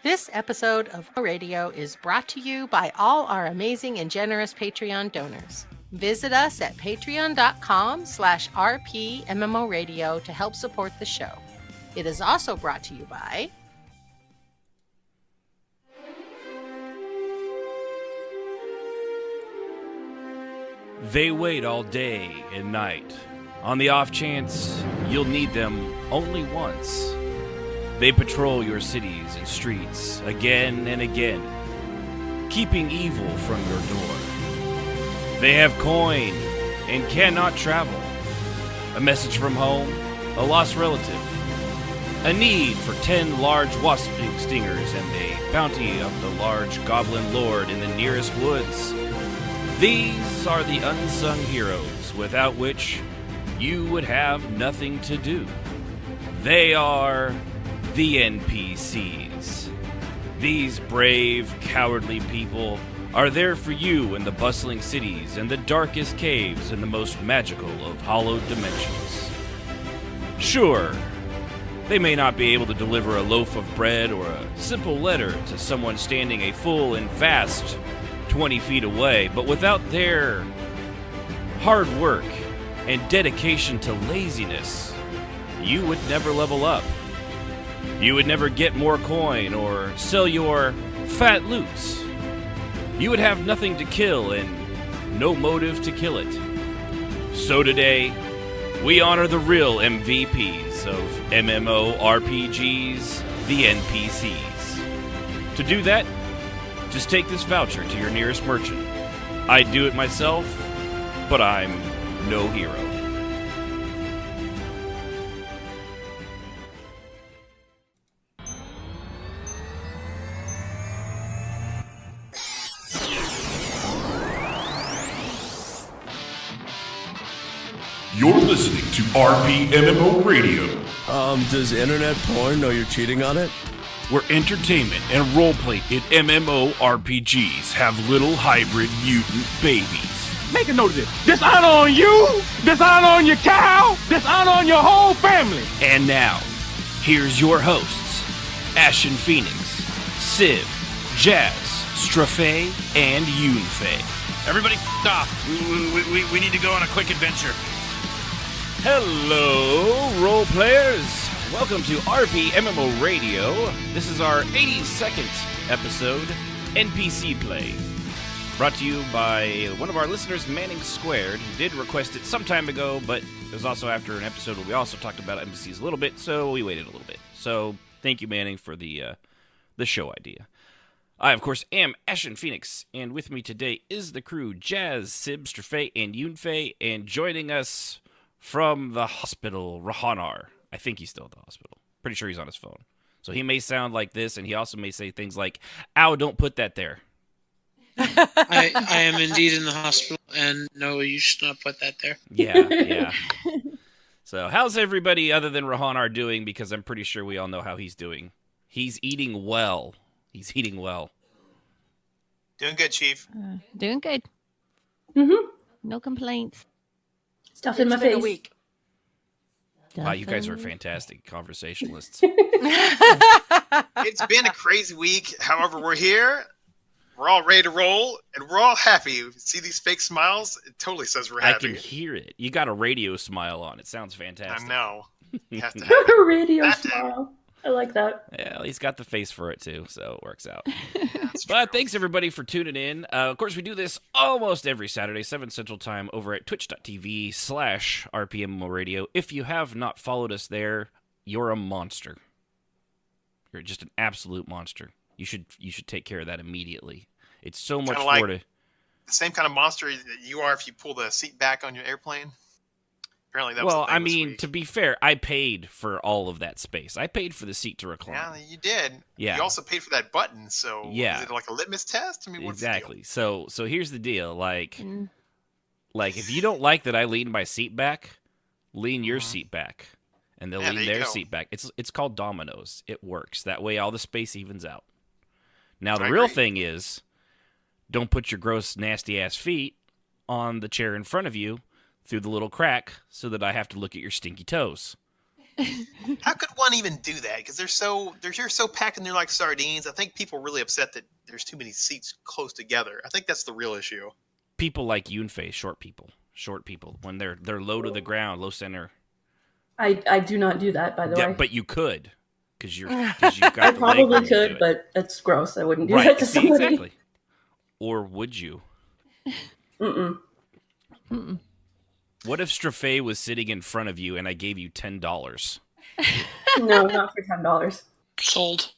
This episode of Radio is brought to you by all our amazing and generous Patreon donors. Visit us at patreon.com/rpmmoradio to help support the show. It is also brought to you by They wait all day and night. On the off chance you'll need them only once. They patrol your cities and streets again and again, keeping evil from your door. They have coin and cannot travel. A message from home, a lost relative. A need for 10 large wasp stingers and a bounty of the large goblin lord in the nearest woods. These are the unsung heroes without which you would have nothing to do. They are the NPCs. These brave, cowardly people are there for you in the bustling cities and the darkest caves in the most magical of hollowed dimensions. Sure, they may not be able to deliver a loaf of bread or a simple letter to someone standing a full and vast 20 feet away, but without their hard work and dedication to laziness, you would never level up. You would never get more coin or sell your fat loots. You would have nothing to kill and no motive to kill it. So today, we honor the real MVPs of MMORPGs, the NPCs. To do that, just take this voucher to your nearest merchant. I'd do it myself, but I'm no hero. You're listening to RPMMO Radio. Does internet porn know you're cheating on it? Where entertainment and roleplay in MMORPGs have little hybrid mutant babies. Make a note of this. Dishonor on you, dishonor on your cow, dishonor on your whole family. And now, here's your hosts, Ashen Phoenix, Civ, Jazz, Strafe, and Yunfei. Everybody off. We need to go on a quick adventure. Hello, role players. Welcome to RPMMO Radio. This is our 82nd episode, NPC Play. Brought to you by one of our listeners, Manningsquared, who did request it some time ago, but it was also after an episode where we also talked about NPCs a little bit, so we waited a little bit. So thank you, Manning, for the show idea. I, of course, am Ashen Phoenix, and with me today is the crew, Jazz, Sib, Strafe, and Yunfei, and joining us from the hospital, Rahanar. I think he's still at the hospital. Pretty sure he's on his phone. So he may sound like this, and he also may say things like, ow, don't put that there. I am indeed in the hospital, and no, you should not put that there. Yeah. So how's everybody other than Rahanar doing? Because I'm pretty sure we all know how he's doing. He's eating well. Doing good, Chief. Doing good. Mm-hmm. No complaints. Stuff in my It's been face. a week. Wow, you guys are fantastic conversationalists. It's been a crazy week. However, we're here. We're all ready to roll, and we're all happy. See these fake smiles? It totally says we're I happy. can hear it. You got a radio smile on. It sounds fantastic. I know. You have to have it. Radio That- smile. I like that. Yeah, he's got the face for it, too, so it works out. That's But true. thanks, everybody, for tuning in. Of course, we do this almost every Saturday, 7 Central Time, over at twitch.tv/RPMMO Radio. If you have not followed us there, you're a monster. You're just an absolute monster. You should take care of that immediately. It's so much Kinda like- more to... The same kind of monster that you are if you pull the seat back on your airplane. Apparently that was Well, the thing I this mean, week. to be fair, I paid for all of that space. I paid for the seat to recline. Yeah, you did. Yeah. You also paid for that button, so Yeah. is it like a litmus test? I mean, what's Exactly. So here's the deal. Like Mm. if you don't like that I lean my seat back, lean your Mhm. seat back. And they'll Yeah, lean there you their go. seat back. It's called dominoes. It works. That way all the space evens out. Now the I real agree. thing is, don't put your gross, nasty ass feet on the chair in front of you through the little crack so that I have to look at your stinky toes. How could one even do that? Because they're so packed and they're like sardines. I think people are really upset that there's too many seats close together. I think that's the real issue. People like Yunfei, short people, when they're low to the ground, low center. I do not do that, by the way. But you could, because you've got. I the leg probably room to could, do it. but that's gross. I wouldn't do Right, that to see, somebody. exactly. Or would you? Mm-mm. What if Strafe was sitting in front of you and I gave you $10? No, not for $10. Sold.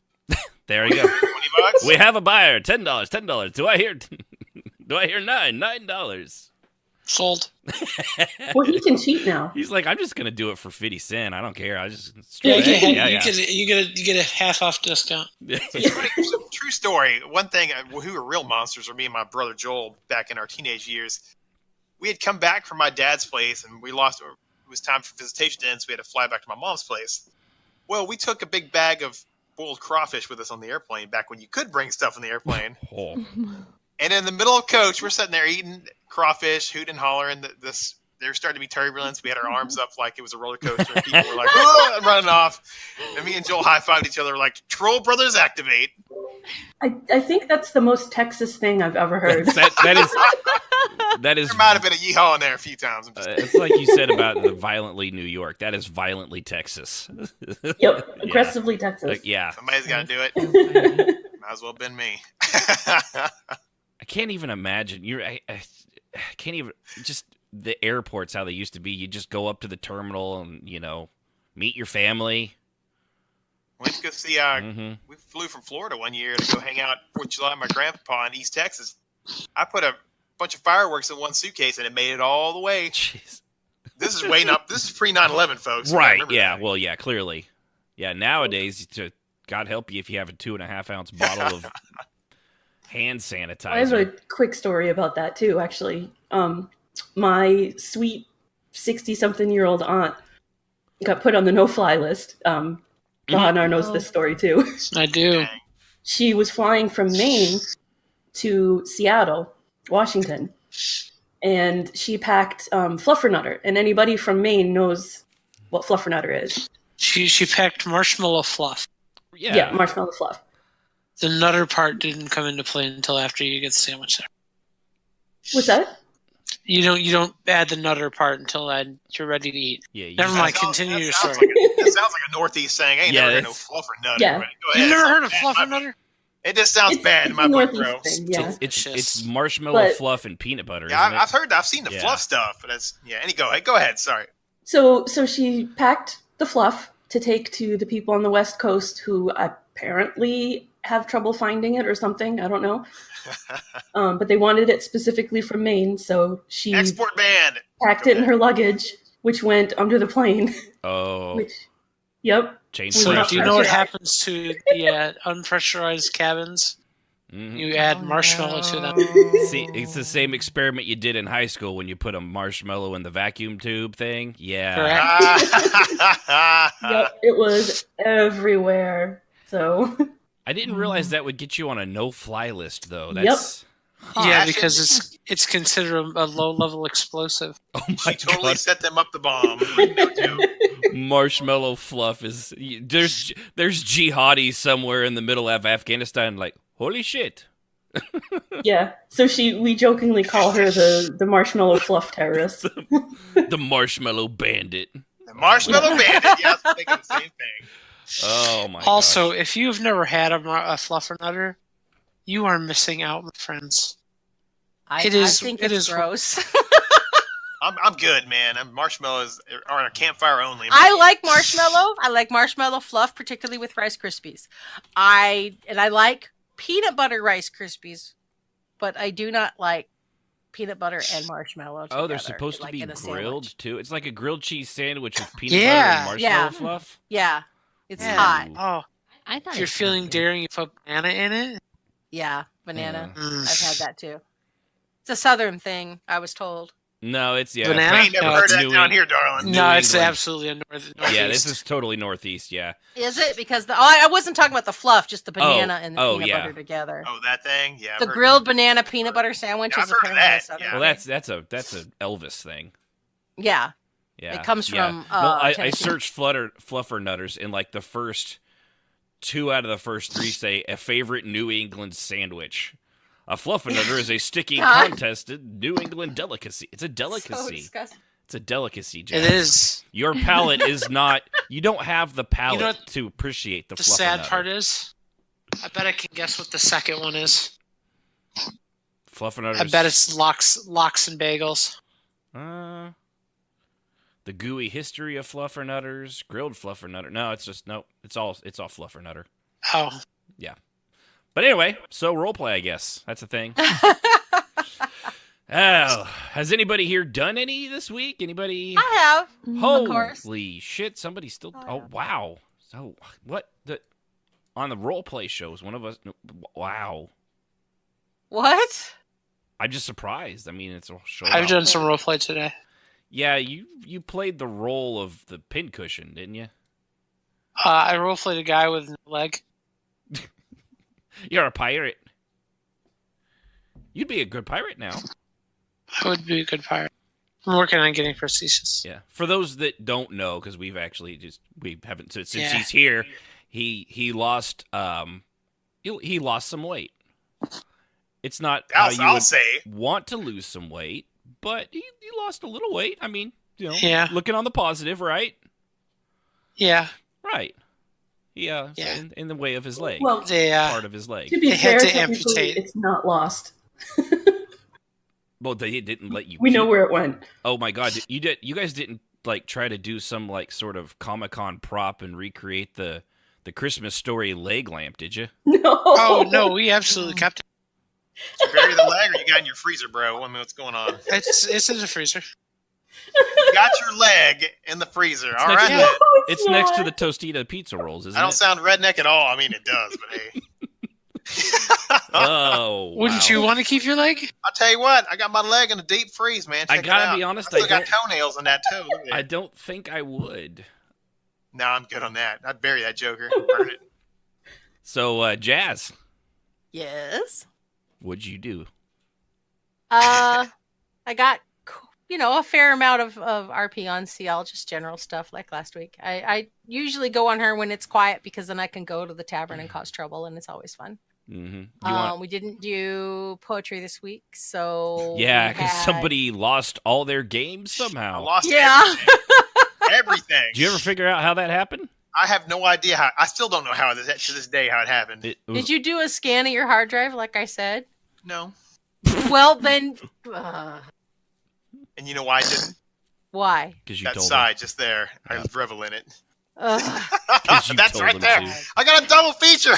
There you go. $20? We have a buyer. $10. Do I hear $9? Sold. Well, he can cheat now. He's like, I'm just gonna do it for 50 cents. I don't care. I just You yeah. get a half off discount. True story. One thing, who were real monsters were me and my brother Joel back in our teenage years. We had come back from my dad's place, and it was time for visitation to end, so we had to fly back to my mom's place. Well, we took a big bag of boiled crawfish with us on the airplane back when you could bring stuff on the airplane. Oh. And in the middle of coach, we're sitting there eating crawfish, hooting and hollering. There started to be turbulence. We had our arms up like it was a roller coaster. And people were like, "Oh!" and running off. And me and Joel high-fived each other like, "Troll Brothers activate." I think that's the most Texas thing I've ever heard. That is. There might have been a yeehaw in there a few times. It's like you said about the violently New York. That is violently Texas. Yep, aggressively Texas. Yeah. Somebody's got to do it. Might as well have been me. I can't even imagine. I can't even just the airports how they used to be. You just go up to the terminal and meet your family. Went to go see. We flew from Florida one year to go hang out 4th of July with my grandpa in East Texas. I put a bunch of fireworks in one suitcase and it made it all the way. Jeez. This is way up. This is pre 9/11, folks. Right? Yeah. That. Well, yeah. Clearly. Yeah. Nowadays, God help you if you have a 2.5 ounce bottle of hand sanitizer. I have a quick story about that too, actually. My sweet 60-something-year-old aunt got put on the no-fly list. Bahanar knows this story too. I do. She was flying from Maine to Seattle, Washington, and she packed fluffernutter. And anybody from Maine knows what fluffernutter is. She packed marshmallow fluff. Yeah, marshmallow fluff. The nutter part didn't come into play until after you get the sandwich there. What's that? You don't add the nutter part until you're ready to eat. Yeah. Never mind. Continue your story. That sounds like a Northeast saying. I ain't never heard no fluffernutter. Yeah. Go ahead. You've never heard of fluffernutter? It just sounds bad in my book, bro. Yeah. It's marshmallow fluff and peanut butter. Yeah, isn't it? I've seen the fluff stuff, but that's Go ahead. Sorry. So she packed the fluff to take to the people on the West Coast who apparently have trouble finding it or something. I don't know. But they wanted it specifically from Maine, so she export ban packed it in her luggage, which went under the plane. Oh. Yep. So do you know what happens to the unpressurized cabins? Mm-hmm. You add marshmallow to them. See, it's the same experiment you did in high school when you put a marshmallow in the vacuum tube thing. Yeah. Yep, it was everywhere. So I didn't realize that would get you on a no-fly list, though. That's... Yeah, because it's considered a low-level explosive. Oh my She totally God. set them up the bomb. Marshmallow fluff is... There's jihadis somewhere in the middle of Afghanistan like, holy shit. yeah, so we jokingly call her the marshmallow fluff terrorist. The marshmallow bandit. The marshmallow bandit. Yeah, I was thinking the same thing. Oh my Also, if you've never had a fluffernutter, you are missing out, my friends. I think it's gross. I'm good, man. Marshmallows are on a campfire only. I like marshmallow. I like marshmallow fluff, particularly with Rice Krispies. I like peanut butter Rice Krispies, but I do not like peanut butter and marshmallow together. Oh, they're supposed to be grilled sandwich. too. It's like a grilled cheese sandwich with peanut butter and marshmallow fluff. Yeah, it's hot. Oh, I thought if you're feeling daring, you put banana in it. Yeah, banana. Mm. I've had that too. It's a Southern thing, I was told. No, it's Banana? I ain't never heard that down here, darling. No, it's England. absolutely a northeast. Yeah, this is totally northeast. Yeah. Is it? Because I wasn't talking about the fluff, just the banana and the peanut yeah. butter together. Oh, that thing? Yeah. The grilled banana peanut butter sandwich Yeah, is I've heard of apparently that, a Southern yeah. Well, thing. that's a Elvis thing. Yeah. Yeah. It comes yeah. from. Well, I Tennessee. searched Fluffernutters, and like the first 2 out of the first 3 say a favorite New England sandwich. A Fluffernutter is a sticky, God. contested New England delicacy. It's a So delicacy. disgusting. It's a delicacy, Jeff. It is. Your palate is not. You don't have the palate what to appreciate the The Fluffernutter. sad part is, I bet I can guess what the second one is. Fluffernutters. I bet it's lox and bagels. The gooey history of Fluffernutters, grilled Fluffernutter. No, it's just no. It's all Fluffernutter. Oh, Yeah. But anyway, so roleplay, I guess that's a thing. Oh, has anybody here done any this week? Anybody? I have. Of course. Holy shit! Somebody still. Oh, Oh yeah. wow. So what? On the roleplay shows, one of us. Wow. What? I'm just surprised. I mean, it's a show. I've about- done some roleplay today. Yeah, you played the role of the pincushion, didn't you? I roleplayed a guy with no leg. You're a pirate. You'd be a good pirate now. I would be a good pirate. I'm working on getting facetious. Yeah. For those that don't know, because we haven't since Yeah. he's here. He lost he lost some weight. It's not how you I'll would say. want to lose some weight, but he lost a little weight. I mean, Yeah. looking on the positive, right? Yeah. Right. Yeah. Yeah. In the way of his leg, Well, They part of his leg. to be They fair, had to technically, amputate. it's not lost. Well, they didn't let you. We know keep- where it went. Oh my God! You guys didn't like try to do some like sort of Comic-Con prop and recreate the Christmas story leg lamp, did you? No. Oh no, we absolutely kept it. Did you bury the leg, or you got in your freezer, bro? I mean, what's going on? It's in the freezer. You got your leg in the freezer. All next right. to then. It's next to the Tostita pizza rolls, isn't I don't it? sound redneck at all. I mean, it does, but hey. Oh, Wouldn't wow. you want to keep your leg? I'll tell you what. I got my leg in a deep freeze, man. I Check it gotta out. be honest, I still I got toenails in that toe. Look at I it. don't think I would. No, I'm good on that. I'd bury that joker. Burn it. So, Jazz, Yes. what'd you do? I got a fair amount of RP on CL, just general stuff like last week. I usually go on her when it's quiet because then I can go to the tavern and cause trouble, and it's always fun. Mm-hmm. We didn't do poetry this week, so Yeah, we because had- somebody lost all their games I somehow. lost Yeah. everything. Everything. Did you ever figure out how that happened? I have no idea how. I still don't know how to this day how it happened. It was, Did you do a scan of your hard drive like I said? No. Well, then, And you know why I didn't? you why? That told side just there. I Yeah. was revel in it. Ugh. 'Cause you That's told right them there. to. I got a double feature.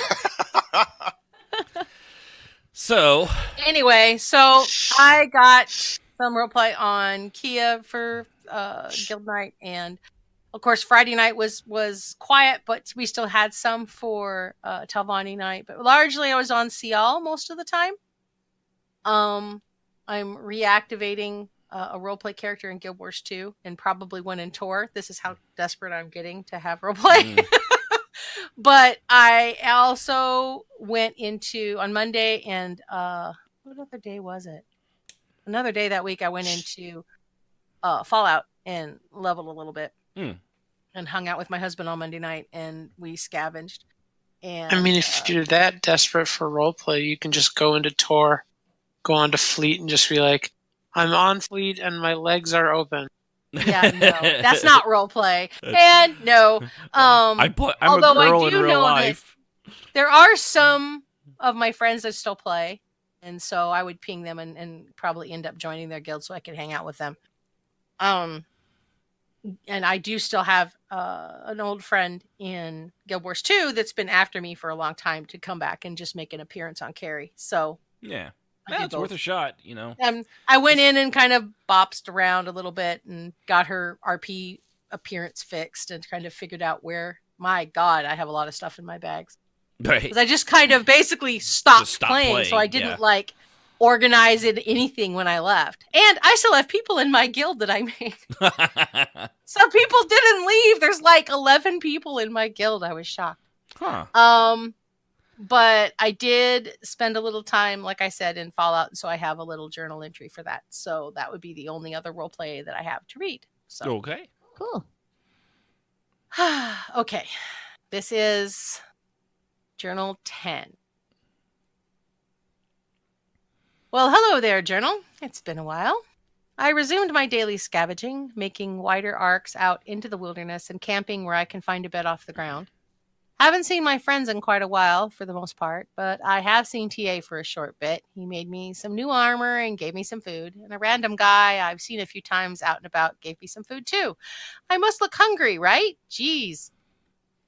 So, Anyway, so I got some roleplay on Kia for Guild Night, and of course Friday night was quiet, but we still had some for Talvani night. But largely I was on CL most of the time. I'm reactivating a roleplay character in Guild Wars 2 and probably one in Tor. This is how desperate I'm getting to have roleplay. But I also went into on Monday and what other day was it? Another day that week I went into Fallout and leveled a little bit and hung out with my husband on Monday night and we scavenged. And I mean, if you're that desperate for roleplay, you can just go into Tor, go onto Fleet, and just be like, "I'm on Fleet and my legs are open." yeah, no, that's not roleplay. And no, I'm a although I girl in do real know that- life. there are some of my friends that still play, and so I would ping them and probably end up joining their guild so I could hang out with them. And I do still have an old friend in Guild Wars 2 that's been after me for a long time to come back and just make an appearance on Carrie. So Yeah, I do it's worth both. a shot, you know. I went in and kind of bopped around a little bit and got her RP appearance fixed and kind of figured out where, my God, I have a lot of stuff in my bags. Right. Because I just kind of basically stopped Just stopped playing, so I playing, didn't yeah. organize it anything when I left. And I still have people in my guild that I made. Some people didn't leave. There's 11 people in my guild. I was shocked. Huh. But I did spend a little time, like I said, in Fallout, so I have a little journal entry for that. So that would be the only other role play that I have to read. So Okay. Cool. okay. This is Journal 10. Well, hello there, Journal. It's been a while. I resumed my daily scavenging, making wider arcs out into the wilderness and camping where I can find a bed off the ground. Haven't seen my friends in quite a while, for the most part, but I have seen TA for a short bit. He made me some new armor and gave me some food, and a random guy I've seen a few times out and about gave me some food too. I must look hungry, right? Jeez.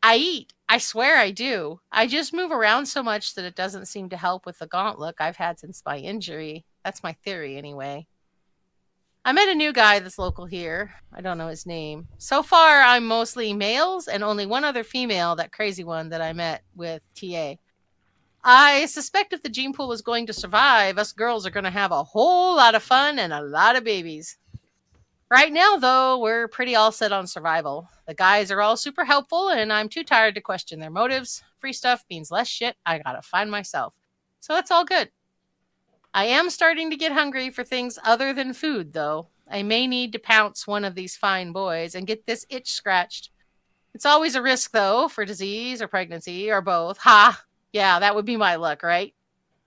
I eat. I swear I do. I just move around so much that it doesn't seem to help with the gaunt look I've had since my injury. That's my theory, anyway. I met a new guy that's local here. I don't know his name. So far, I'm mostly males and only one other female, that crazy one that I met with TA. I suspect if the gene pool is going to survive, us girls are going to have a whole lot of fun and a lot of babies. Right now, though, we're pretty all set on survival. The guys are all super helpful, and I'm too tired to question their motives. Free stuff means less shit I gotta find myself. So it's all good. I am starting to get hungry for things other than food, though. I may need to pounce one of these fine boys and get this itch scratched. It's always a risk, though, for disease or pregnancy or both. Ha! Yeah, that would be my luck, right?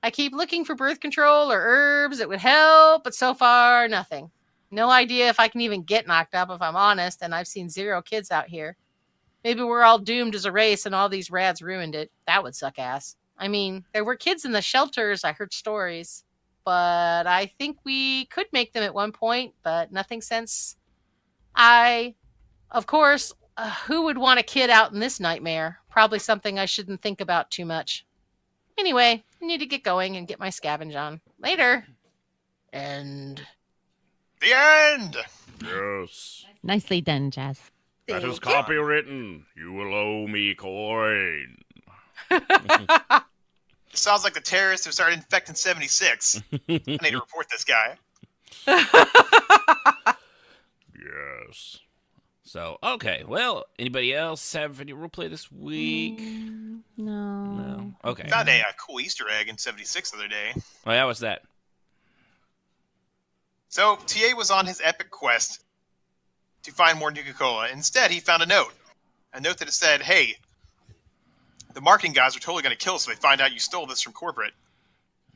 I keep looking for birth control or herbs that would help, but so far, nothing. No idea if I can even get knocked up, if I'm honest, and I've seen 0 kids out here. Maybe we're all doomed as a race and all these rads ruined it. That would suck ass. I mean, there were kids in the shelters, I heard stories. But I think we could make them at one point, but nothing since. Of course, who would want a kid out in this nightmare? Probably something I shouldn't think about too much. Anyway, I need to get going and get my scavenge on. Later. End. The end! Yes. Nicely done, Jazz. That is copywritten. You will owe me coin. Sounds like the terrorists who started infecting 76. I need to report this guy. Yes. So, okay. Well, anybody else have any roleplay this week? No. Okay. Found a cool Easter egg in 76 the other day. Oh, yeah, what's that? So, TA was on his epic quest to find more Nuka-Cola. Instead, he found a note. A note that said, hey, the marketing guys are totally going to kill us if they find out you stole this from corporate.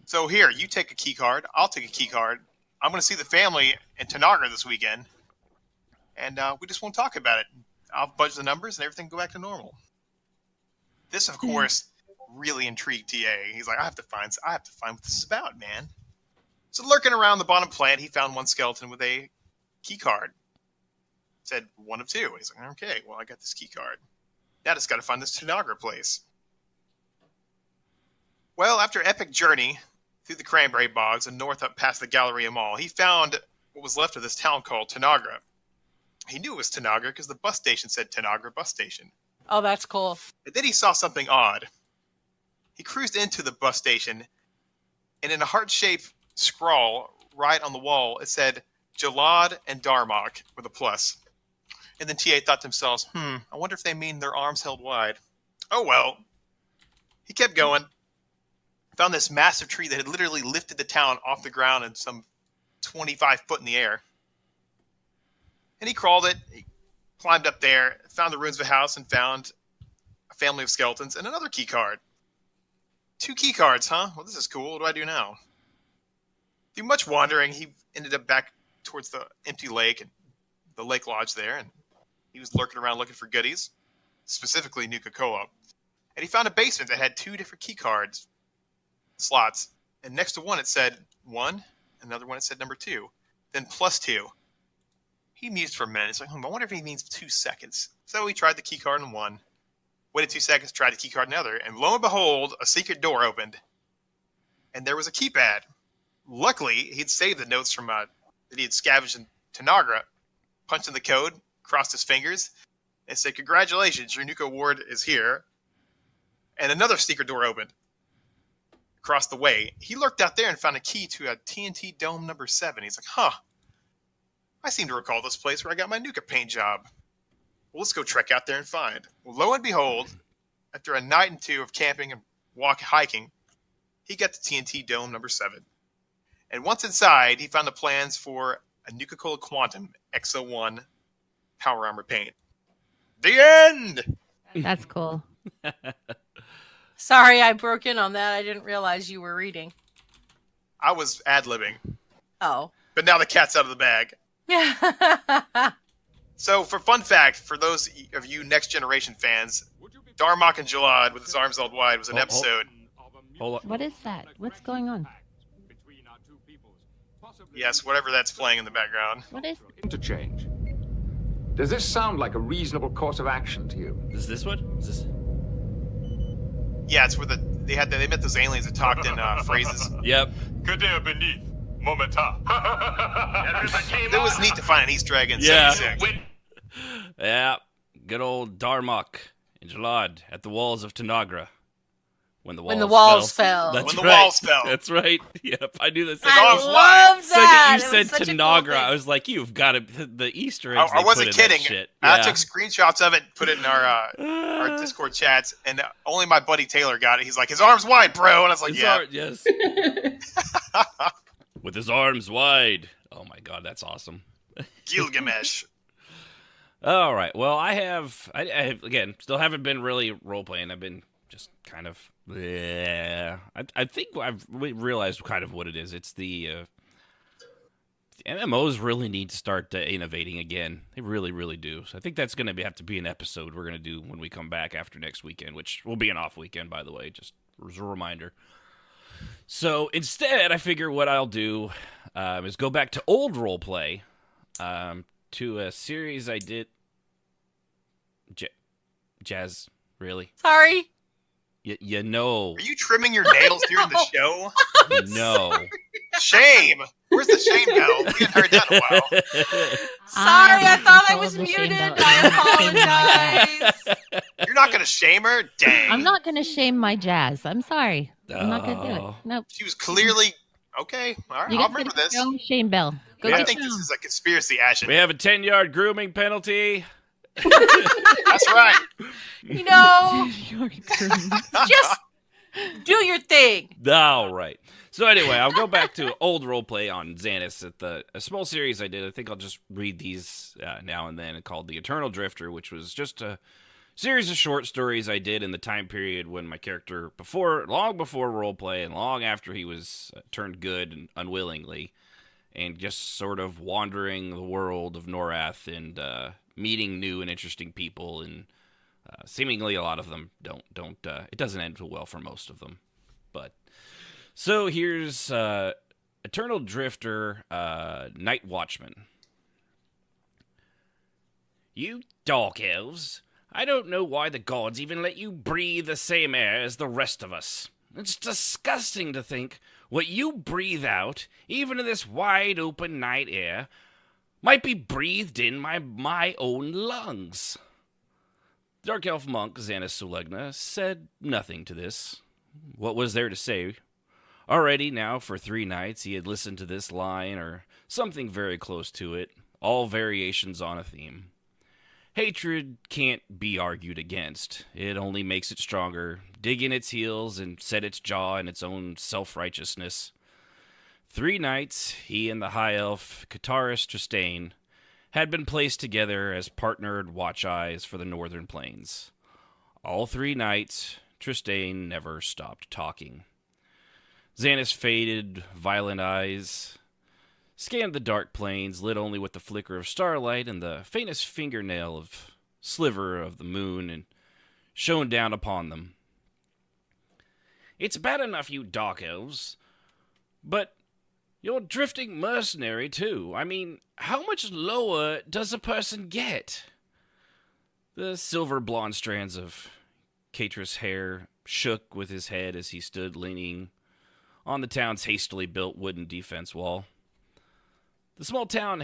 So here, you take a key card. I'll take a key card. I'm going to see the family in Tanagra this weekend. And we just won't talk about it. I'll budge the numbers and everything go back to normal. This, of course, really intrigued TA. He's like, I have to find what this is about, man. So lurking around the bottom plant, he found one skeleton with a key card. Said 1 of 2. He's like, okay, well, I got this key card. Now I just got to find this Tanagra place. Well, after an epic journey through the cranberry bogs and north up past the Galleria Mall, he found what was left of this town called Tanagra. He knew it was Tanagra because the bus station said Tanagra bus station. Oh, that's cool. And then he saw something odd. He cruised into the bus station, and in a heart-shaped scrawl right on the wall, it said Jalad and Darmok with a plus. And then TA thought to himself, I wonder if they mean their arms held wide. Oh well. He kept going. Found this massive tree that had literally lifted the town off the ground and some 25 foot in the air. And he crawled it, he climbed up there, found the ruins of a house, and found a family of skeletons and another key card. 2 key cards, huh? Well, this is cool. What do I do now? Through much wandering, he ended up back towards the empty lake and the lake lodge there, and he was lurking around looking for goodies, specifically Nuka-Cola. And he found a basement that had 2 different key cards slots, and next to one it said 1, another one it said number 2, then +2. He mused for a minute. He's like, I wonder if he means 2 seconds. So he tried the key card in 1, waited 2 seconds, tried the key card in another, and lo and behold, a secret door opened, and there was a keypad. Luckily, he'd saved the notes from that he had scavenged in Tanagra, punched in the code, crossed his fingers, and said, congratulations, your Nuka ward is here. And another secret door opened across the way. He lurked out there and found a key to a TNT Dome number 7. He's like, I seem to recall this place where I got my Nuka paint job. Well, let's go trek out there and find. Well, lo and behold, after a night and 2 of camping and hiking, he got to TNT Dome number 7. And once inside, he found the plans for a Nuka-Cola Quantum XO1 power armor paint. The end! That's cool. Sorry, I broke in on that. I didn't realize you were reading. I was ad-libbing. Oh. But now the cat's out of the bag. So, for fun fact, for those of you Next Generation fans, Darmok and Jalad with his arms held wide was an episode. Hold on. What is that? What's going on? Yes, whatever that's playing in the background. What is? Interchange. Does this sound like a reasonable course of action to you? Is this what? Is this? Yeah, it's where they met those aliens that talked in phrases. Yep. beneath. Momenta. It was neat to find an Easter egg in Yeah. 76. Yeah. Good old Darmok and Jalad at the walls of Tanagra. When the walls fell. That's When the right. walls fell. That's right. Yep, I knew that. I Walls love So that. you It said was such a cool Tanagra. thing. I was like, you've got to the Easter eggs. I they wasn't put in that kidding. shit. I Yeah. took screenshots of it, put it in our Discord chats, and only my buddy Taylor got it. He's like, his arms wide, bro. And I was like, His yeah. yes. With his arms wide. Oh my god, that's awesome. Gilgamesh. All right. Well, I have again still haven't been really role playing. I've been just kind of. I think I've realized kind of what it is. It's the MMOs really need to start innovating again. They really, really do. So I think that's going to have to be an episode we're going to do when we come back after next weekend, which will be an off weekend, by the way, just as a reminder. So instead, I figure what I'll do is go back to old roleplay, to a series I did. Jazz, really? Sorry. You know. Are you trimming your nails during the show? No. Shame. Where's the shame bell? We haven't heard that in a while. Sorry, I thought I control was the shame muted. bell. I apologize. You're not going to shame her? Dang. I'm not going to shame my Jazz. I'm sorry. I'm not going to do it. Oh. Nope. She was clearly... Okay, all right, You I'll guys remember get this. your own shame bell. Go I get think your this own. is a conspiracy, Ashen. We have a 10-yard grooming penalty. That's right. You know, just do your thing. All right. So anyway, I'll go back to old roleplay on Xanus at a small series I did. I think I'll just read these now and then, called The Eternal Drifter, which was just a series of short stories I did in the time period when my character, long before roleplay and long after he was turned good and unwillingly, and just sort of wandering the world of Norath and meeting new and interesting people, and seemingly a lot of them don't. It doesn't end well for most of them, but so here's Eternal Drifter, Night Watchman. You dark elves, I don't know why the gods even let you breathe the same air as the rest of us. It's disgusting to think what you breathe out, even in this wide-open night air, might be breathed in my own lungs. Dark Elf monk Xanus Sulegna said nothing to this. What was there to say? Already now for 3 nights he had listened to this line, or something very close to it, all variations on a theme. Hatred can't be argued against. It only makes it stronger, dig in its heels and set its jaw in its own self-righteousness. 3 nights, he and the high elf Kataris Tristane had been placed together as partnered watch eyes for the northern plains. All 3 nights, Tristane never stopped talking. Xanus' faded, violent eyes scanned the dark plains, lit only with the flicker of starlight and the faintest fingernail of sliver of the moon, and shone down upon them. It's bad enough, you dark elves, but you're drifting mercenary, too. I mean, how much lower does a person get? The silver blonde strands of Katris' hair shook with his head as he stood leaning on the town's hastily built wooden defense wall. The small town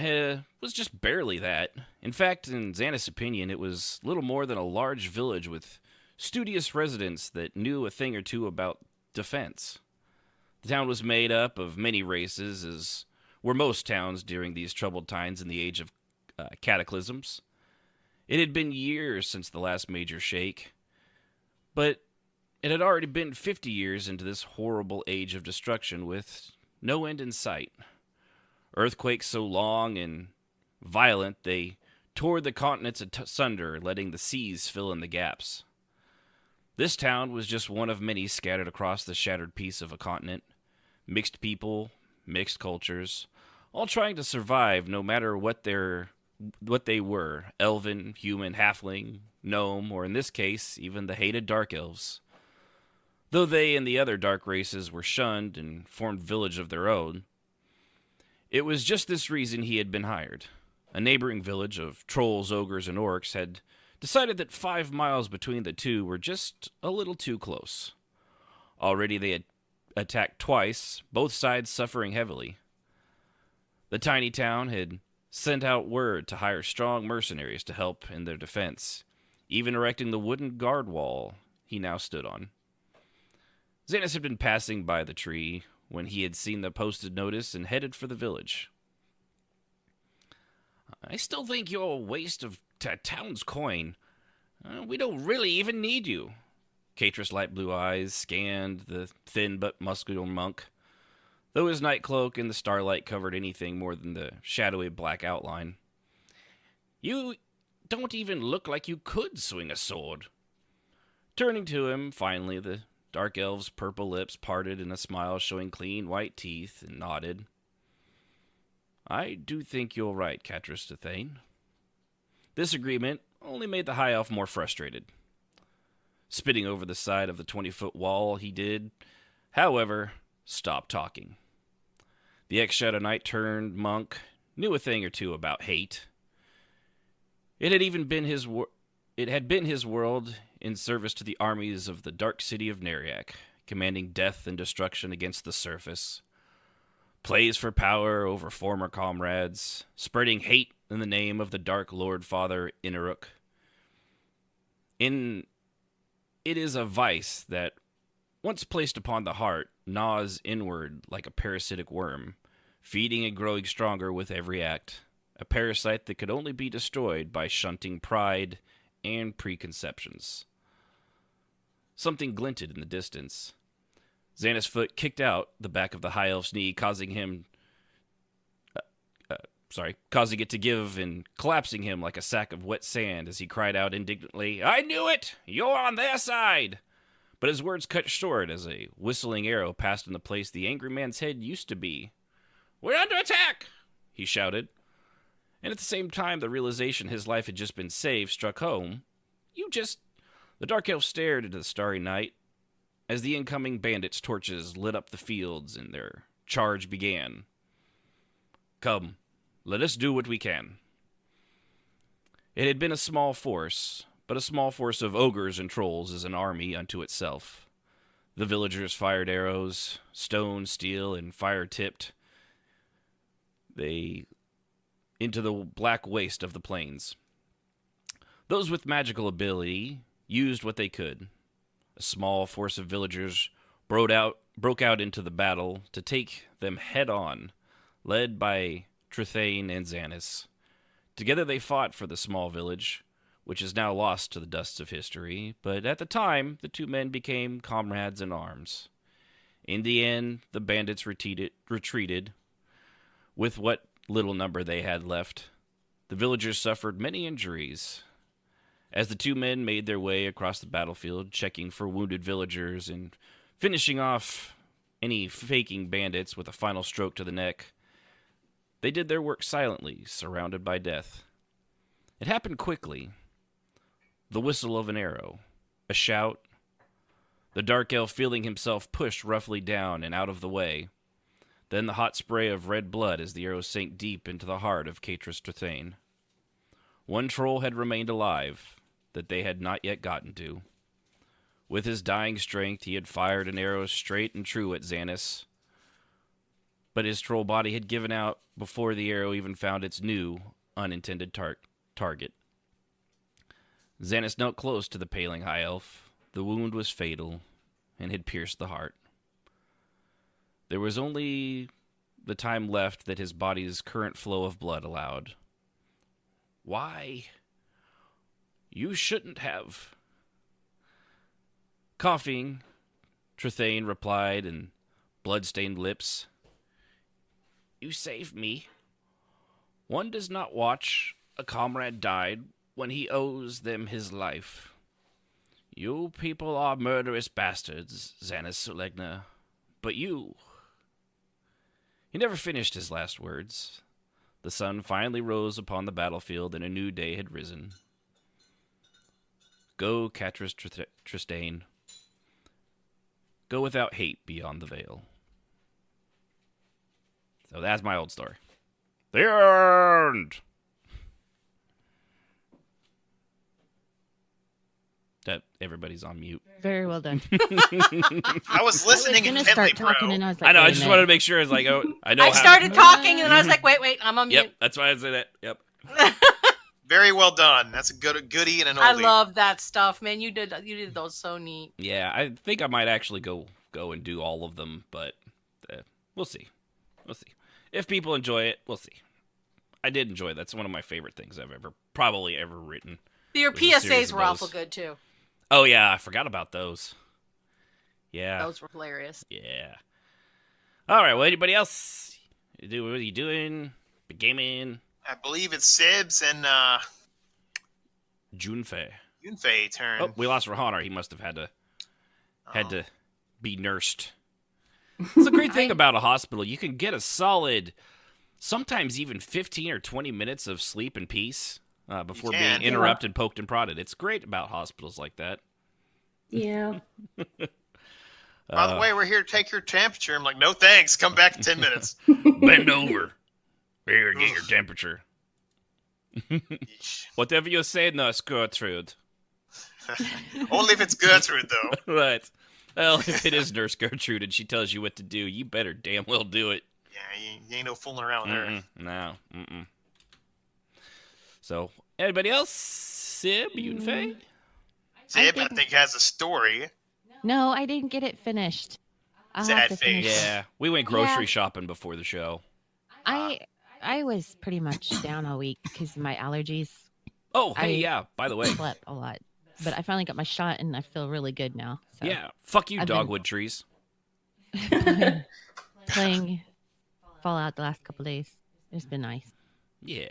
was just barely that. In fact, in Xanus' opinion, it was little more than a large village with studious residents that knew a thing or two about defense. The town was made up of many races, as were most towns during these troubled times in the age of cataclysms. It had been years since the last major shake, but it had already been 50 years into this horrible age of destruction with no end in sight. Earthquakes so long and violent they tore the continents asunder, letting the seas fill in the gaps. This town was just one of many scattered across the shattered piece of a continent. Mixed people, mixed cultures, all trying to survive no matter what they were, elven, human, halfling, gnome, or in this case, even the hated dark elves. Though they and the other dark races were shunned and formed village of their own, it was just this reason he had been hired. A neighboring village of trolls, ogres, and orcs had decided that 5 miles between the two were just a little too close. Already they had attacked twice, both sides suffering heavily. The tiny town had sent out word to hire strong mercenaries to help in their defense, even erecting the wooden guard wall he now stood on. Xanis had been passing by the tree when he had seen the posted notice and headed for the village. "I still think you're a waste of town's coin. We don't really even need you." Catrus' light blue eyes scanned the thin but muscular monk, though his night cloak in the starlight covered anything more than the shadowy black outline. "You don't even look like you could swing a sword." Turning to him, finally, the dark elf's purple lips parted in a smile showing clean white teeth and nodded. "I do think you're right, Catrus Thane." This agreement only made the high elf more frustrated. Spitting over the side of the 20-foot wall, he did, however, stop talking. The ex-Shadow Knight turned monk knew a thing or two about hate. It had been his world in service to the armies of the dark city of Neriak, commanding death and destruction against the surface. Plays for power over former comrades, spreading hate in the name of the Dark Lord Father Inaruk. It is a vice that, once placed upon the heart, gnaws inward like a parasitic worm, feeding and growing stronger with every act, a parasite that could only be destroyed by shunting pride and preconceptions. Something glinted in the distance. Xana's foot kicked out the back of the high elf's knee, causing it to give and collapsing him like a sack of wet sand as he cried out indignantly, "I knew it! You're on their side!" But his words cut short as a whistling arrow passed in the place the angry man's head used to be. "We're under attack!" he shouted. And at the same time the realization his life had just been saved struck home. The dark elf stared into the starry night as the incoming bandits' torches lit up the fields and their charge began. "Come, let us do what we can." It had been a small force, but a small force of ogres and trolls is an army unto itself. The villagers fired arrows, stone, steel, and fire-tipped into the black waste of the plains. Those with magical ability used what they could. A small force of villagers broke out into the battle to take them head on, led by Trithane and Xanis. Together they fought for the small village, which is now lost to the dusts of history, but at the time the two men became comrades in arms. In the end, the bandits retreated with what little number they had left. The villagers suffered many injuries. As the two men made their way across the battlefield, checking for wounded villagers and finishing off any faking bandits with a final stroke to the neck, they did their work silently, surrounded by death. It happened quickly. The whistle of an arrow, a shout, the dark elf feeling himself pushed roughly down and out of the way, then the hot spray of red blood as the arrow sank deep into the heart of Catrus Trithane. One troll had remained alive that they had not yet gotten to. With his dying strength, he had fired an arrow straight and true at Xanis, but his troll body had given out before the arrow even found its new, unintended target. Xanis knelt close to the paling high elf. The wound was fatal and had pierced the heart. There was only the time left that his body's current flow of blood allowed. "Why? You shouldn't have." Coughing, Trithane replied in blood-stained lips, "You saved me. One does not watch a comrade died when he owes them his life. You people are murderous bastards, Xanus Sulegna. But you... He never finished his last words. The sun finally rose upon the battlefield, and a new day had risen. Go, Catras Tristane. Go without hate beyond the veil. So that's my old story. The end! That everybody's on mute. Very well done. I was listening I was gonna intently, start talking, bro. and I was like, I know, I wait a just minute. wanted to make sure. It's like, oh, I know. I started talking, and I was like, wait, I'm on Yep, mute. that's why I said that. Yep. Very well done. That's a goodie and an oldie. I love that stuff, man. You did those so neat. Yeah, I think I might actually go and do all of them, but we'll see. We'll see. If people enjoy it, we'll see. I did enjoy it. That's one of my favorite things I've probably ever written. Your was a series PSAs of were awful those. good too. Oh, yeah, I forgot about those. Yeah. Those were hilarious. Yeah. All right, well, anybody else? What are you doing? Big gaming? I believe it's Sibs and Junfei. Yunfei turn. Oh, we lost Rahanar. He must have had to be nursed. It's a great thing about a hospital. You can get a solid, sometimes even 15 or 20 minutes of sleep and peace before being interrupted, poked, and prodded. It's great about hospitals like that. Yeah. By the way, we're here to take your temperature. I'm like, no thanks. Come back in 10 minutes. Bend over. Here, get your temperature. Whatever you say, Nurse Gertrude. Only if it's Gertrude, though. Right. Well, if it is Nurse Gertrude and she tells you what to do, you better damn well do it. Yeah, you ain't no fooling around with her. No. So, anybody else? Sib, Yunfei? Sib, I think, has a story. No, I didn't get it finished. I'll Sad have to face. finish it. Yeah, we went grocery shopping before the show. I was pretty much down all week because of my allergies. Oh, hey, yeah, by the way. Slept a lot. But I finally got my shot, and I feel really good now. So. Yeah, fuck you, I've been- dogwood trees. playing Fallout the last couple days. It's been nice. Yeah.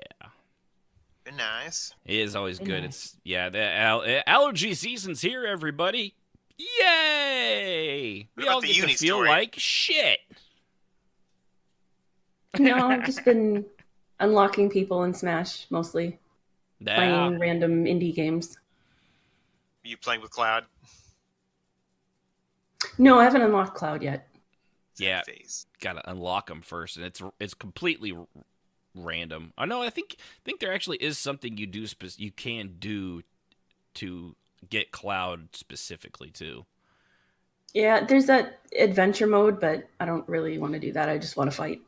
Been nice. It is always Been good. nice. It's the allergy season's here, everybody. Yay! What We about all the get to uni feel story? like shit. No, I've just been unlocking people in Smash mostly. Playing random indie games. Are you playing with Cloud? No, I haven't unlocked Cloud yet. Yeah, Face. gotta unlock them first, and it's completely random. I know. I think there actually is something you can do to get Cloud specifically too. Yeah, there's that adventure mode, but I don't really want to do that. I just want to fight.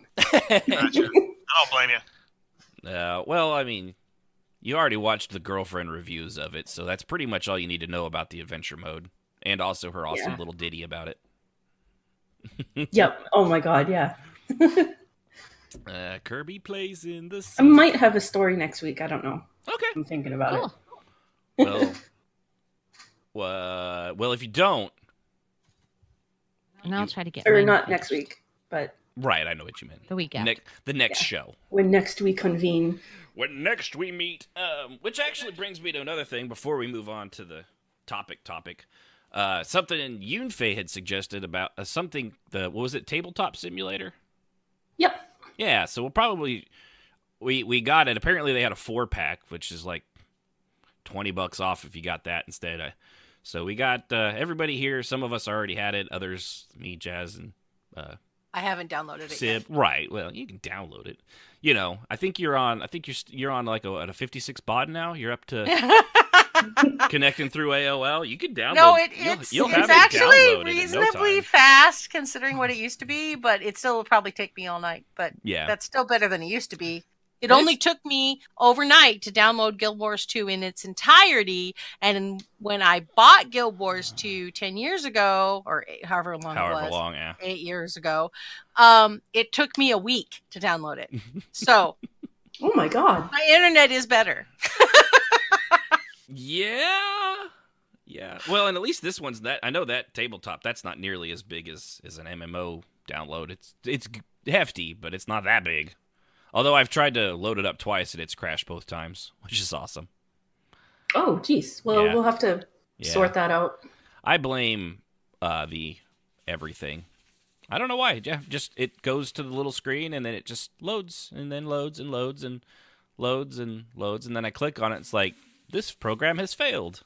Gotcha. I don't blame you. Well, I mean, you already watched the girlfriend reviews of it, so that's pretty much all you need to know about the adventure mode, and also her awesome little ditty about it. Yep. Oh my god, yeah. Kirby plays in the I sea. might have a story next week. I don't know. Okay. I'm thinking about Cool. Well, if you don't, And I'll try to get it. Or mine not finished next week, but right? I know what you meant. The week after. The next show. when next we convene. When next we meet, which actually brings me to another thing before we move on to the topic. Something Yunfei had suggested about what was it, Tabletop Simulator? Yep. Yeah, so we'll probably we got it. Apparently they had a 4-pack, which is like $20 off if you got that instead. So we got everybody here. Some of us already had it. Others, me, Jazz, and I haven't downloaded it Sib. yet. Right. Well, you can download it. You know, I think you're on like a 56 baud now. You're up to connecting through AOL. You can download. No, you'll have it's it actually downloaded in no reasonably time. fast considering what it used to be, but it still will probably take me all night. But Yeah. that's still better than it used to be. It It only is. took me overnight to download Guild Wars 2 in its entirety, and when I bought Guild Wars 2 10 years ago, or however long it was, Yeah. 8 years ago, it took me a week to download it. So Oh my god. my internet is better. Yeah. Well, and at least this one's that. I know that tabletop. That's not nearly as big as an MMO download. It's hefty, but it's not that big. Although I've tried to load it up twice and it's crashed both times, which is awesome. Oh, geez. Well, Yeah. we'll have to sort that out. I blame the everything. I don't know why. Yeah, just it goes to the little screen and then it just loads and then loads and loads and loads and loads, and then I click on it. It's like, this program has failed.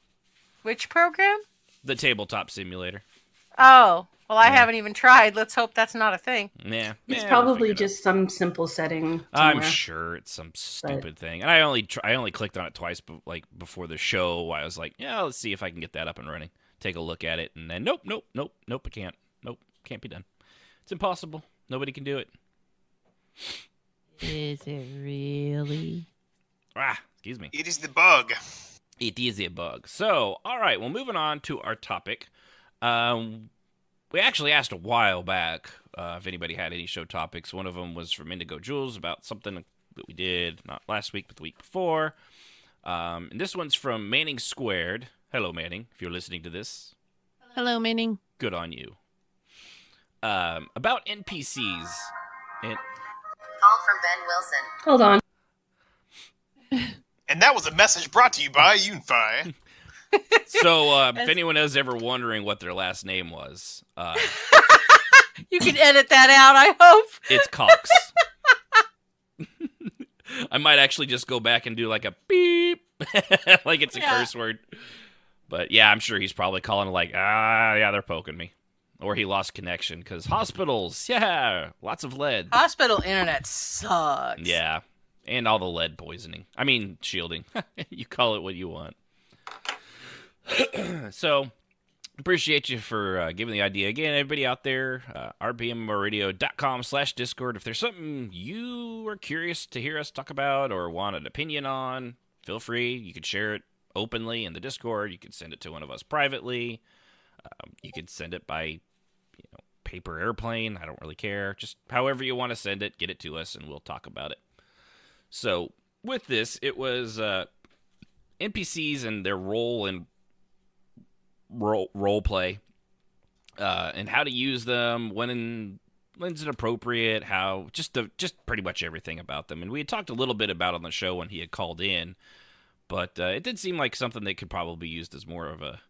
Which program? The tabletop simulator. Oh, well, I haven't even tried. Let's hope that's not a thing. Yeah, It's probably just some simple setting somewhere. I'm sure it's some stupid thing. And I only clicked on it twice, before the show. I was like, yeah, let's see if I can get that up and running. Take a look at it, and then nope, I can't. Nope, can't be done. It's impossible. Nobody can do it. Is it really? Excuse me. It is the bug. It is a bug. So, all right, well, moving on to our topic. We actually asked a while back if anybody had any show topics. One of them was from Indigo Jules about something that we did, not last week, but the week before. And this one's from Manningsquared. Hello, Manning, if you're listening to this. Hello, Manning. Good on you. About NPCs. Call from Ben Wilson. Hold on. And that was a message brought to you by Unify. So, if anyone is ever wondering what their last name was, you can edit that out, I hope. It's Cox. I might actually just go back and do like a beep, like it's a curse word. But yeah, I'm sure he's probably calling like, they're poking me. Or he lost connection because hospitals, lots of lead. Hospital internet sucks. Yeah, and all the lead poisoning. I mean, shielding. You call it what you want. So, appreciate you for giving the idea. Again, everybody out there, rpmradio.com/Discord. If there's something you are curious to hear us talk about or want an opinion on, feel free. You can share it openly in the Discord. You can send it to one of us privately. You can send it by paper airplane. I don't really care. Just however you want to send it, get it to us, and we'll talk about it. So, with this, it was NPCs and their role in role play, and how to use them, when's it appropriate, how just pretty much everything about them. And we had talked a little bit about it on the show when he had called in, but it did seem like something that could probably be used as more of a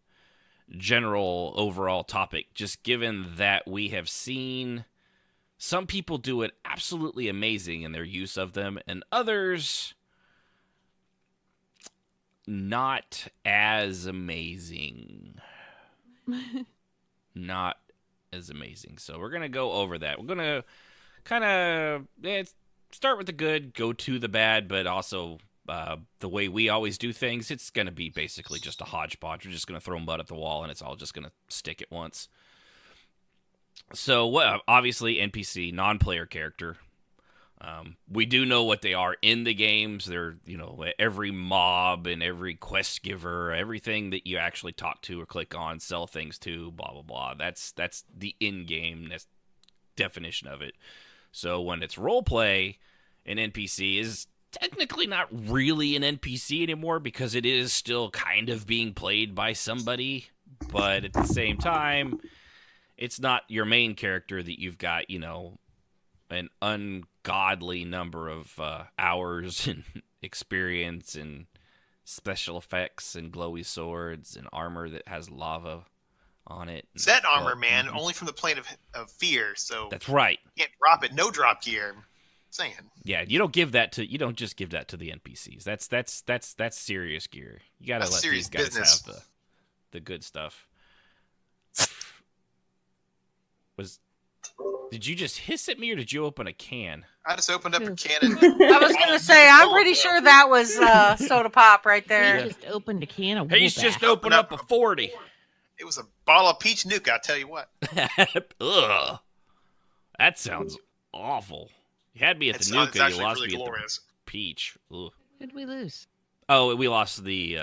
general overall topic, just given that we have seen some people do it absolutely amazing in their use of them, and others not as amazing. Not as amazing. So we're going to go over that. We're going to kind of start with the good, go to the bad, but also the way we always do things, it's going to be basically just a hodgepodge. We're just going to throw mud at the wall, and it's all just going to stick at once. So, obviously, NPC, non-player character. We do know what they are in the games. They're, every mob and every quest giver, everything that you actually talk to or click on, sell things to, blah, blah, blah. That's the in-game definition of it. So when it's roleplay, an NPC is technically not really an NPC anymore because it is still kind of being played by somebody. But at the same time, it's not your main character that you've got, an ungodly number of hours and experience and special effects and glowy swords and armor that has lava on it. Set armor, man, only from the plane of fear. So that's right. You can't drop it. No drop gear. I'm saying. Yeah, you don't just give that to the NPCs. That's serious gear. You gotta let these guys business. Have the good stuff. Did you just hiss at me, or did you open a can? I just opened up a can. I was going to say, I'm pretty sure that was soda pop right there. He just opened a can of He's just opened up a 40. It was a bottle of peach nuke, I'll tell you what. Ugh. That sounds awful. You had me at the Nuka, you lost me at the peach. Ugh. Who did we lose? Oh, we lost the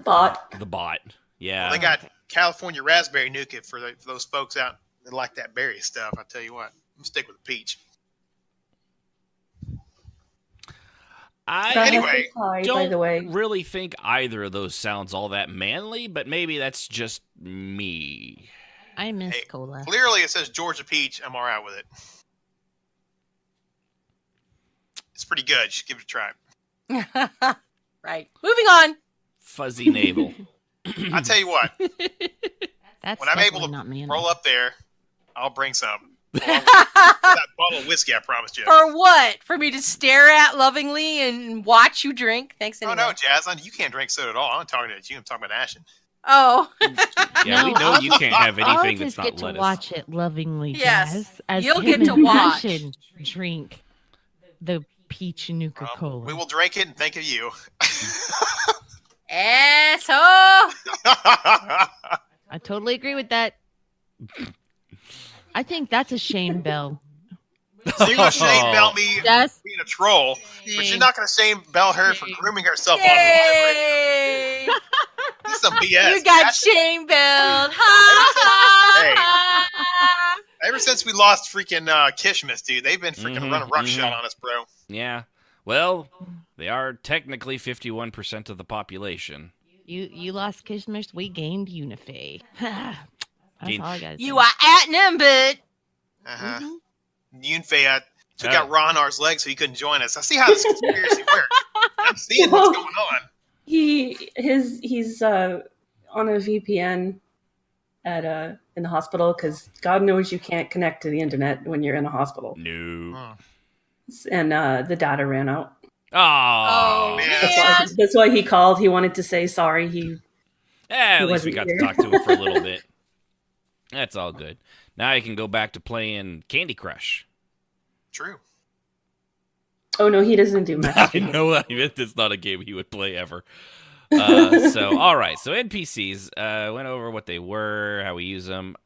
bot. The bot, yeah. Well, they got California raspberry nuke for those folks out that like that berry stuff. I tell you what, I'm gonna stick with the peach. I don't really think either of those sounds all that manly, but maybe that's just me. I miss cola. Clearly, it says Georgia peach. I'm all right with it. It's pretty good. You should give it a try. Right. Moving on. Fuzzy navel. I'll tell you what. That's When I'm able definitely to not me. roll up there, I'll bring some. Along with that bottle of whiskey I promised you. For what? For me to stare at lovingly and watch you drink? Thanks anyway. Oh, no, Jazz. You can't drink soda at all. I'm not talking to you. I'm talking about Ashen. Oh. Yeah, we know you can't have I'll anything just that's get not to lettuce. watch it lovingly, Yes. Jazz, as You'll him get to and watch. Passion drink the peach Nuka Cola. We will drink it and think of you. Asshole. I totally agree with that. I think that's a shame bell. So you're going to shame Bell me Yes. being a troll, but you're not going to shame Bell her for grooming herself on Yay! This is some BS. You got shame belled. Ha ha. Ever since we lost freaking Kishmas, dude, they've been freaking running roughshod on us, bro. Yeah. Well, they are technically 51% of the population. You lost Kishmish, we gained Unify. That's all I gotta say. You are outnumbered. Uh-huh. Yunfei took out Ronar's leg so he couldn't join us. I see how this conspiracy works. I'm seeing what's going on. He's on a VPN at in the hospital because God knows you can't connect to the internet when you're in a hospital. No. And the data ran out. Oh, man. That's why he called. He wanted to say sorry. At least we wasn't got here. to talk to him for a little bit. That's all good. Now you can go back to playing Candy Crush. True. Oh no, he doesn't do math. I know. I meant it's not a game he would play ever. All right. So NPCs, went over what they were, how we use them.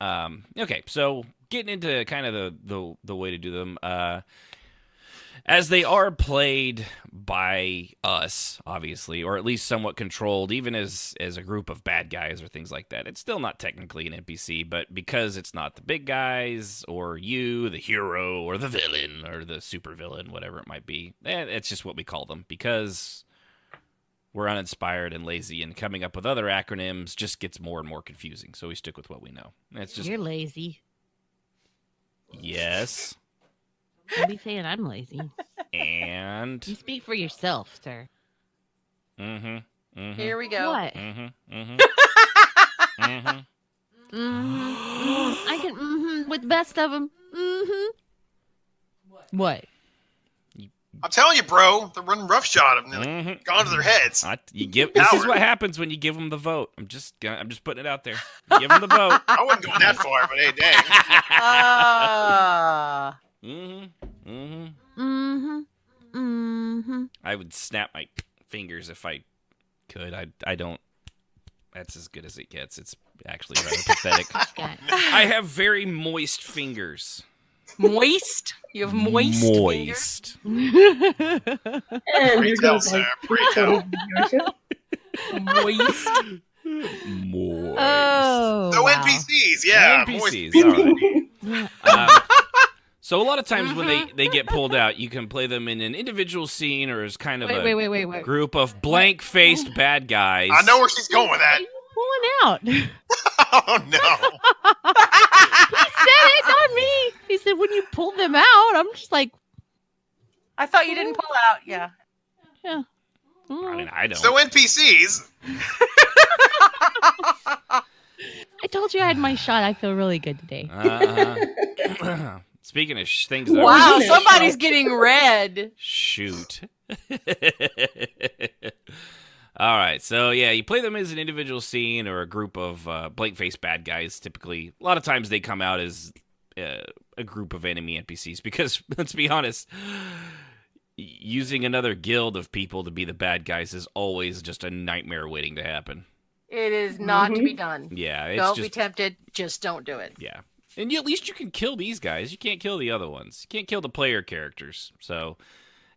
Okay, so getting into kind of the way to do them. As they are played by us, obviously, or at least somewhat controlled, even as a group of bad guys or things like that, it's still not technically an NPC, but because it's not the big guys, or you, the hero, or the villain, or the supervillain, whatever it might be, it's just what we call them, because we're uninspired and lazy, and coming up with other acronyms just gets more and more confusing, so we stick with what we know. It's just... You're lazy. Yes. Don't be saying I'm lazy. And You speak for yourself, sir. Here we go. What? I can with the best of them. What? I'm telling you, bro, they're running roughshod of them. Gone to their heads. This is what happens when you give them the vote. I'm just putting it out there. Give them the vote. I wouldn't go that far, but hey, dang. I would snap my fingers if I could. I don't. That's as good as it gets. It's actually rather pathetic. I have very moist fingers. Moist? You have moist Moist. And Pray there tell, goes sir. my Pray tell. Moist. Moist. Oh. So wow. NPCs, yeah. NPCs, all right. So a lot of times when they get pulled out, you can play them in an individial scene or as kind of Wait. group of blank-faced bad guys. I know where she's going with that. Pulling out. He Oh, no. said it, not me. He said when you pull them out, I'm just like, I thought you didn't pull out. Yeah. yeah. I mean, I don't. So NPCs. I told you I had my shot. I feel really good today. Speaking of things that Wow, are... somebody's getting red. Shoot. All right, so yeah, you play them as an individual scene or a group of blank-faced bad guys. Typically, a lot of times they come out as a group of enemy NPCs because, let's be honest, using another guild of people to be the bad guys is always just a nightmare waiting to happen. It is not to be done. Yeah, it's Don't just... be tempted. Just don't do it. Yeah. And at least you can kill these guys. You can't kill the other ones. You can't kill the player characters. So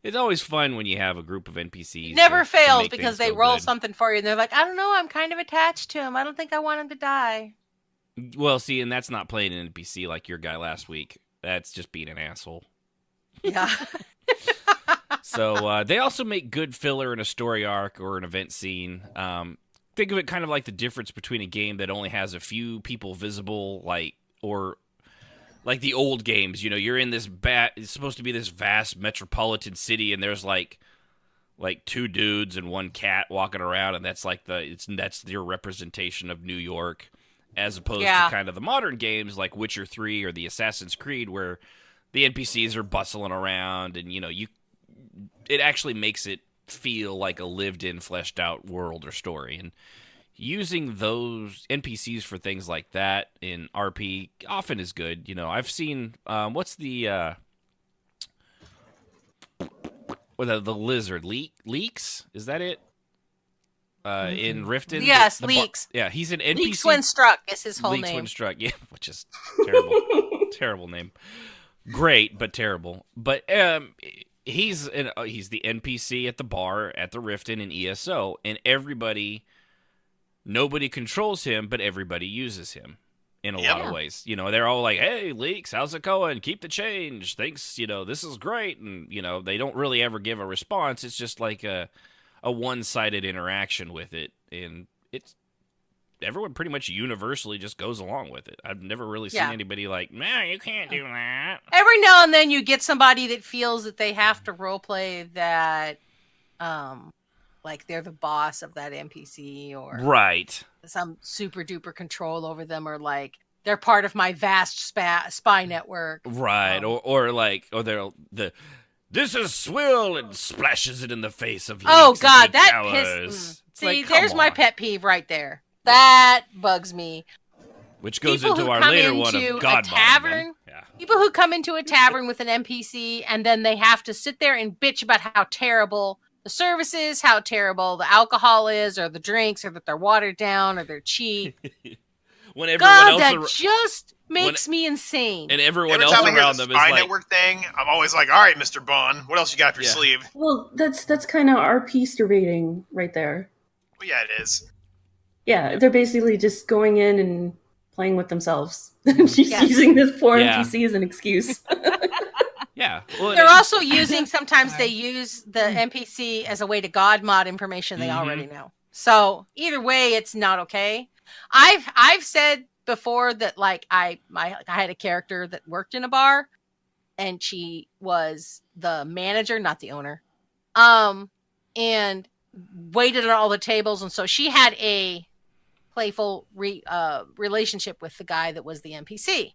it's always fun when you have a group of NPCs. Never to fails make because things they go roll good. something for you and they're like, I don't know, I'm kind of attached to him. I don't think I want him to die. Well, see, and that's not playing an NPC like your guy last week. That's just being an asshole. Yeah. So they also make good filler in a story arc or an event scene. Think of it kind of like the difference between a game that only has a few people visible, like like the old games. You know, you're in this it's supposed to be this vast metropolitan city, and there's like two dudes and one cat walking around, and that's like that's your representation of New York, as opposed to kind of the modern games like Witcher 3 or the Assassin's Creed, where the NPCs are bustling around, and you know, it actually makes it feel like a lived-in, fleshed-out world or story. And using those NPCs for things like that in RP often is good. You know, I've seen what's the lizard leaks? Is that it? In Riften, yes, Leaks. Yeah, he's an NPC. Leaks when struck is his whole Leaks name. when struck, yeah, which is terrible, terrible name. Great, but terrible. But he's the NPC at the bar at the Riften in ESO, and nobody controls him, but everybody uses him in a lot of ways. You know, they're all like, "Hey, Leaks, how's it going? Keep the change. Thanks, you know, this is great." And you know, they don't really ever give a response. It's just like a one-sided interaction with it, and everyone pretty much universally just goes along with it. I've never really seen anybody like, "Man, you can't do that." Every now and then you get somebody that feels that they have to roleplay that, like they're the boss of that NPC, or some super duper control over them, or like they're part of my vast spy network. Right, or they're this is swill, and splashes it in the face of Leaks. Oh God, that pisses. See, there's my pet peeve right there. That bugs me. Which goes into our later one of godmodded. People who come into a tavern with an NPC and then they have to sit there and bitch about how terrible the service is, how terrible the alcohol is, or the drinks, or that they're watered down, or they're cheap. When everyone that just makes me insane. And everyone else around them is like, network thing. I'm always like, all right, Mr. Bond, what else you got up your sleeve? Well, that's kind of RP baiting right there. Well, yeah, it is. Yeah, they're basically just going in and playing with themselves. She's using this poor NPC as an excuse. Yeah. Well, they're also using, sometimes they use the NPC as a way to god mod information they already know. So either way, it's not okay. I've said before that, like, I had a character that worked in a bar, and she was the manager, not the owner, and waited at all the tables, and so she had a playful relationship with the guy that was the NPC.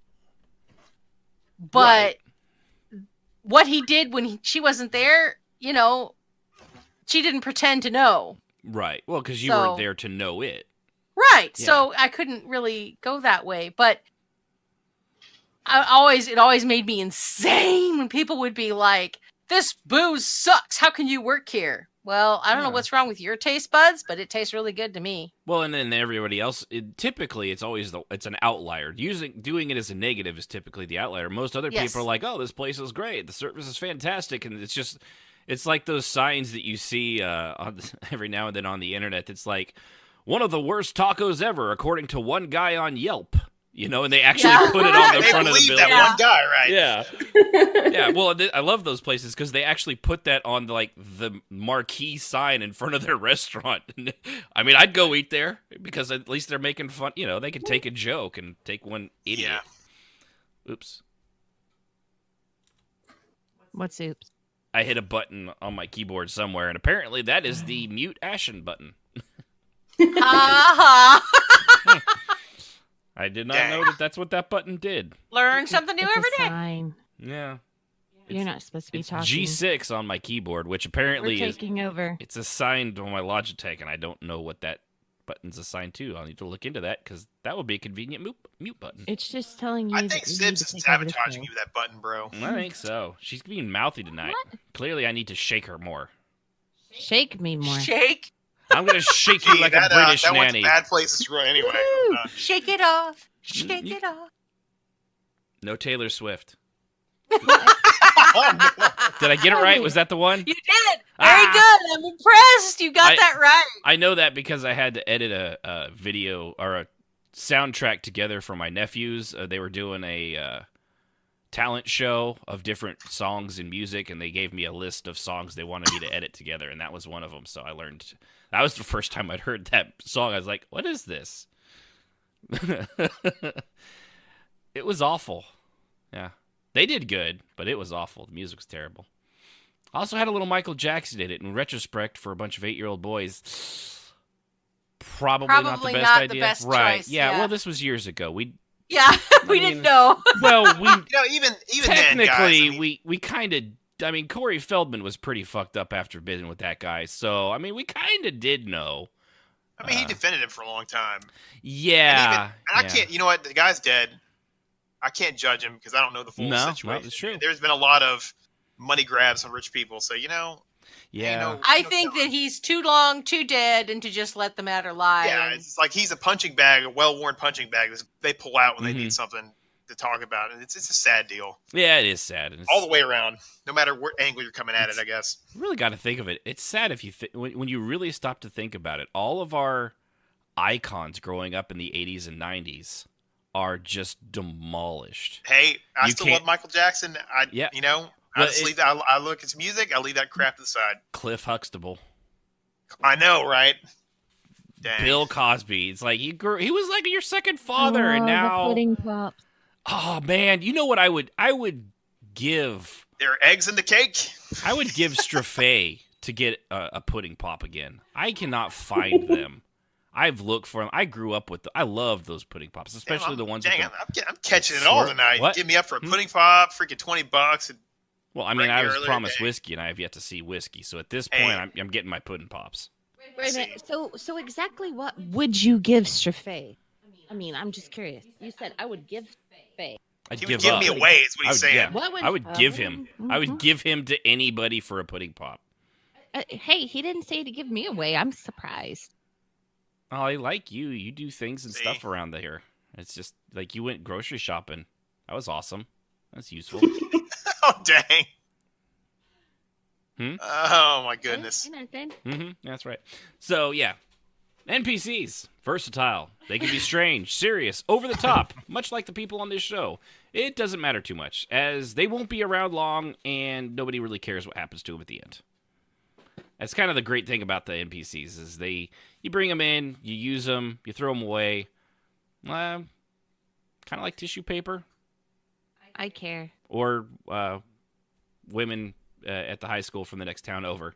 But what he did when she wasn't there, you know, she didn't pretend to know. Right. Well, because you weren't there to know it. Right. Yeah. So I couldn't really go that way. But it always made me insane when people would be like, "This booze sucks. How can you work here?" Well, I don't know what's wrong with your taste buds, but it tastes really good to me. Well, and then everybody else, typically it's always it's an outlier. Doing it as a negative is typically the outlier. Most other people are like, "Oh, this place is great. The service is fantastic," and it's like those signs that you see every now and then on the internet. It's like, one of the worst tacos ever, according to one guy on Yelp. You know, and they actually put it on the front of the building. That one guy, right? Yeah. Yeah, well, I love those places because they actually put that on, like, the marquee sign in front of their restaurant. I mean, I'd go eat there because at least they're making fun. You know, they can take a joke and take one idiot. Yeah. Oops. What's oops? I hit a button on my keyboard somewhere, and apparently that is the mute Ashen button. I did not know that that's what that button did. Learn something new every day. Sign. Yeah. You're not supposed to be talking. G6 on my keyboard, which apparently We're taking over. It's assigned on my Logitech, and I don't know what that button's assigned to. I'll need to look into that, because that would be a convenient mute button. It's just telling you. I think Sibs is sabotaging you with that button, bro. I think so. She's being mouthy tonight. What? Clearly, I need to shake her more. Shake me more. Shake? I'm going to shake you like a British that nanny. That went to bad places anyway. Shake it off. Shake it off. No Taylor Swift. Did I get it right? Was that the one? You did. Very good. I'm impressed. You got that right. I know that because I had to edit a video or a soundtrack together for my nephews. They were doing a talent show of different songs and music, and they gave me a list of songs they wanted me to edit together, and that was one of them. So I learned. That was the first time I'd heard that song. I was like, what is this? It was awful. Yeah. They did good, but it was awful. The music was terrible. Also had a little Michael Jackson in it. In retrospect, for a bunch of 8-year-old boys, probably not the best idea. The best right. choice, yeah, well, this was years ago. We didn't know. Well, we even technically, then, guys, we kind of, I mean, Corey Feldman was pretty fucked up after bidding with that guy. So, I mean, we kind of did know. I mean, he defended him for a long time. Yeah. And I can't, you know what? The guy's dead. I can't judge him because I don't know the full situation. No, it's true. There's been a lot of money grabs on rich people. So, yeah. I think that he's too long, too dead, and to just let the matter lie. Yeah, it's like he's a punching bag, a well-worn punching bag that they pull out when they need something to talk about. And it's a sad deal. Yeah, it is sad. All the way around, no matter what angle you're coming at it, I guess. You really got to think of it. It's sad if you when you really stop to think about it. All of our icons growing up in the 80s and 90s are just demolished. Hey, I still love Michael Jackson. I just leave that. I look at his music. I leave that crap to the side. Cliff Huxtable. I know, right? Dang. Bill Cosby. It's like he was like your second father, and now the pudding pops. Oh man, you know what I would give? There are eggs in the cake. I would give Strafay to get a pudding pop again. I cannot find them. I've looked for them. I grew up with them. I loved those pudding pops, especially the ones. Dang, I'm catching it all tonight. What? Give me up for a pudding pop, freaking $20. Well, I mean, I was promised whiskey, and I have yet to see whiskey. So at this point, I'm getting my pudding pops. Wait a minute. So exactly what would you give Strafay? I mean, I'm just curious. You said I would give Strafay. He would give me away, is what he's saying. Yeah, I would give him. I would give him to anybody for a pudding pop. Hey, he didn't say to give me away. I'm surprised. Oh, I like you. You do things and stuff around here. It's just like you went grocery shopping. That was awesome. That's useful. Oh, dang. Oh, my goodness. That's right. So, yeah. NPCs. Versatile. They can be strange, serious, over the top, much like the people on this show. It doesn't matter too much, as they won't be around long, and nobody really cares what happens to them at the end. That's kind of the great thing about the NPCs, is you bring them in, you use them, you throw them away. Kind of like tissue paper. I care. Or women at the high school from the next town over.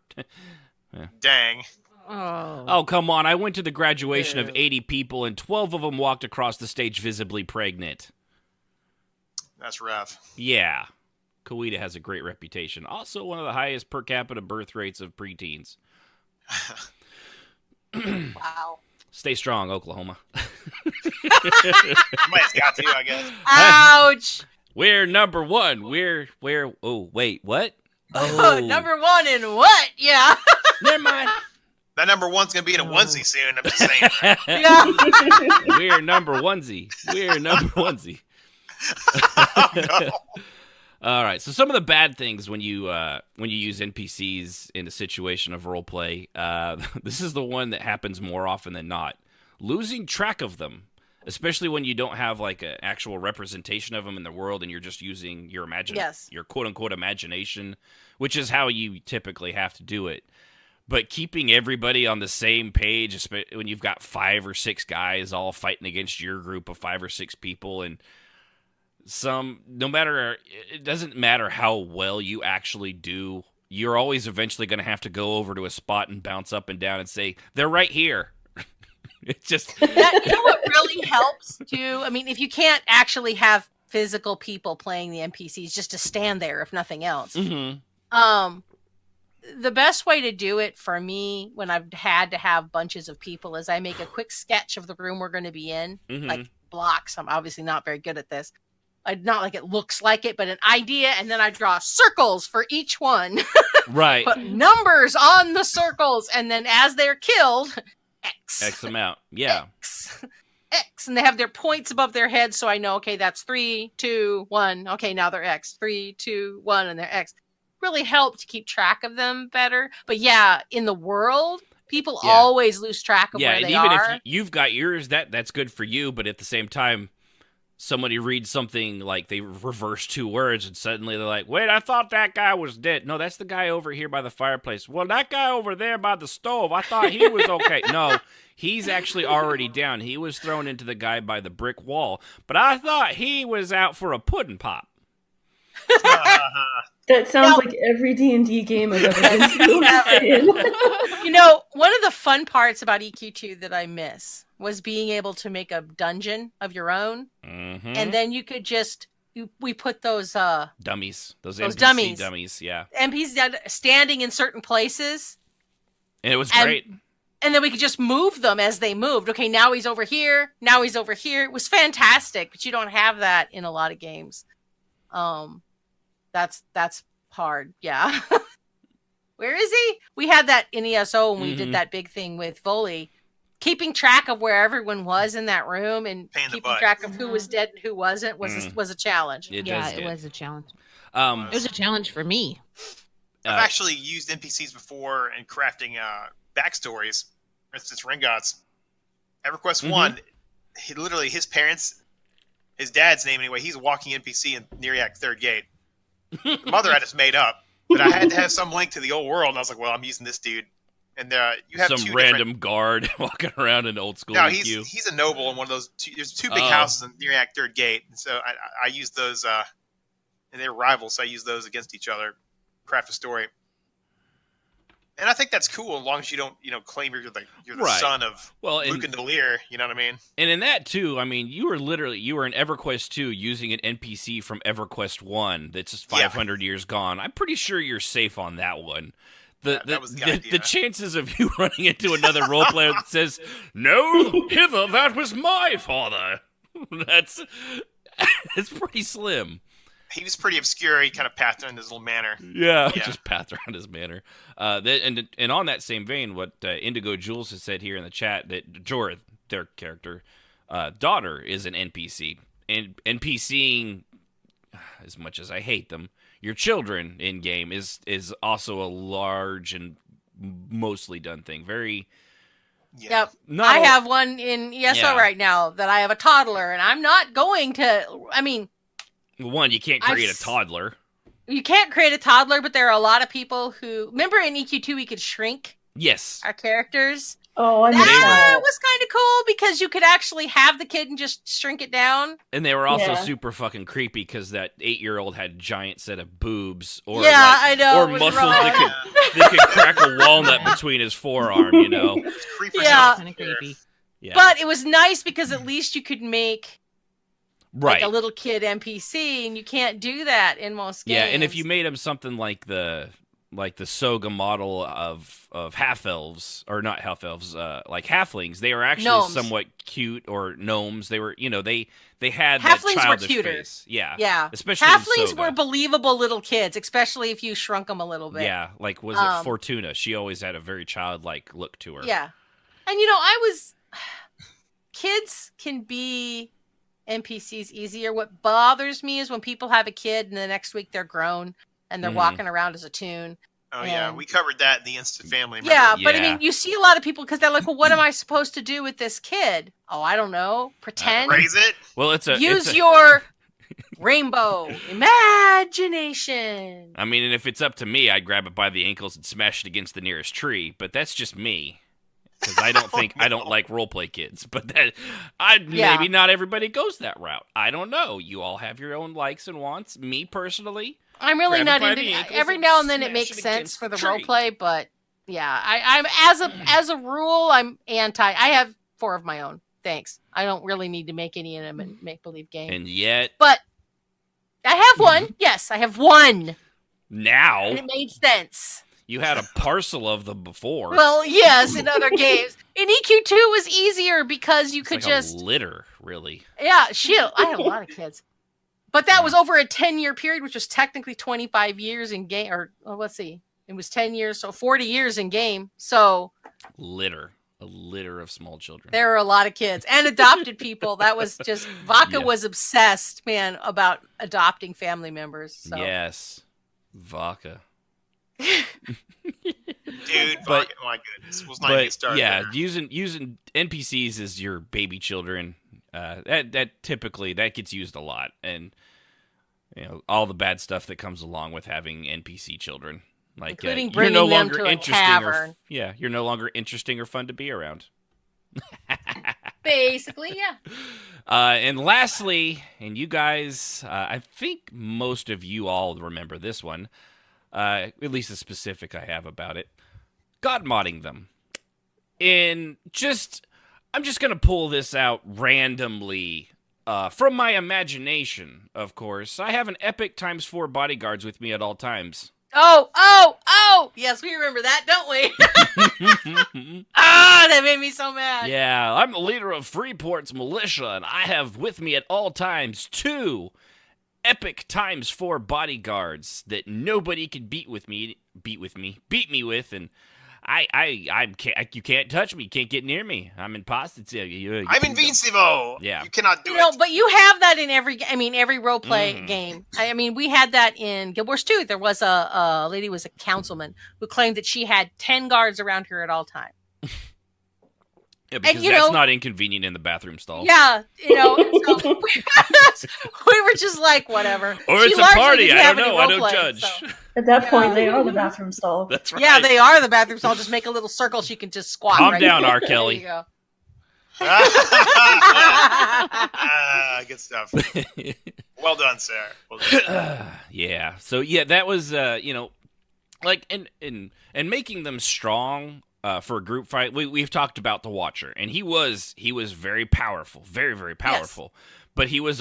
Yeah. Dang. Oh, come on. I went to the graduation of 80 people, and 12 of them walked across the stage visibly pregnant. That's rough. Yeah. Coweta has a great reputation. Also one of the highest per capita birth rates of preteens. Wow. Stay strong, Oklahoma. Somebody's got to, I guess. Ouch. We're number one. We're oh, wait, what? Oh, number one in what? Yeah. Never mind. That number one's going to be in a onesie soon. I'm just saying. Right? Yeah. We're number onesie. We're number onesie. Oh, no. All right. So some of the bad things when you use NPCs in a situation of roleplay, this is the one that happens more often than not. Losing track of them, especially when you don't have like an actual representation of them in the world, and you're just using your your quote unquote imagination, which is how you typically have to do it. But keeping everybody on the same page, especially when you've got 5 or 6 guys all fighting against your group of 5 or 6 people, and it doesn't matter how well you actually do, you're always eventually going to have to go over to a spot and bounce up and down and say, they're right here. It's just... You know what really helps, too? I mean, if you can't actually have physical people playing the NPCs, just to stand there, if nothing else. Mm-hmm. The best way to do it for me when I've had to have bunches of people is I make a quick sketch of the room we're going to be in, like blocks. I'm obviously not very good at this. Not like it looks like it, but an idea, and then I draw circles for each one. Right. Put numbers on the circles, and then as they're killed, X amount. Yeah. X, and they have their points above their heads, so I know, okay, that's 3, 2, 1. Okay, now they're X. 3, 2, 1, and they're X. Really help to keep track of them better. But yeah, in the world, people always lose track of where they are. Yeah, and even if you've got yours, that's good for you, but at the same time, somebody reads something like they reverse 2 words, and suddenly they're like, wait, I thought that guy was dead. No, that's the guy over here by the fireplace. Well, that guy over there by the stove, I thought he was okay. No, he's actually already down. He was thrown into the guy by the brick wall, but I thought he was out for a pudding pop. That sounds Now- like every D&D game I've ever been to. You know, one of the fun parts about EQ2 that I miss was being able to make a dungeon of your own, and then you could just we put those dummies, those NPC dummies, yeah, NPCs standing in certain places, and it was great. And then we could just move them as they moved. Okay, now he's over here. Now he's over here. It was fantastic, but you don't have that in a lot of games. That's hard. Yeah. Where is he? We had that in ESO when we did that big thing with Foley, keeping track of where everyone was in that room and keeping track of who was dead and who wasn't was a challenge. It was a challenge. It was a challenge for me. I've actually used NPCs before in crafting backstories. For instance, Ringott's EverQuest 1, his parents, his dad's name anyway, he's a walking NPC in Neriac Third Gate. The mother I just made up, but I had to have some link to the old world, and I was like, well, I'm using this dude. And you have some random guard walking around in old school. No, he's a noble in one of those. There's two big houses in Neriac Third Gate, and so I use those, and they're rivals, so I use those against each other, craft a story. And I think that's cool as long as you don't, claim you're the son of Luke and Delir. You know what I mean? And in that too, I mean, you were in EverQuest 2 using an NPC from EverQuest 1 that's just 500 years gone. I'm pretty sure you're safe on that one. The chances of you running into another role player that says, "No, hither, that was my father," it's pretty slim. He was pretty obscure. He kind of pathed around his little manor. Yeah, just pathed around his manor. And on that same vein, what Indigo Jules has said here in the chat, that Jorah, their character, daughter, is an NPC. And NPCing, as much as I hate them, your children in game is also a large and mostly done thing. Very. Yep. I have one in ESO right now that I have a toddler, and I'm not going to. I mean. One, you can't create a toddler. You can't create a toddler, but there are a lot of people who... Remember in EQ2 we could shrink our characters? Oh, I missed that was kind of cool because you could actually have the kid and just shrink it down. And they were also super fucking creepy because that 8-year-old had a giant set of boobs or I know, or muscles that could crack a walnut between his forearm, Kind of creepy. Yeah. But it was nice because at least you could make... Right. Like a little kid NPC, and you can't do that in most games. Yeah, and if you made him something like the Soga model of half-elves, or not half-elves, like halflings, they were actually somewhat cute, or gnomes. They were, they had that childish face. Yeah. Especially halflings were believable little kids, especially if you shrunk them a little bit. Yeah, like was it Fortuna? She always had a very childlike look to her. Yeah. And kids can be NPCs easier. What bothers me is when people have a kid and the next week they're grown and they're walking around as a toon. Oh, yeah. We covered that in the Instant Family. Yeah, but I mean, you see a lot of people because they're like, well, what am I supposed to do with this kid? Oh, I don't know. Pretend. Raise it. Well, Use your rainbow imagination. I mean, and if it's up to me, I'd grab it by the ankles and smash it against the nearest tree, but that's just me. Because I don't think I don't like roleplay kids, but maybe not everybody goes that route. I don't know. You all have your own likes and wants. Me personally, I'm really not into. Every now and then it makes sense for the roleplay, but yeah, I'm as a rule, I'm anti. I have 4 of my own. Thanks. I don't really need to make any of them in make believe game. And yet, but I have one. Yes, I have one. Now, and it made sense. You had a parcel of them before. Well, yes, in other games. In EQ2 it was easier because you could just a litter, really. Yeah, shit. I had a lot of kids. But that was over a 10-year period, which was technically 25 years in game, or let's see. It was 10 years, so 40 years in game. So a litter of small children. There were a lot of kids and adopted people. That was just Vaca was obsessed, man, about adopting family members. So. Yes. Vaca. Dude, but, oh my goodness, was not even started. Yeah, using NPCs as your baby children, that typically gets used a lot, and all the bad stuff that comes along with having NPC children, like including bringing them to a tavern. You're no longer interesting or fun to be around. Basically, yeah. And lastly, and you guys, I think most of you all remember this one, at least the specific I have about it, godmodding them. I'm just going to pull this out randomly from my imagination, of course. I have an epic ×4 bodyguards with me at all times. Oh! Yes, we remember that, don't we? That made me so mad. Yeah, I'm the leader of Freeport's militia, and I have with me at all times 2 epic ×4 bodyguards that nobody can beat me with, and I can't, you can't touch me, you can't get near me. I'm impossible. I'm invincible. Yeah. You cannot do it. But you have that in every roleplay game. I mean, we had that in Guild Wars 2. There was a lady was a councilman who claimed that she had 10 guards around her at all times. Yeah, because that's not inconvenient in the bathroom stall. Yeah, so we were just like, whatever. Or it's a party, I don't know, I don't judge. So. At that point, they are the bathroom stall. That's right. Yeah, they are the bathroom stall. Just make a little circle she can just squat. Calm right down, there. R. Kelly. There you go. Good stuff. Well done, Sarah. Well done. Yeah. So yeah, that was like and making them strong for a group fight. We've talked about the Watcher, and he was very powerful, very very powerful. Yes. But he was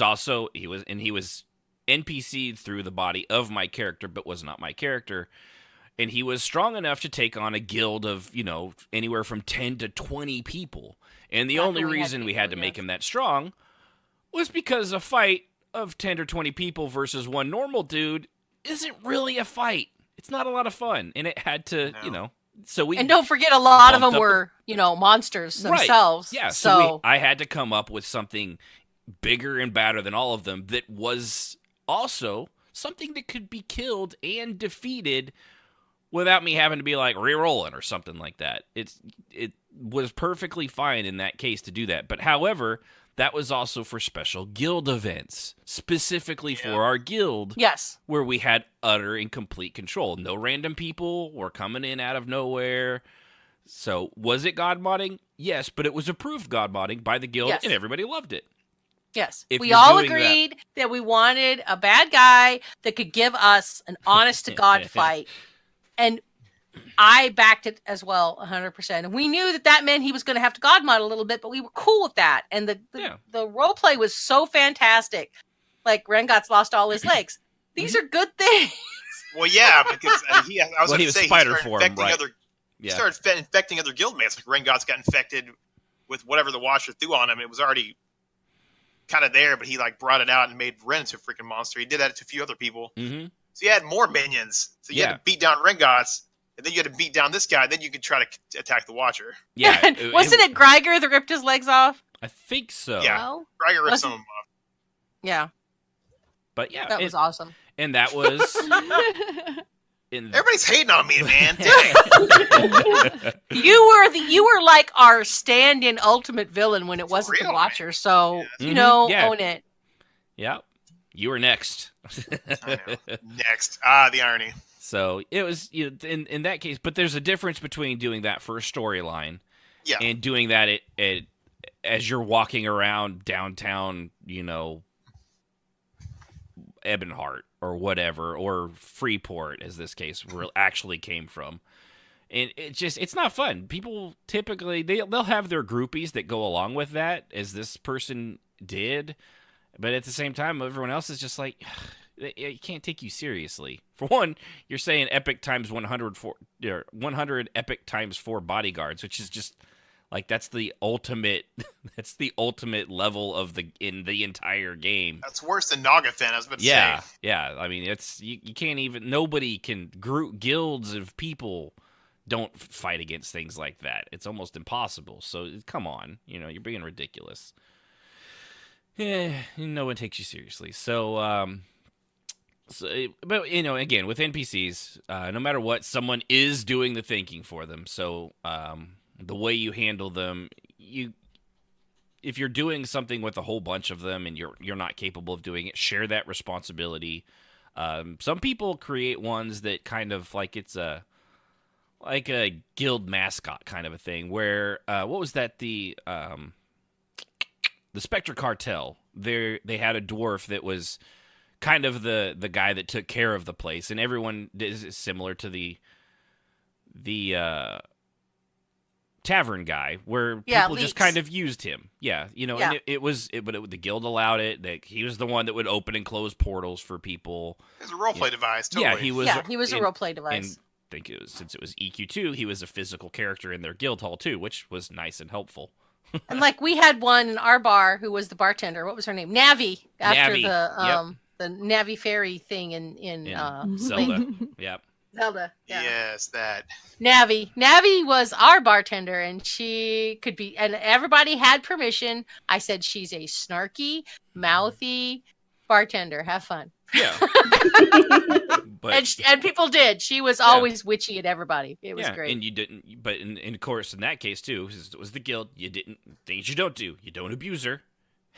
NPC'd through the body of my character, but was not my character. And he was strong enough to take on a guild of, anywhere from 10 to 20 people. And the only reason we had to make him that strong was because a fight of 10 or 20 people versus one normal dude isn't really a fight. It's not a lot of fun. And it had to, And don't forget, a lot of them were, monsters themselves. Right. Yeah. So I had to come up with something bigger and badder than all of them that was also something that could be killed and defeated without me having to be like re-rolling or something like that. It was perfectly fine in that case to do that. But however, that was also for special guild events, specifically for our guild. Yes. Where we had utter and complete control. No random people were coming in out of nowhere. So was it god modding? Yes, but it was approved god modding by the guild, and everybody loved it. Yes. We all agreed that we wanted a bad guy that could give us an honest-to-God fight. And I backed it as well, 100%. And we knew that meant he was going to have to god mod a little bit, but we were cool with that. And the role play was so fantastic. Like, Rengott's lost all his legs. These are good things. Well, yeah, because he was spider form, right? He started infecting other guildmates. Like, Rengott's got infected with whatever the Watcher threw on him. It was already kind of there, but he brought it out and made Ren into a freaking monster. He did that to a few other people. Mm-hmm. So you had more minions. So you had to beat down Rengott's, and then you had to beat down this guy. Then you could try to attack the Watcher. Yeah, wasn't it Greiger that ripped his legs off? I think so. Yeah, Greiger ripped some of them off. Yeah, but yeah, that was awesome. And that was. Everybody's hating on me, man. You were like our stand-in ultimate villain when it wasn't the Watcher. So own it. Yeah, you were next. I know. Next, the irony. So it was in that case, but there's a difference between doing that for a storyline, and doing that as you're walking around downtown, Ebonheart or whatever, or Freeport, as this case actually came from. And it's not fun. People typically, they'll have their groupies that go along with that, as this person did. But at the same time, everyone else is just like, it can't take you seriously. For one, you're saying epic times 100 epic times 4 bodyguards, which is just like, that's the ultimate level of the entire game. That's worse than Nagafen, I was about to say. Yeah. I mean, you can't even, nobody can, guilds of people don't fight against things like that. It's almost impossible. So come on, you're being ridiculous. No one takes you seriously. So, but again, with NPCs, no matter what, someone is doing the thinking for them. So, the way you handle them, if you're doing something with a whole bunch of them and you're not capable of doing it, share that responsibility. Some people create ones that kind of it's a guild mascot kind of a thing. Where what was that? the Spectre Cartel. They had a dwarf that was kind of the guy that took care of the place, and everyone is similar to the tavern guy, where people just kind of used him. Yeah, you know, and the guild allowed it. That he was the one that would open and close portals for people. It was a roleplay device. Totally. Yeah, he was. Yeah, he was a roleplay device. And I think since it was EQ2, he was a physical character in their guild hall too, which was nice and helpful. And like we had one in our bar who was the bartender. What was her name? Navi. After Navi. The Navi fairy thing in Zelda. Yep. Zelda. Yeah. Yes, that. Navi. Navi was our bartender, and she could be, and everybody had permission. I said she's a snarky, mouthy bartender. Have fun. Yeah. and people did. She was always witchy at everybody. It was great. And you didn't, but in of course, in that case too, it was the guild. You didn't, things you don't do. You don't abuse her.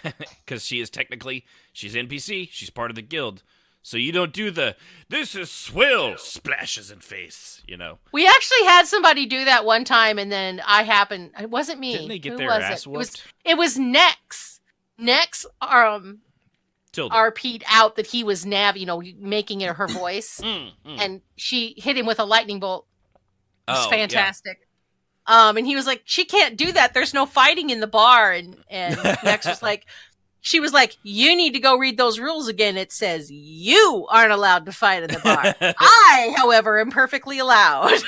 Because she's NPC. She's part of the guild. So you don't do this is swill splashes in face, you know. We actually had somebody do that one time, and then it wasn't me. Didn't they get Who their was ass it? whooped? It was Nex. Nex RP'd out that he was Navi, you know, making it her voice. And she hit him with a lightning bolt. It was fantastic. Yeah. And he was like, she can't do that. There's no fighting in the bar. And Nex was like, she was like, you need to go read those rules again. It says you aren't allowed to fight in the bar. I, however, am perfectly allowed.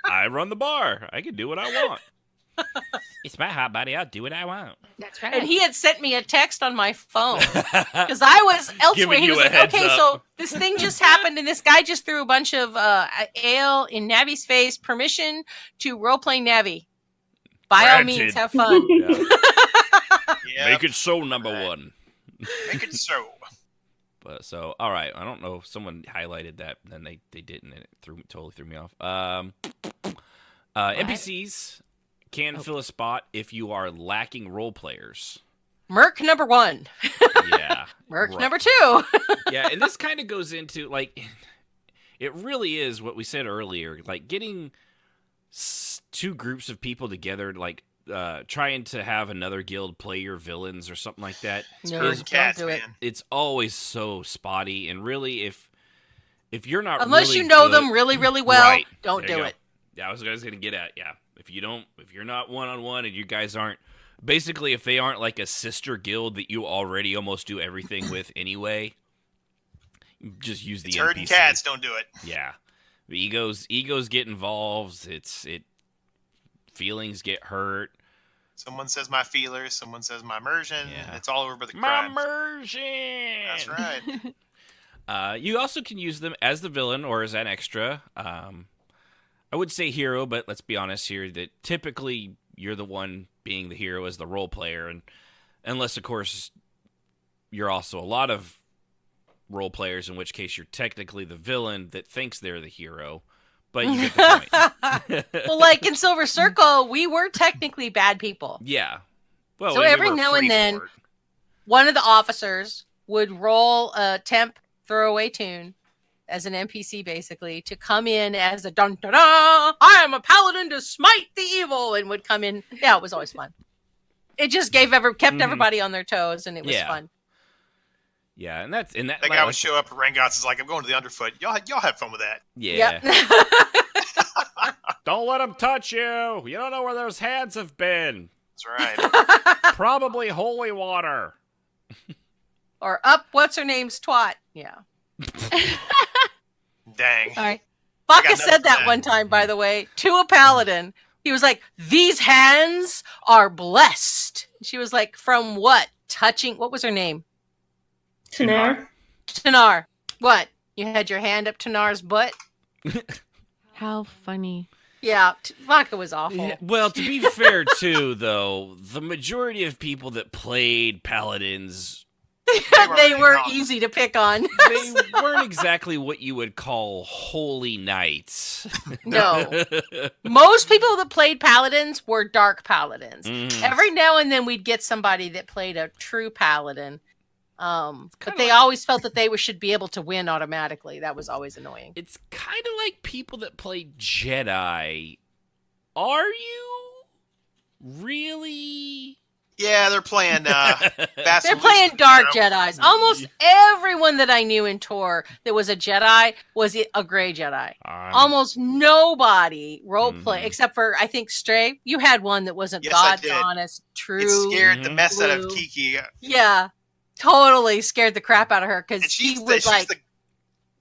I run the bar. I can do what I want. It's my hot body. I'll do what I want. That's right. And he had sent me a text on my phone because I was elsewhere. He was like, okay, so this thing just happened and this guy just threw a bunch of ale in Navi's face. Permission to roleplay Navi. By all means, have fun. Yeah. Make it so, number one. Make it so. But so, all right. I don't know if someone highlighted that, then they didn't, and it totally threw me off. NPCs can fill a spot if you are lacking role players. Merc number 1. Yeah. Merc number 2. Yeah, and this kind of goes into, like, it really is what we said earlier, like, getting two groups of people together, like, trying to have another guild play your villains or something like that. No, don't do it. It's always so spotty, and really, if you're not unless really you know good, them really, really well, right, don't do it. Yeah, I was going to get at, if you're not one-on-one and you guys aren't, basically if they aren't like a sister guild that you already almost do everything with anyway, just use the NPC. Herding cats, don't do it. Yeah. The egos get involved, feelings get hurt. Someone says my feelers, someone says my immersion, and it's all over by the crime. My immersion! That's right. You also can use them as the villain or as an extra. I would say hero, but let's be honest here that typically you're the one being the hero as the role player, and unless of course you're also a lot of role players, in which case you're technically the villain that thinks they're the hero. But you get the point. Well, like in Silver Circle, we were technically bad people. Yeah. Well, so every now and then, one of the officers would roll a temp throwaway tune as an NPC, basically, to come in as a dun-dun-dun, I am a paladin to smite the evil, and would come in. Yeah, it was always fun. It just kept everybody on their toes, and it was fun. Yeah, and that guy would show up at Rengots is like, I'm going to the underfoot. Y'all have fun with that. Yeah. Don't let them touch you. You don't know where those hands have been. That's right. Probably holy water. Or up, what's her name's twat. Yeah. Dang. All right. Baka said that one time, by the way, to a paladin. He was like, these hands are blessed. She was like, from what? Touching, what was her name? Tanar. What? You had your hand up Tanar's butt? How funny. Yeah, Vodka was awful. Yeah, well, to be fair, too, though, the majority of people that played paladins... they were easy to pick on. They weren't exactly what you would call holy knights. No. Most people that played paladins were dark paladins. Every now and then we'd get somebody that played a true paladin. But they always felt that they should be able to win automatically. That was always annoying. It's kind of like people that play Jedi. Are you really Yeah, they're playing. They're playing dark Jedis. Almost everyone that I knew in Tor that was a Jedi was a gray Jedi. Almost nobody roleplay except for I think Stray. You had one that wasn't God's honest, true. It scared the mess out of Kiki. Yeah, totally scared the crap out of her because she was like.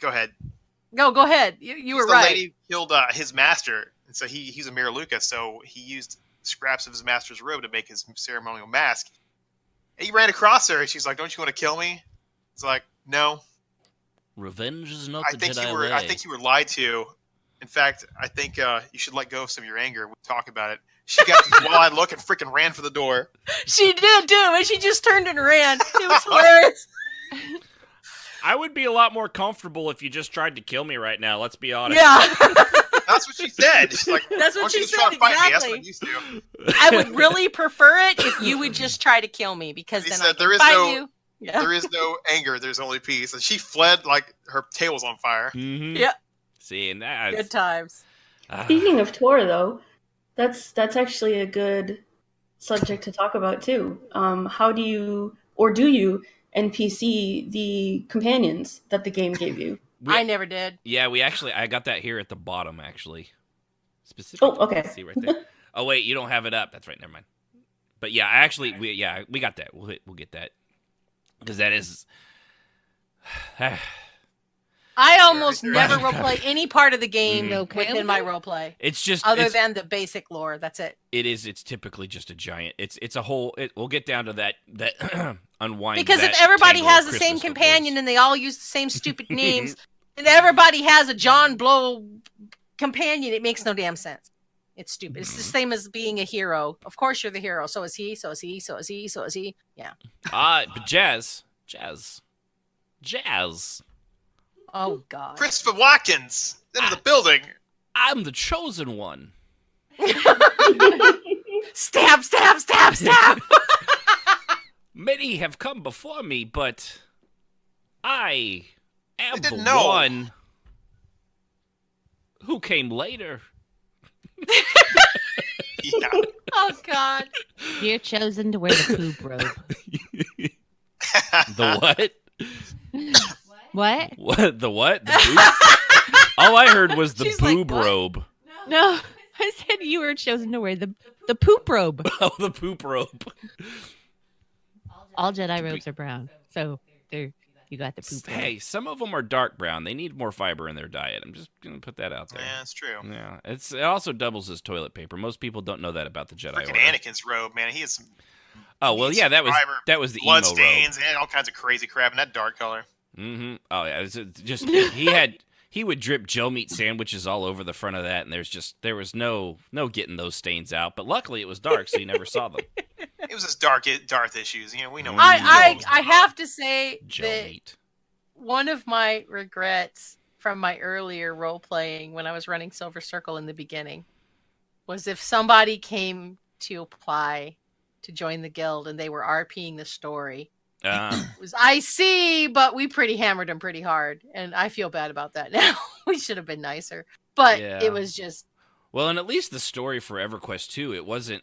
Go ahead. No, go ahead. You were the right. Lady killed his master, and so he's a Miraluka, so he used scraps of his master's robe to make his ceremonial mask. And he ran across her, and she's like, "Don't you want to kill me?" It's like, "No." Revenge is not the think Jedi you were. way. I think you were lied to. In fact, I think you should let go of some of your anger. We'll talk about it. She got this wide look and freaking ran for the door. She did too, and she just turned and ran. It was hilarious. I would be a lot more comfortable if you just tried to kill me right now. Let's be honest. Yeah. That's what she said. She's like, that's what she said. Exactly. I would really prefer it if you would just try to kill me because then I can fight you. Yeah. There is no anger. There's only peace. And she fled like her tail was on fire. Mm-hmm. Yeah. See, and that's good times. Speaking of Tor, though, that's actually a good subject to talk about too. How do you NPC the companions that the game gave you? I never did. Yeah, I got that here at the bottom, actually. Specifically. Oh, okay. See right there. Oh, wait, you don't have it up. That's right, never mind. But yeah, we got that. We'll get that. Because that is... I almost never roleplay any part of the game within my roleplay. It's just... Other than the basic lore, that's it. It's typically just a giant... It's a whole... we'll get down to that unwind. Because if everybody has the same companion and they all use the same stupid names... And everybody has a John Blow companion. It makes no damn sense. It's stupid. It's the same as being a hero. Of course you're the hero. So is he. So is he. So is he. So is he. Yeah. But Jazz. Oh, God. Christopher Watkins. Into the building. I'm the chosen one. Stab. Many have come before me, but I... am the one who came later. Yeah. Oh, God. You're chosen to wear the poop robe. The what? What? What? The what? The boob? All I heard was the boob robe. No, I said you were chosen to wear the poop robe. Oh, the poop robe. All Jedi robes are brown, so you got the poop robe. Hey, some of them are dark brown. They need more fiber in their diet. I'm just going to put that out there. Yeah, that's true. Yeah, it also doubles as toilet paper. Most people don't know that about the Jedi Order. Anakin's robe, man. He has some... Oh, well, yeah, that was the emo robe. Blood stains and all kinds of crazy crap in that dark color. Mm-hmm. Oh, yeah, it was just... He would drip Joe meat sandwiches all over the front of that, and there was no getting those stains out. But luckily, it was dark, so you never saw them. It was just Darth issues. We know. I have to say Joe that meat. one of my regrets from my earlier role playing when I was running Silver Circle in the beginning was if somebody came to apply to join the guild and they were RPing the story. It was IC, but we pretty hammered them pretty hard, and I feel bad about that now. We should have been nicer, but it was just. Well, and at least the story for EverQuest 2, it wasn't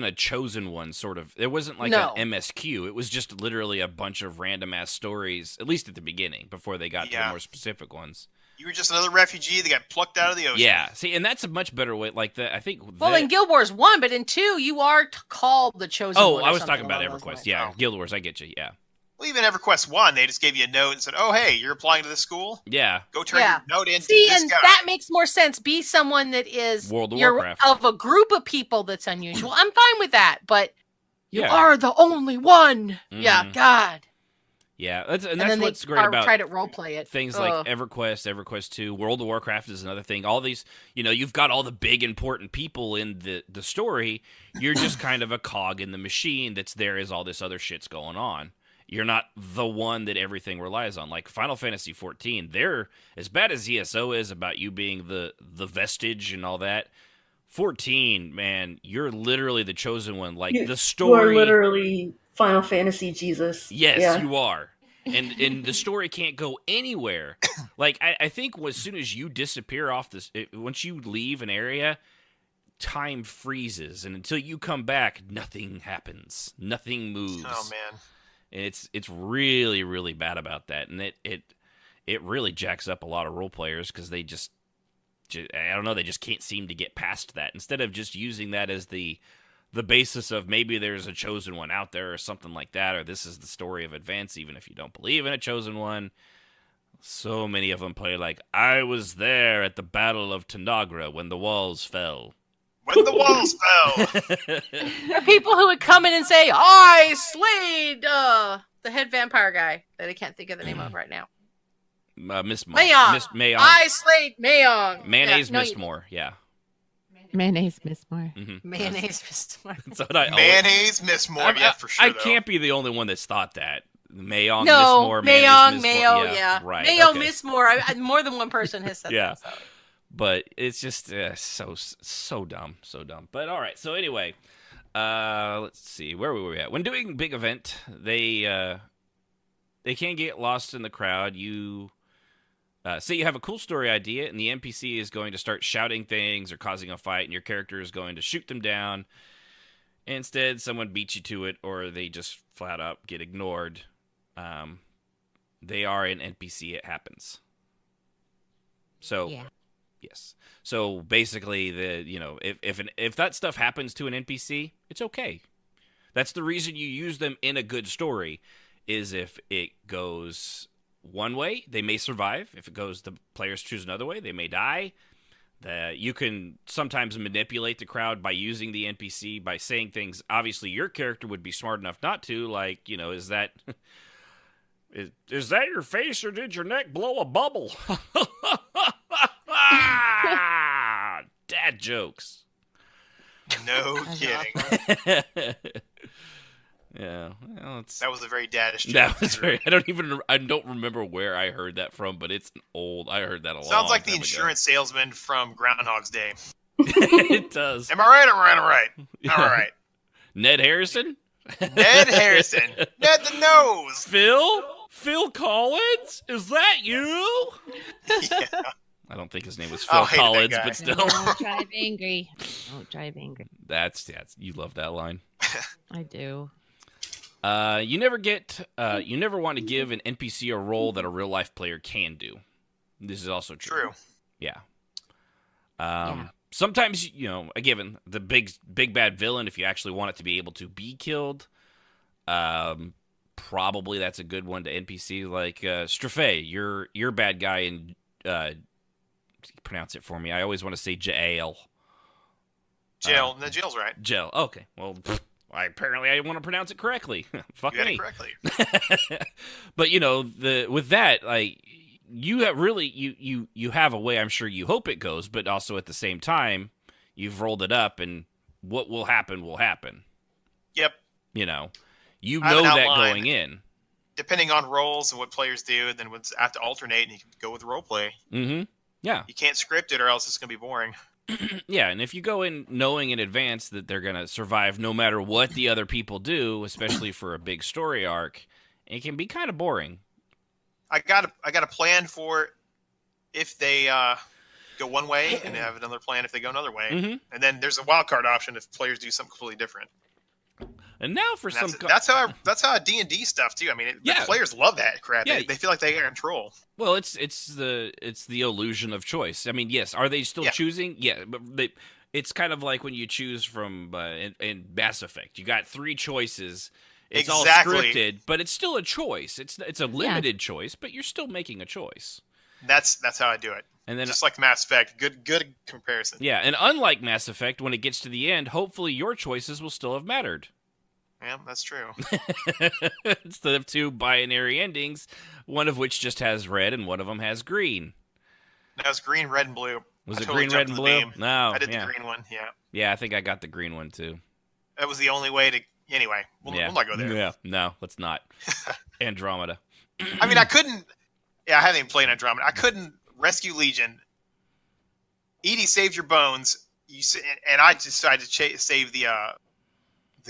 a chosen one, sort of. It wasn't like an MSQ. It was just literally a bunch of random ass stories, at least at the beginning, before they got to the more specific ones. You were just another refugee that got plucked out of the ocean. Yeah, see, and that's a much better way. Like I think. Well, in Guild Wars 1, but in 2, you are called the chosen one. Oh, I was talking about EverQuest. Yeah, Guild Wars. I get you. Yeah. Well, even EverQuest 1, they just gave you a note and said, "Oh, hey, you're applying to this school. Yeah, go turn your note in." See, to this and guy. that makes more sense. Be someone that is World of Warcraft of a group of people that's unusual. I'm fine with that, but you are the only one. Mm-hmm. Yeah, God. Yeah, that's what's great about try to roleplay it. Things like EverQuest, EverQuest 2, World of Warcraft is another thing. All these, you've got all the big important people in the story. You're just kind of a cog in the machine that's there as all this other shit's going on. You're not the one that everything relies on. Like Final Fantasy XIV, they're as bad as ESO is about you being the vestige and all that. 14, man, you're literally the chosen one. Like the story, you are literally Final Fantasy Jesus. Yes, you are. And the story can't go anywhere. Like I think as soon as you disappear off this, once you leave an area, time freezes, and until you come back, nothing happens. Nothing moves. Oh man. And it's really, really bad about that. And it really jacks up a lot of role players because they just I don't know, they just can't seem to get past that. Instead of just using that as the basis of maybe there's a chosen one out there or something like that, or this is the story of Advance, even if you don't believe in a chosen one. So many of them play like, I was there at the Battle of Tanagra when the walls fell. When the walls fell. There are people who would come in and say, I slayed the head vampire guy that I can't think of the name of right now. Miss Mayong. Miss Mayong. I slayed Mayong. Mayonnaise Yeah, no, Miss Moore, yeah. Mayonnaise Miss Moore. Mm-hmm. Mayonnaise Miss Moore. Mayonnaise Miss Moore, yeah, for sure. I can't be the only one that's thought that. Mayong, No, Miss Moore, Mayong, Miss Mayo, Moore. yeah. Right. Mayong, okay. Miss Moore. More than one person has said Yeah. that. So. But it's just so dumb, so dumb. But all right, so anyway, let's see, where were we at? When doing big event, they can't get lost in the crowd. You say you have a cool story idea, and the NPC is going to start shouting things or causing a fight, and your character is going to shoot them down. Instead, someone beats you to it, or they just flat out get ignored. They are an NPC. It happens. So, Yeah. yes. So basically, if that stuff happens to an NPC, it's okay. That's the reason you use them in a good story. Is if it goes one way, they may survive. If it goes, the players choose another way, they may die. You can sometimes manipulate the crowd by using the NPC, by saying things. Obviously, your character would be smart enough not to. Like, is that is that your face, or did your neck blow a bubble? Dad jokes. No kidding. Yeah, well, that was a very daddish joke. That was very. I don't remember where I heard that from, but it's old. I heard that a lot. Sounds like the insurance salesman from Groundhog's Day. It does. Am I right? All right. Yeah. All right. Ned Harrison. Ned Harrison. Ned the Nose. Phil Collins. Is that you? Yeah. I don't think his name was Phil Collins, but still. Don't drive angry. Don't drive angry. That's you love that line. I do. You never want to give an NPC a role that a real life player can do. This is also true. Yeah. Sometimes, given the big bad villain, if you actually want it to be able to be killed, probably that's a good one to NPC. Like Strafei, your bad guy in pronounce it for me. I always want to say jail. Jail. No, jail's right. Jail. Okay. Well, apparently I want to pronounce it correctly. Fuck you me. It correctly. But with that, like you have really you have a way. I'm sure you hope it goes, but also at the same time, you've rolled it up, and what will happen will happen. Yep. You know that going in. Depending on roles and what players do, and then we'll have to alternate, and you can go with role play. Mm-hmm. Yeah. You can't script it, or else it's going to be boring. Yeah, and if you go in knowing in advance that they're going to survive no matter what the other people do, especially for a big story arc, it can be kind of boring. I got a plan for if they go one way, and have another plan if they go another way. Mm-hmm. And then there's a wild card option if players do something completely different. And now for that's how D&D stuff too. I mean, the players love that crap. Yeah. They feel like they got control. Well, it's the illusion of choice. I mean, yes, are they still choosing? Yeah, but it's kind of like when you choose from in Mass Effect. You got 3 choices. It's all scripted, but it's still a choice. It's a limited choice, but you're still making a choice. That's how I do it. And then just like Mass Effect, good comparison. Yeah, and unlike Mass Effect, when it gets to the end, hopefully your choices will still have mattered. Yeah, that's true. Instead of 2 binary endings, one of which just has red and one of them has green. That was green, red, and blue. Was it green, red, and blue? No. I did the green one, yeah. Yeah, I think I got the green one too. That was the only way to... Anyway, we'll not go there. Yeah, no, let's not. Andromeda. I mean, I couldn't... Yeah, I haven't even played Andromeda. I couldn't rescue Legion. Edie saved your bones, and I decided to save the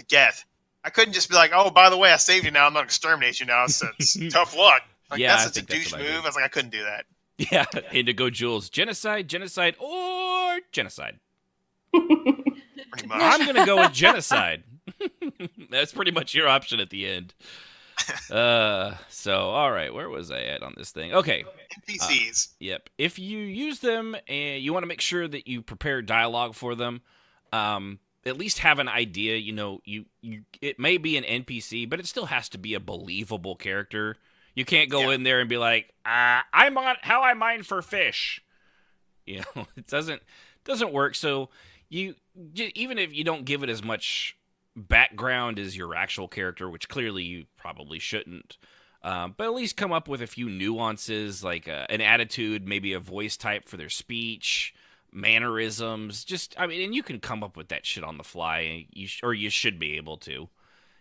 Geth. I couldn't just be like, oh, by the way, I saved you now. I'm not going to exterminate you now. So it's tough luck. Like, that's such a douche move. I was like, I couldn't do that. Yeah, Indigo Jules. Genocide, or genocide. Pretty much. I'm going to go with genocide. That's pretty much your option at the end. So, all right, where was I at on this thing? Okay. NPCs. Yep. If you use them and you want to make sure that you prepare dialogue for them, at least have an idea. You know, it may be an NPC, but it still has to be a believable character. You can't go in there and be like, I'm on how I mine for fish. You know, it doesn't work. So even if you don't give it as much background as your actual character, which clearly you probably shouldn't, but at least come up with a few nuances, like an attitude, maybe a voice type for their speech, mannerisms. And you can come up with that shit on the fly, or you should be able to.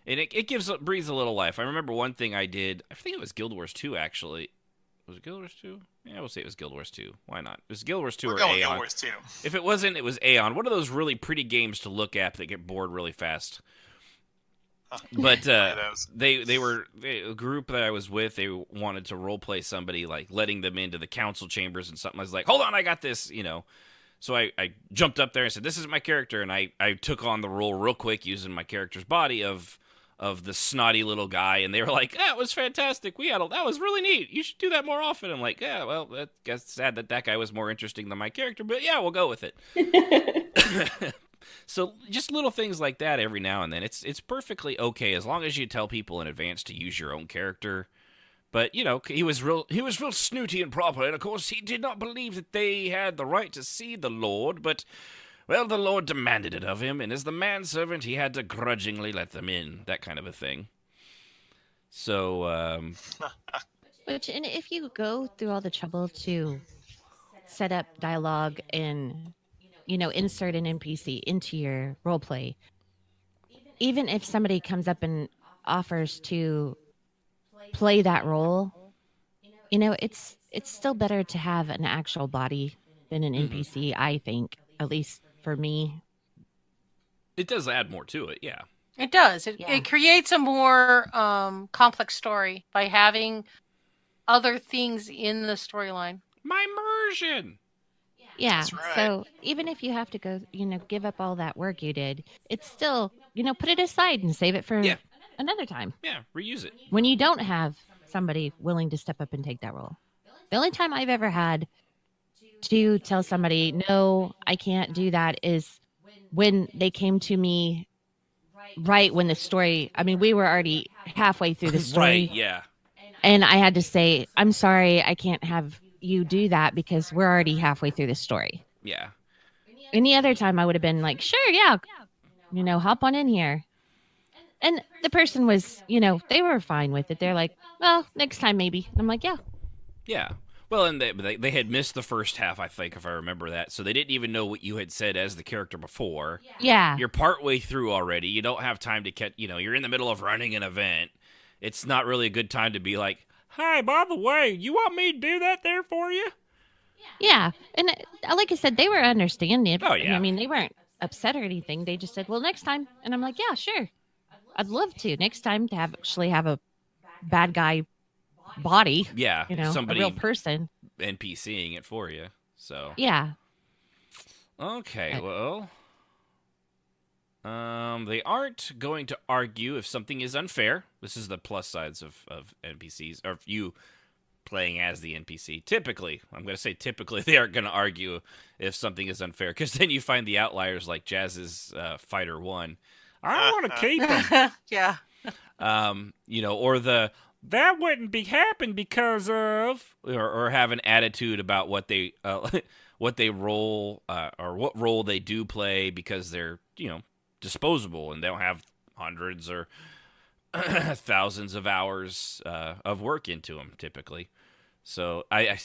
And it breathes a little life. I remember one thing I did. I think it was Guild Wars 2, actually. Was it Guild Wars 2? Yeah, we'll say it was Guild Wars 2. Why not? It was Guild Wars 2 or Aeon. Guild Wars 2. If it wasn't, it was Aeon. One of those really pretty games to look at that get bored really fast. But a group that I was with, they wanted to roleplay somebody, like letting them into the council chambers and something. I was like, hold on, I got this, you know. So I jumped up there and said, this is my character, and I took on the role real quick using my character's body of the snotty little guy, and they were like, that was fantastic. That was really neat. You should do that more often. I'm like, yeah, well, that's sad that guy was more interesting than my character, but yeah, we'll go with it. So just little things like that every now and then. It's perfectly okay as long as you tell people in advance to use your own character. But, you know, he was real snooty and proper, and of course he did not believe that they had the right to see the Lord, but, well, the Lord demanded it of him, and as the manservant, he had to grudgingly let them in, that kind of a thing. So, and if you go through all the trouble to set up dialogue and, you know, insert an NPC into your roleplay, even if somebody comes up and offers to play that role, you know, it's still better to have an actual body than an NPC, I think, at least for me. It does add more to it, yeah. It does. It creates a more complex story by having other things in the storyline. My immersion! Yeah, That's right. so even if you have to go, you know, give up all that work you did, it's still, you know, put it aside and save it for another time. Yeah, reuse it. When you don't have somebody willing to step up and take that role. The only time I've ever had to tell somebody, no, I can't do that, is when they came to me right when the story, I mean, we were already halfway through the story. Right, yeah. And I had to say, I'm sorry, I can't have you do that because we're already halfway through the story. Yeah. Any other time I would have been like, sure, yeah, you know, hop on in here. And the person was, you know, they were fine with it. They're like, well, next time maybe. I'm like, yeah. Yeah. Well, and they had missed the first half, I think, if I remember that. So they didn't even know what you had said as the character before. Yeah. You're partway through already. You don't have time to catch, you know, you're in the middle of running an event. It's not really a good time to be like, hey, by the way, you want me to do that there for you? Yeah. And like I said, they were understanding. Oh, yeah. I mean, they weren't upset or anything. They just said, well, next time. And I'm like, yeah, sure. I'd love to. Next time to actually have a bad guy body. Yeah. You know, somebody a real person. NPCing it for you. So. Yeah. Okay, well. They aren't going to argue if something is unfair. This is the plus sides of NPCs, or you playing as the NPC. Typically, I'm going to say typically, they aren't going to argue if something is unfair, because then you find the outliers like Jazz's Fighter 1. I want to keep him. Yeah. You know, or that wouldn't be happen because of, or have an attitude about what they roll, or what role they do play because they're, you know, disposable and they don't have hundreds or thousands of hours of work into them typically. So I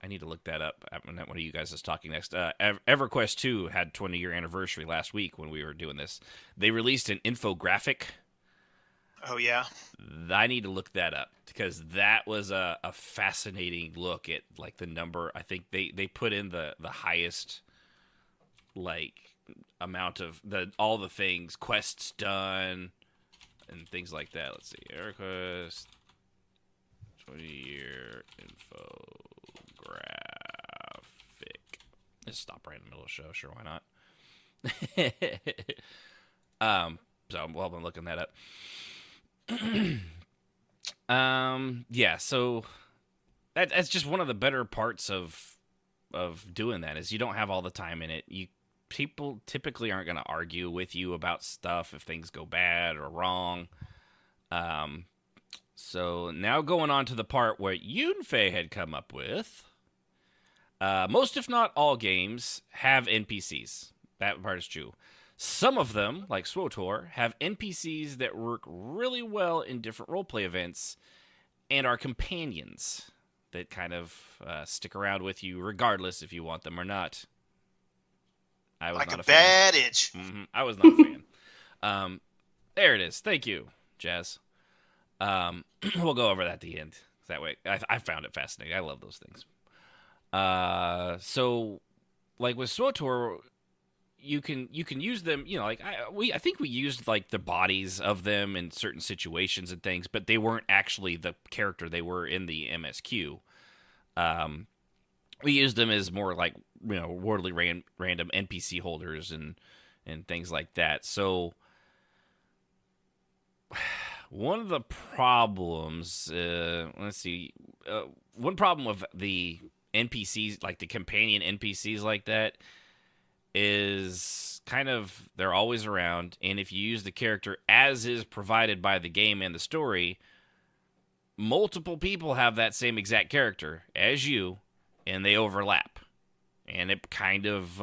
need to look that up when one of you guys is talking next. EverQuest 2 had 20-year anniversary last week when we were doing this. They released an infographic. Oh, yeah? I need to look that up because that was a fascinating look at, like, the number. I think they put in the highest, like, amount of all the things, quests done, and things like that. Let's see. EverQuest 20-year infographic. Just stop right in the middle of the show. Sure, why not? So while I'm looking that up. Yeah, so that's just one of the better parts of doing that is you don't have all the time in it. People typically aren't going to argue with you about stuff if things go bad or wrong. So now going on to the part where Yunfei had come up with. Most, if not all, games have NPCs. That part is true. Some of them, like SWTOR, have NPCs that work really well in different roleplay events and are companions that kind of stick around with you regardless if you want them or not. I was like not a fan. bad itch. Mm-hmm. I was not a fan. There it is. Thank you, Jazz. We'll go over that at the end. That way, I found it fascinating. I love those things. So, like with SWTOR, you can use them. You know, like I think we used like the bodies of them in certain situations and things, but they weren't actually the character they were in the MSQ. We used them as more like wordly random NPC holders and things like that. So one of the problems, let's see, one problem with the NPCs, like the companion NPCs like that, is kind of they're always around, and if you use the character as is provided by the game and the story, multiple people have that same exact character as you, and they overlap, and it kind of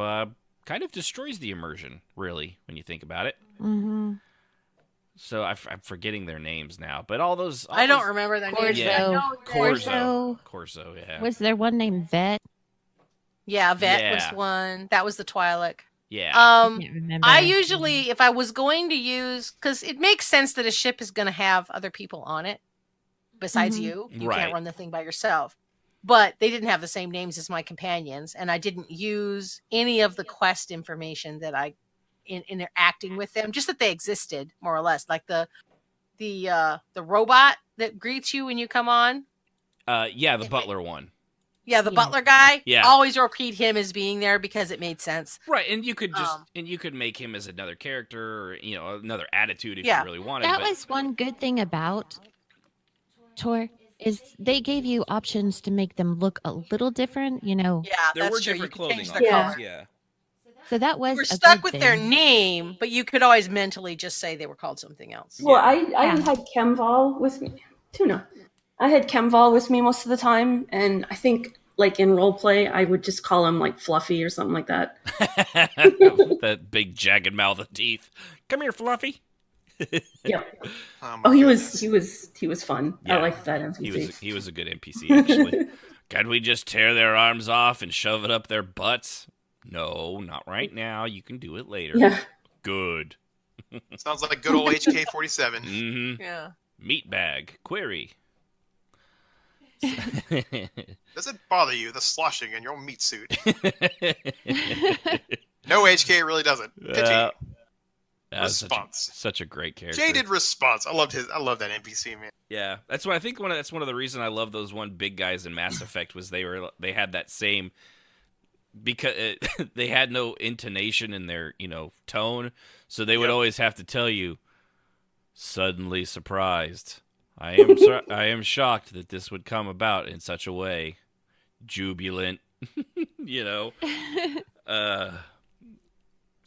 destroys the immersion, really, when you think about it. Mm-hmm. So I'm forgetting their names now, but all those I don't remember their names. Yeah. Corso. Corso, yeah. Was there one named Vet? Yeah, Vet Yeah. was one. That was the Twi'lek. Yeah. I can't remember. I usually, if I was going to use, because it makes sense that a ship is going to have other people on it besides you. You Right. can't run the thing by yourself. But they didn't have the same names as my companions, and I didn't use any of the quest information that I in interacting with them. Just that they existed, more or less, like the robot that greets you when you come on. Yeah, the butler one. Yeah, the butler guy. Yeah. Always repeat him as being there because it made sense. Right, and you could just you could make him as another character, or another attitude if you really wanted. That was one good thing about Tor is they gave you options to make them look a little different. Yeah, there that's were true. different You could clothing change options. their color. Yeah. So that was You were a stuck good with thing. their name, but you could always mentally just say they were called something else. Well, I had Chemval with me. Tuna. I had Chemval with me most of the time, and I think like in roleplay, I would just call him like Fluffy or something like that. That big jagged mouth of teeth. Come here, Fluffy. Yep. Oh, he was fun. Yeah. I liked that NPC. He was a good NPC actually. Can we just tear their arms off and shove it up their butts? No, not right now. You can do it later. Yeah. Good. Sounds like good old HK-47. Mm-hmm. Yeah. Meat bag. Query. Does it bother you, the sloshing in your meat suit? No, HK really doesn't. Pity. Response. Such a great character. Jaded response. I love that NPC, man. Yeah, that's what I think. That's one of the reasons I love those one big guys in Mass Effect was they had that same, because they had no intonation in their tone, so they would always have to tell you, suddenly surprised. I am shocked that this would come about in such a way. Jubilant,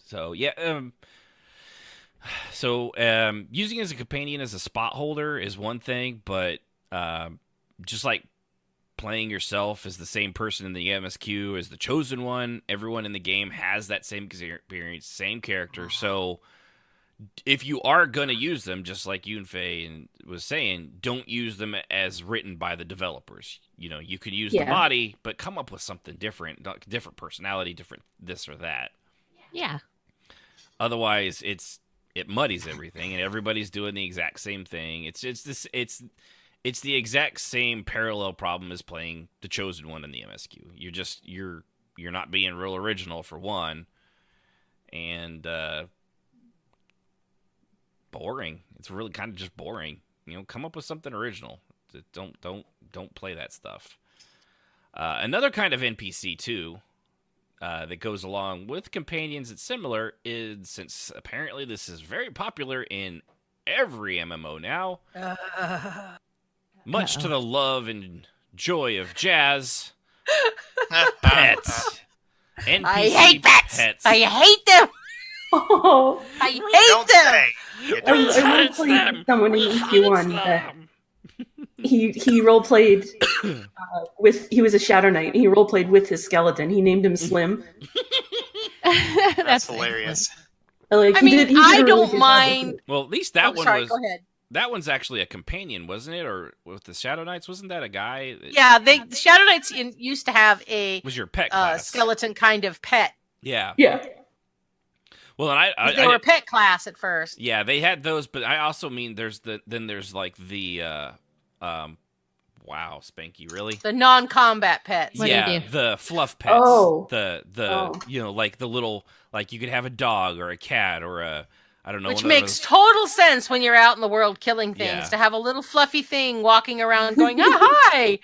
So yeah. Using it as a companion as a spot holder is one thing, but just like playing yourself as the same person in the MSQ as the chosen one, everyone in the game has that same experience, same character. So if you are going to use them, just like Yunfei was saying, don't use them as written by the developers. You can use the body, but come up with something different personality, different this or that. Yeah. Otherwise, it muddies everything, and everybody's doing the exact same thing. It's the exact same parallel problem as playing the chosen one in the MSQ. You're not being real original for one, and boring. It's really kind of just boring. Come up with something original. Don't play that stuff. Another kind of NPC too. that goes along with companions that's similar is, since apparently this is very popular in every MMO now, much to the love and joy of Jazz, pets. NPC I hate pets. I hate them. Oh, I hate Don't them. say. You don't say. I once played someone in EQ1 that he role played with. He was a Shadow Knight. He role played with his skeleton. He named him Slim. That's hilarious. Like, I he mean, did a I really don't good job mind. with it. Well, at least that Oh, one sorry, was. go ahead. That one's actually a companion, wasn't it? Or with the Shadow Knights, wasn't that a guy? Yeah, the Shadow Knights used to have a Was your pet class? skeleton kind of pet. Yeah. Yeah. Well, and They were a pet class at first. Yeah, they had those, but I also mean there's like the wow, Spanky, really? The non-combat pets. What do you do? The fluff pets. Oh. The you know, like the little, like you could have a dog or a cat or a, I don't know. Which one of makes those- total sense when you're out in the world killing things, Yeah. to have a little fluffy thing walking around going, hi,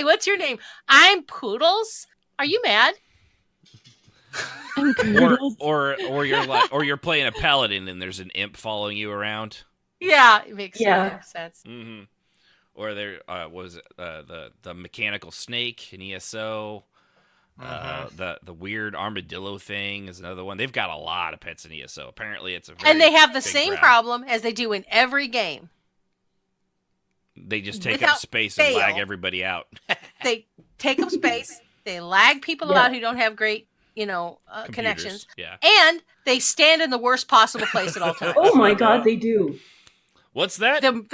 what's your name? I'm Poodles. Are you mad? or you're like, or you're playing a paladin and there's an imp following you around. Yeah, it makes sense. Mm-hmm. Or there was the mechanical snake in ESO. The weird armadillo thing is another one. They've got a lot of pets in ESO. Apparently, it's a very And they have the big same grab. problem as they do in every game. They just take up Without space and lag fail. everybody out. They take up space. They lag people out who don't have great, connections. Yeah. And they stand in the worst possible place at all times. Oh my god, they do. What's that? The In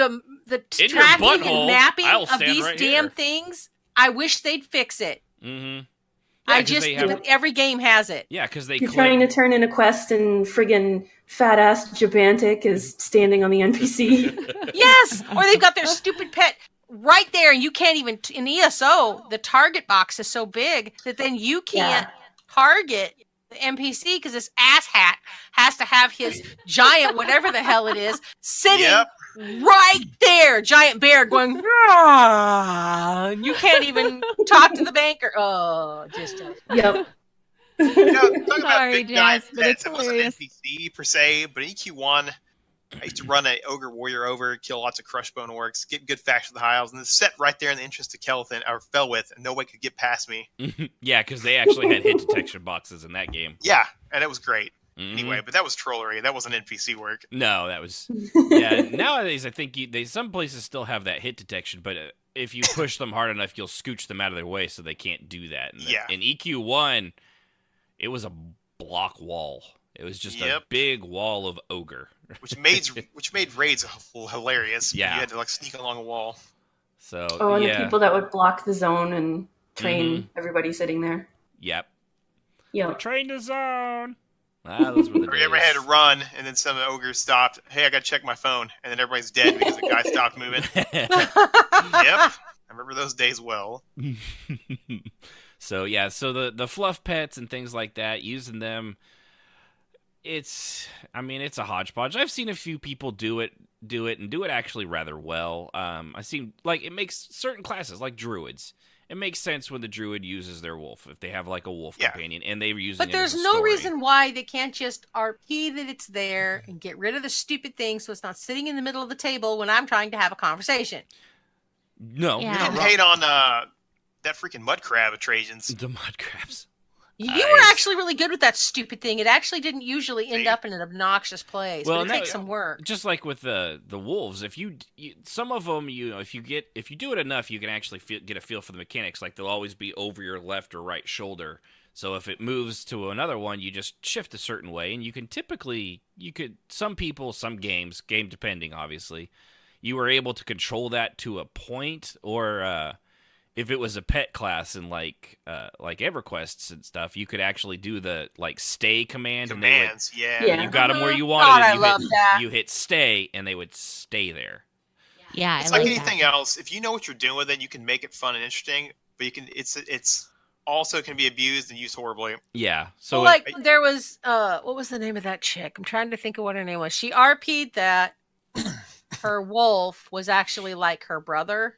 your tracking butthole, and mapping I'll of stand these right damn here. things, I wish they'd fix it. Mm-hmm. Every game has it. Yeah, because they You're trying to turn in a quest and friggin' fat ass Jabantic is standing on the NPC. Yes, or they've got their stupid pet right there, and you can't even in ESO. The target box is so big that then you can't target the NPC because this asshat has to have his giant whatever the hell it is sitting right there, giant bear going. And you can't even talk to the banker. Oh, just Yep. Talking about Sorry, big giant Jazz, but it's pets, it wasn't hilarious. NPC per se, but in EQ1, I used to run an ogre warrior over, kill lots of crushbone orcs, get good factions of the Hiles, and then sit right there in the entrance to Kelthin, or Felwith, and nobody could get past me. Yeah, because they actually had hit detection boxes in that game. Yeah, and it was great. Mhm. Anyway, but that was trollery. That wasn't NPC work. No, that was yeah. Nowadays, I think some places still have that hit detection, but if you push them hard enough, you'll scooch them out of their way so they can't do that. And in EQ1, it was a block wall. It was just a big wall of ogre, which made raids hilarious. Yeah, you had to like sneak along a wall. So and the people that would block the zone and train everybody sitting there. Yep. Yeah. Train the zone. Those were the Or you ever had to run, and then some ogre stopped. Hey, I gotta check my phone, and then everybody's dead because the guy stopped moving. Yep, I remember those days well. So the fluff pets and things like that, using them, it's a hodgepodge. I've seen a few people do it actually rather well. I seen like it makes certain classes like druids. It makes sense when the druid uses their wolf if they have like a wolf companion and they were using. But there's no reason why they can't just RP that it's there and get rid of the stupid thing so it's not sitting in the middle of the table when I'm trying to have a conversation. No, you didn't hate on that freaking mud crab at Trajan's. The mud crabs. You were actually really good with that stupid thing. It actually didn't usually end up in an obnoxious place. Well, but it takes some work. Just like with the wolves, if you some of them, if you do it enough, you can actually get a feel for the mechanics. Like they'll always be over your left or right shoulder. So if it moves to another one, you just shift a certain way, and some people, some games, game depending, obviously, you were able to control that to a point, or if it was a pet class in like EverQuests and stuff, you could actually do the like stay command. Commands, and you got them where you wanted. I love that. You hit stay, and they would stay there. Yeah, it's like anything else. If you know what you're doing with it, you can make it fun and interesting. But you can, it's also can be abused and used horribly. Yeah. So there was what was the name of that chick? I'm trying to think of what her name was. She RP'd that her wolf was actually like her brother.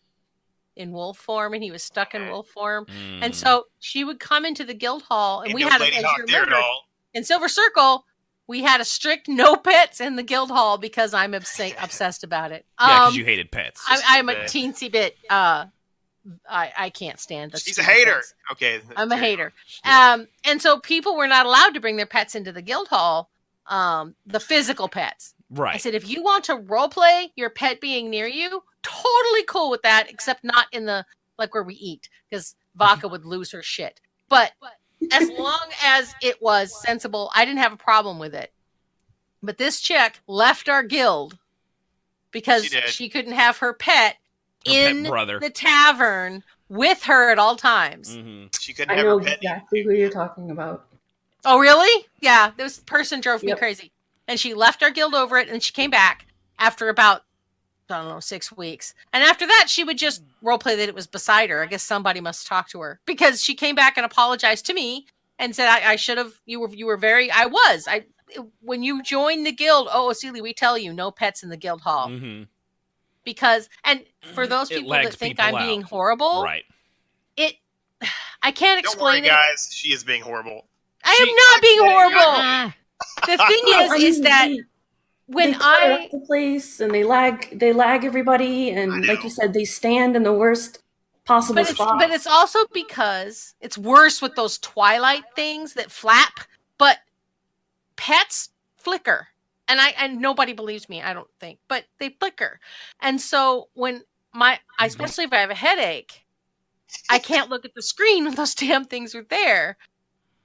in wolf form, and he was stuck in wolf form. Mm. And so she would come into the guild hall, and we no had, Lady as Hawk you there at remember, all. in Silver Circle, we had a strict no pets in the guild hall because I'm obsessed about it. Yeah, because you hated pets. I'm a teensy bit. I can't stand this. She's a hater. Things. Okay, I'm a hater. And so people were not allowed to bring their pets into the guild hall. The physical pets. Right. I said, if you want to role play your pet being near you, totally cool with that, except not in the like where we eat, because Vodka would lose her shit. But as long as it was sensible, I didn't have a problem with it. But this chick left our guild because she couldn't have her pet in the tavern with her at all times. Mm-hmm. She couldn't I have know her pet. exactly who you're talking about. Oh, really? Yeah, this person drove me crazy. And she left our guild over it, and she came back after about, I don't know, 6 weeks. And after that, she would just roleplay that it was beside her. I guess somebody must talk to her. Because she came back and apologized to me and said, I should have, you were very, when you join the guild, Celie, we tell you, no pets in the guild hall. Mm-hmm. Because, and for those people that think I'm being horrible, right? I can't explain it. Don't worry, guys. She is being horrible. I am not being horrible. The thing is that when they tear up the place and they lag everybody, and like you said, they stand in the worst possible spot. But it's also because it's worse with those Twilight things that flap. But pets flicker, and nobody believes me, I don't think, but they flicker. And so when especially if I have a headache, I can't look at the screen when those damn things are there.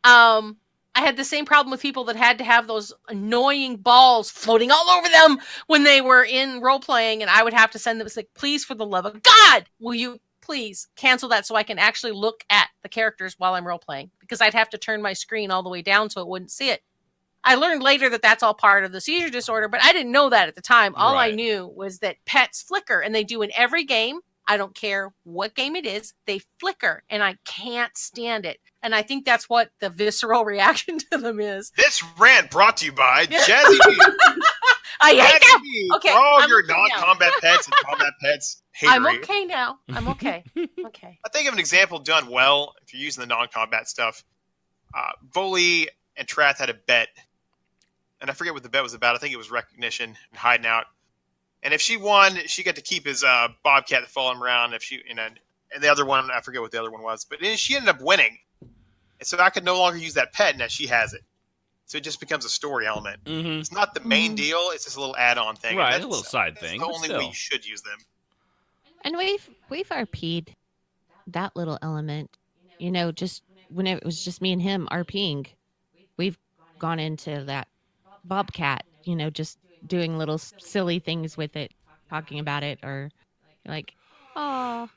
I had the same problem with people that had to have those annoying balls floating all over them when they were in role playing, and I would have to send them, it's like, please, for the love of God, will you please cancel that so I can actually look at the characters while I'm role playing, because I'd have to turn my screen all the way down so it wouldn't see it. I learned later that that's all part of the seizure disorder, but I didn't know that at the time. All I knew was that pets flicker, and they do in every game. I don't care what game it is, they flicker, and I can't stand it. And I think that's what the visceral reaction to them is. This rant brought to you by Jazzy B. I hate that. Okay, for all your non-combat pets and combat pets. Hatery. I'm okay now. I'm okay. Okay. I think of an example done well if you're using the non-combat stuff. Voley and Trath had a bet, and I forget what the bet was about. I think it was recognition and hiding out. And if she won, she got to keep his bobcat that followed him around. And the other one, I forget what the other one was, but she ended up winning. And so I could no longer use that pet, and now she has it. So it just becomes a story element. Mm-hmm. It's not the main deal; it's just a little add-on thing. Right, a little side thing. That's the only way you should use them. And we've RP'd that little element. Just when it was just me and him RPing, we've gone into that bobcat. Just doing little silly things with it, talking about it, or like, oh.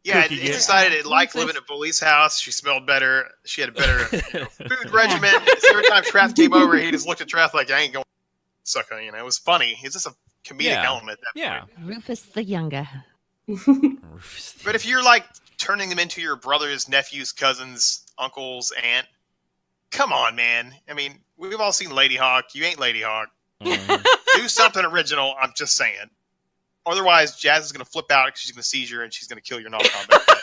Yeah, it decided it liked living at Bully's house. She smelled better. She had a better food regimen. So every time Trath came over, he just looked at Trath like, I ain't going to suck on you. It was funny. It's just a comedic element at that point. Rufus the Younger. But if you're like turning them into your brother's, nephew's, cousin's, uncle's, aunt, come on, man. I mean, we've all seen Lady Hawk. You ain't Lady Hawk. Do something original. I'm just saying. Otherwise, Jazz is going to flip out because she's going to seizure and she's going to kill your non-combat pet.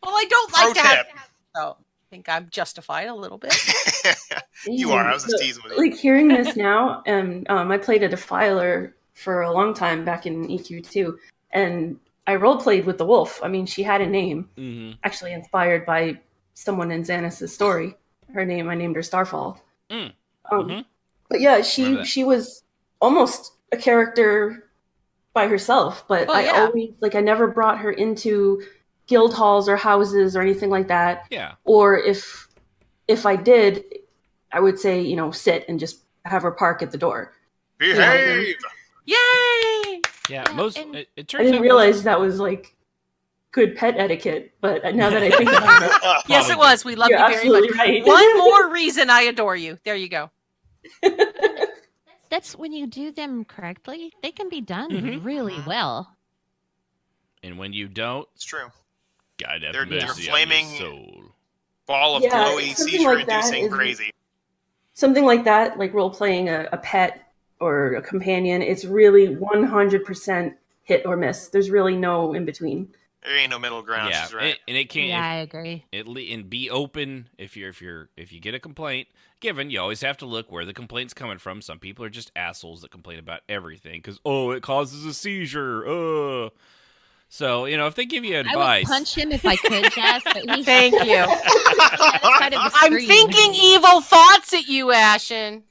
Well, I don't like that. So I think I'm justified a little bit. You are. I was just teasing with you. Like hearing this now, and I played a Defiler for a long time back in EQ2, and I role-played with the wolf. I mean, she had a name, actually inspired by someone in Xanus' story. Her name, I named her Starfall. But yeah, she was almost a character by herself, but I never brought her into guild halls or houses or anything like that. Yeah. Or if I did, I would say, sit and just have her park at the door. Behave! Yay! Yeah, it turns out I didn't realize that was like good pet etiquette, but now that I think about it. Yes, it was. We love you very much. Right. One more reason I adore you. There you go. That's when you do them correctly, they can be done really well. And when you don't, it's true. God have they're mercy flaming on your soul. Ball of glowy, seizure-inducing crazy. Something like that, like role-playing a pet or a companion, it's really 100% hit or miss. There's really no in between. There ain't no middle ground. Yeah, She's right. and it can't. Yeah, I agree. And be open if you get a complaint. Given you always have to look where the complaint's coming from. Some people are just assholes that complain about everything because it causes a seizure. So if they give you advice, I would punch him if I could, Jess. But he's Thank you. side of the I'm screen. thinking evil thoughts at you, Ashen.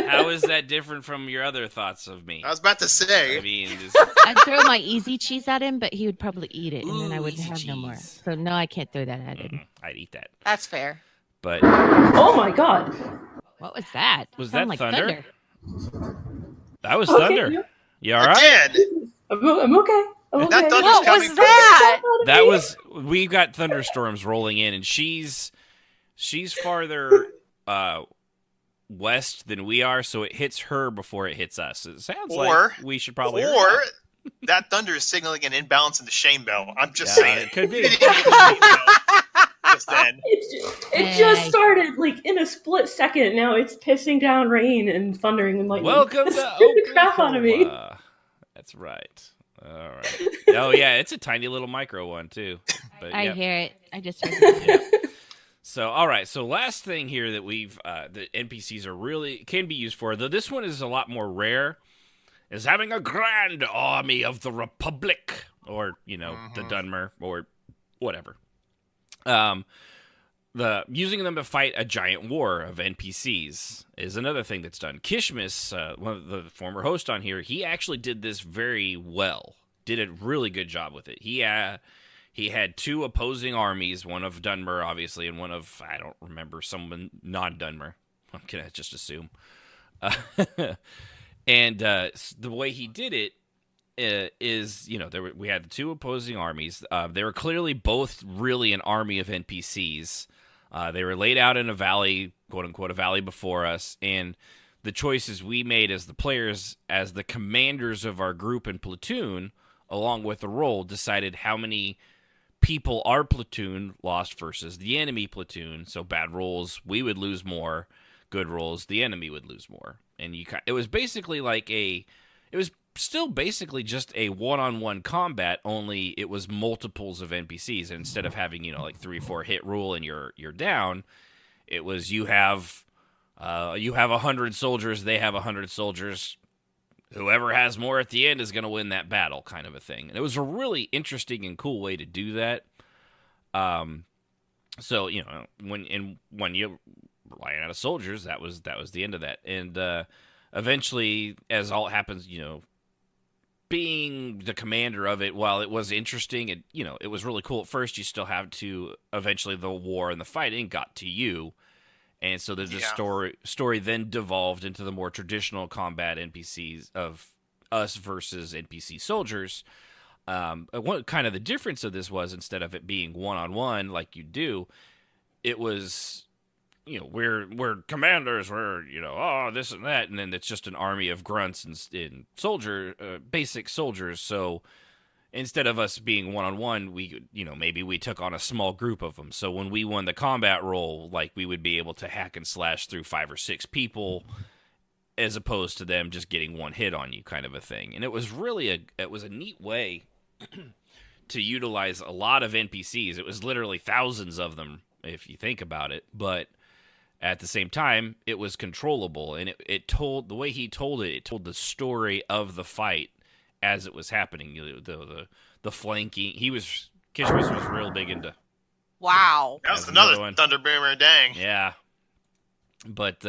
how is that different from your other thoughts of me? I was about to say. I mean, I'd throw my easy cheese at him, but he would probably eat it, and then I wouldn't easy have no more. cheese. So no, I can't throw that at him. I'd eat that. That's fair. But Oh my god. What was that? Was Sounded that like thunder? That was Okay, thunder. yeah. You all right? Again. I'm okay. I'm okay. That thunder's What coming was from- that? That was we've got thunderstorms rolling in, and she's farther west than we are, so it hits her before it hits us. It sounds Or- like we should probably. Or that thunder is signaling an imbalance in the shame bell. I'm just Yeah, saying. it could be. Just then. It just started like in a split second. Now it's pissing down rain and thundering and lightning. Welcome It to scared the crap out of me. Oklahoma. That's right. All right. Oh yeah, it's a tiny little micro one too. But I yep. hear it. I just heard it. So, all right. So, last thing here that the NPCs are really can be used for, though this one is a lot more rare, is having a grand army of the Republic, or the Dunmer, or whatever. The using them to fight a giant war of NPCs is another thing that's done. Kishmis, one of the former host on here, he actually did this very well. Did a really good job with it. He had two opposing armies, one of Dunmer, obviously, and one of, I don't remember, someone non-Dunmer. I'm going to just assume. And the way he did it is, we had the two opposing armies. They were clearly both really an army of NPCs. They were laid out in a valley, quote-unquote, a valley before us, and the choices we made as the players, as the commanders of our group and platoon, along with the role, decided how many people our platoon lost versus the enemy platoon. So bad rolls, we would lose more. Good rolls, the enemy would lose more. And it was basically still basically just a one-on-one combat, only it was multiples of NPCs. And instead of having 3-4 hit rule and you're down, it was you have 100 soldiers, they have 100 soldiers. Whoever has more at the end is going to win that battle, kind of a thing. And it was a really interesting and cool way to do that. So when you relying out of soldiers, that was the end of that. And eventually, as all happens, being the commander of it, while it was interesting, it was really cool at first. You still have to eventually the war and the fighting got to you. And so the story then devolved into the more traditional combat NPCs of us versus NPC soldiers. What kind of the difference of this was, instead of it being one-on-one like you do, it was, we're commanders, we're, this and that, and then it's just an army of grunts and basic soldiers. So instead of us being one-on-one, we, maybe we took on a small group of them. So when we won the combat role, we would be able to hack and slash through 5 or 6 people, as opposed to them just getting one hit on you, kind of a thing. And it was really a neat way to utilize a lot of NPCs. It was literally thousands of them, if you think about it. But at the same time, it was controllable, and it told, the way he told it told the story of the fight as it was happening. The flanking. Kishmis was real big into. Wow. That was another one. Thunder Boomer, dang. Yeah. But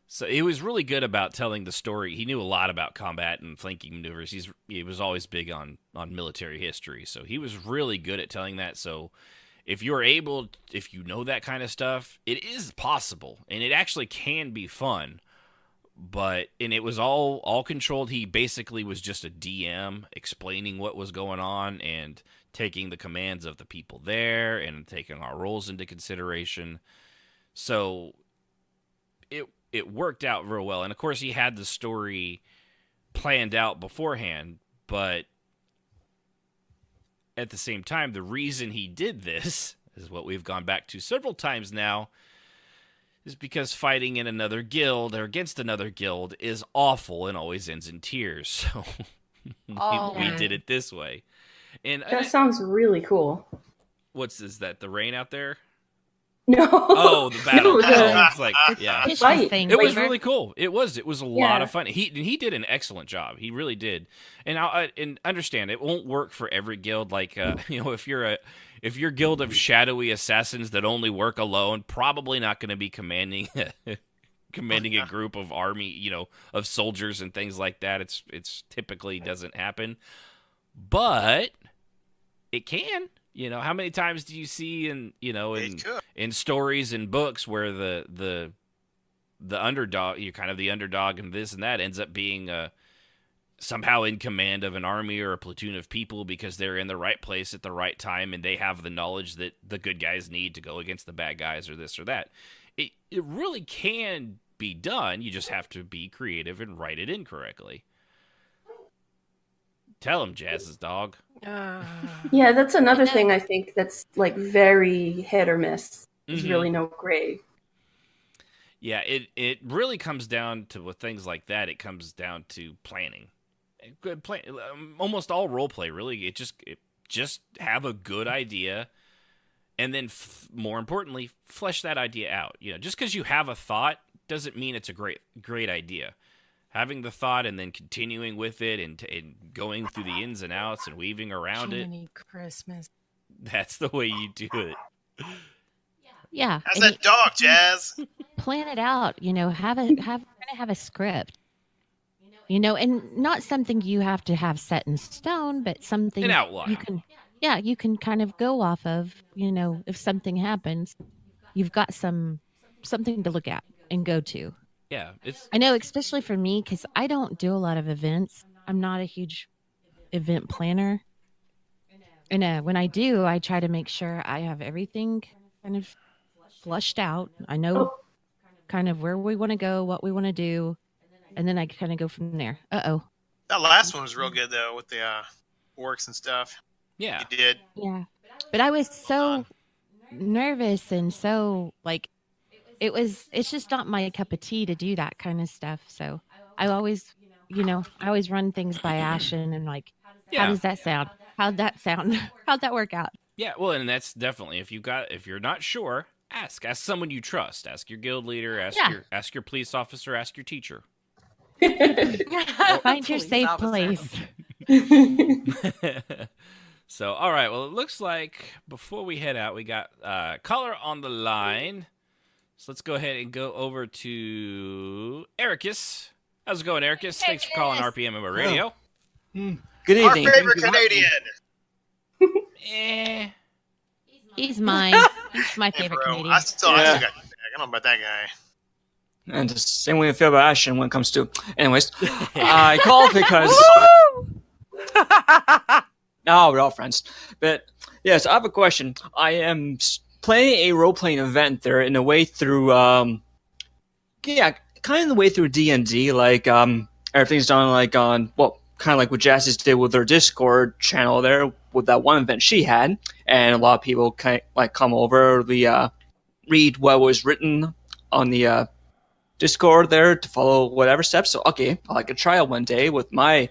so he was really good about telling the story. He knew a lot about combat and flanking maneuvers. He was always big on military history, so he was really good at telling that. So if you know that kind of stuff, it is possible, and it actually can be fun. And it was all controlled. He basically was just a DM explaining what was going on and taking the commands of the people there and taking our roles into consideration. So it worked out real well. And of course, he had the story planned out beforehand, but at the same time, the reason he did this is what we've gone back to several times now, is because fighting in another guild or against another guild is awful and always ends in tears. So we did it this way. And That sounds really cool. is that? The rain out there? No. Oh, the battle. No, It's like, yeah. the fight. It was really cool. It was a lot of fun. He did an excellent job. He really did. And and understand it won't work for every guild. Like if you're guild of shadowy assassins that only work alone, probably not going to be commanding a group of army, of soldiers and things like that. It's typically doesn't happen, but it can. How many times do you see in stories and books where the underdog, you're kind of the underdog and this and that, ends up being somehow in command of an army or a platoon of people because they're in the right place at the right time and they have the knowledge that the good guys need to go against the bad guys or this or that. It really can be done. You just have to be creative and write it in correctly. Tell him, Jazz's dog. Yeah, that's another thing I think that's like very hit or miss. There's really no gray. Yeah, it really comes down to with things like that. It comes down to planning. Good plan. Almost all role play really. It just have a good idea, and then more importantly, flesh that idea out. Just because you have a thought doesn't mean it's a great idea. Having the thought and then continuing with it and going through the ins and outs and weaving around Jiminy Christmas. That's the way you do it. Yeah. How's that dog, Jazz? Plan it out. Have a script. And not something you have to have set in stone, but something an outline. You can kind of go off of. If something happens, you've got something to look at and go to. Yeah, I know, especially for me, because I don't do a lot of events. I'm not a huge event planner. And when I do, I try to make sure I have everything kind of flushed out. I know kind of where we want to go, what we want to do, and then I kind of go from there. Uh-oh. That last one was real good, though, with the orcs and stuff. Yeah. You did. Yeah. But I was so nervous and so, like, it's just not my cup of tea to do that kind of stuff. So I always run things by Ashen and like, how does that sound? How'd that sound? How'd that work out? Yeah, well, and that's definitely if you're not sure, ask someone you trust. Ask your guild leader. Ask your police officer. Ask your teacher. Find your safe place. So, all right. Well, it looks like before we head out, we got caller on the line. So let's go ahead and go over to Ericus. How's it going, Ericus? Thanks for calling RPM MMO Radio. Good evening. Our favorite Canadian. He's mine. He's my favorite Canadian. I got I don't know about that guy. And the same way I feel about Ashton when it comes to... Anyways, I called because... No, we're all friends. But, yes, I have a question. I am playing a role-playing event there in a way through... kind of the way through D&D. Like, everything's done like on... Well, kind of like what Jazzy did with their Discord channel there with that one event she had. And a lot of people kind of, like come over, read what was written on the Discord there to follow whatever steps. So, okay, I'll like a trial one day with my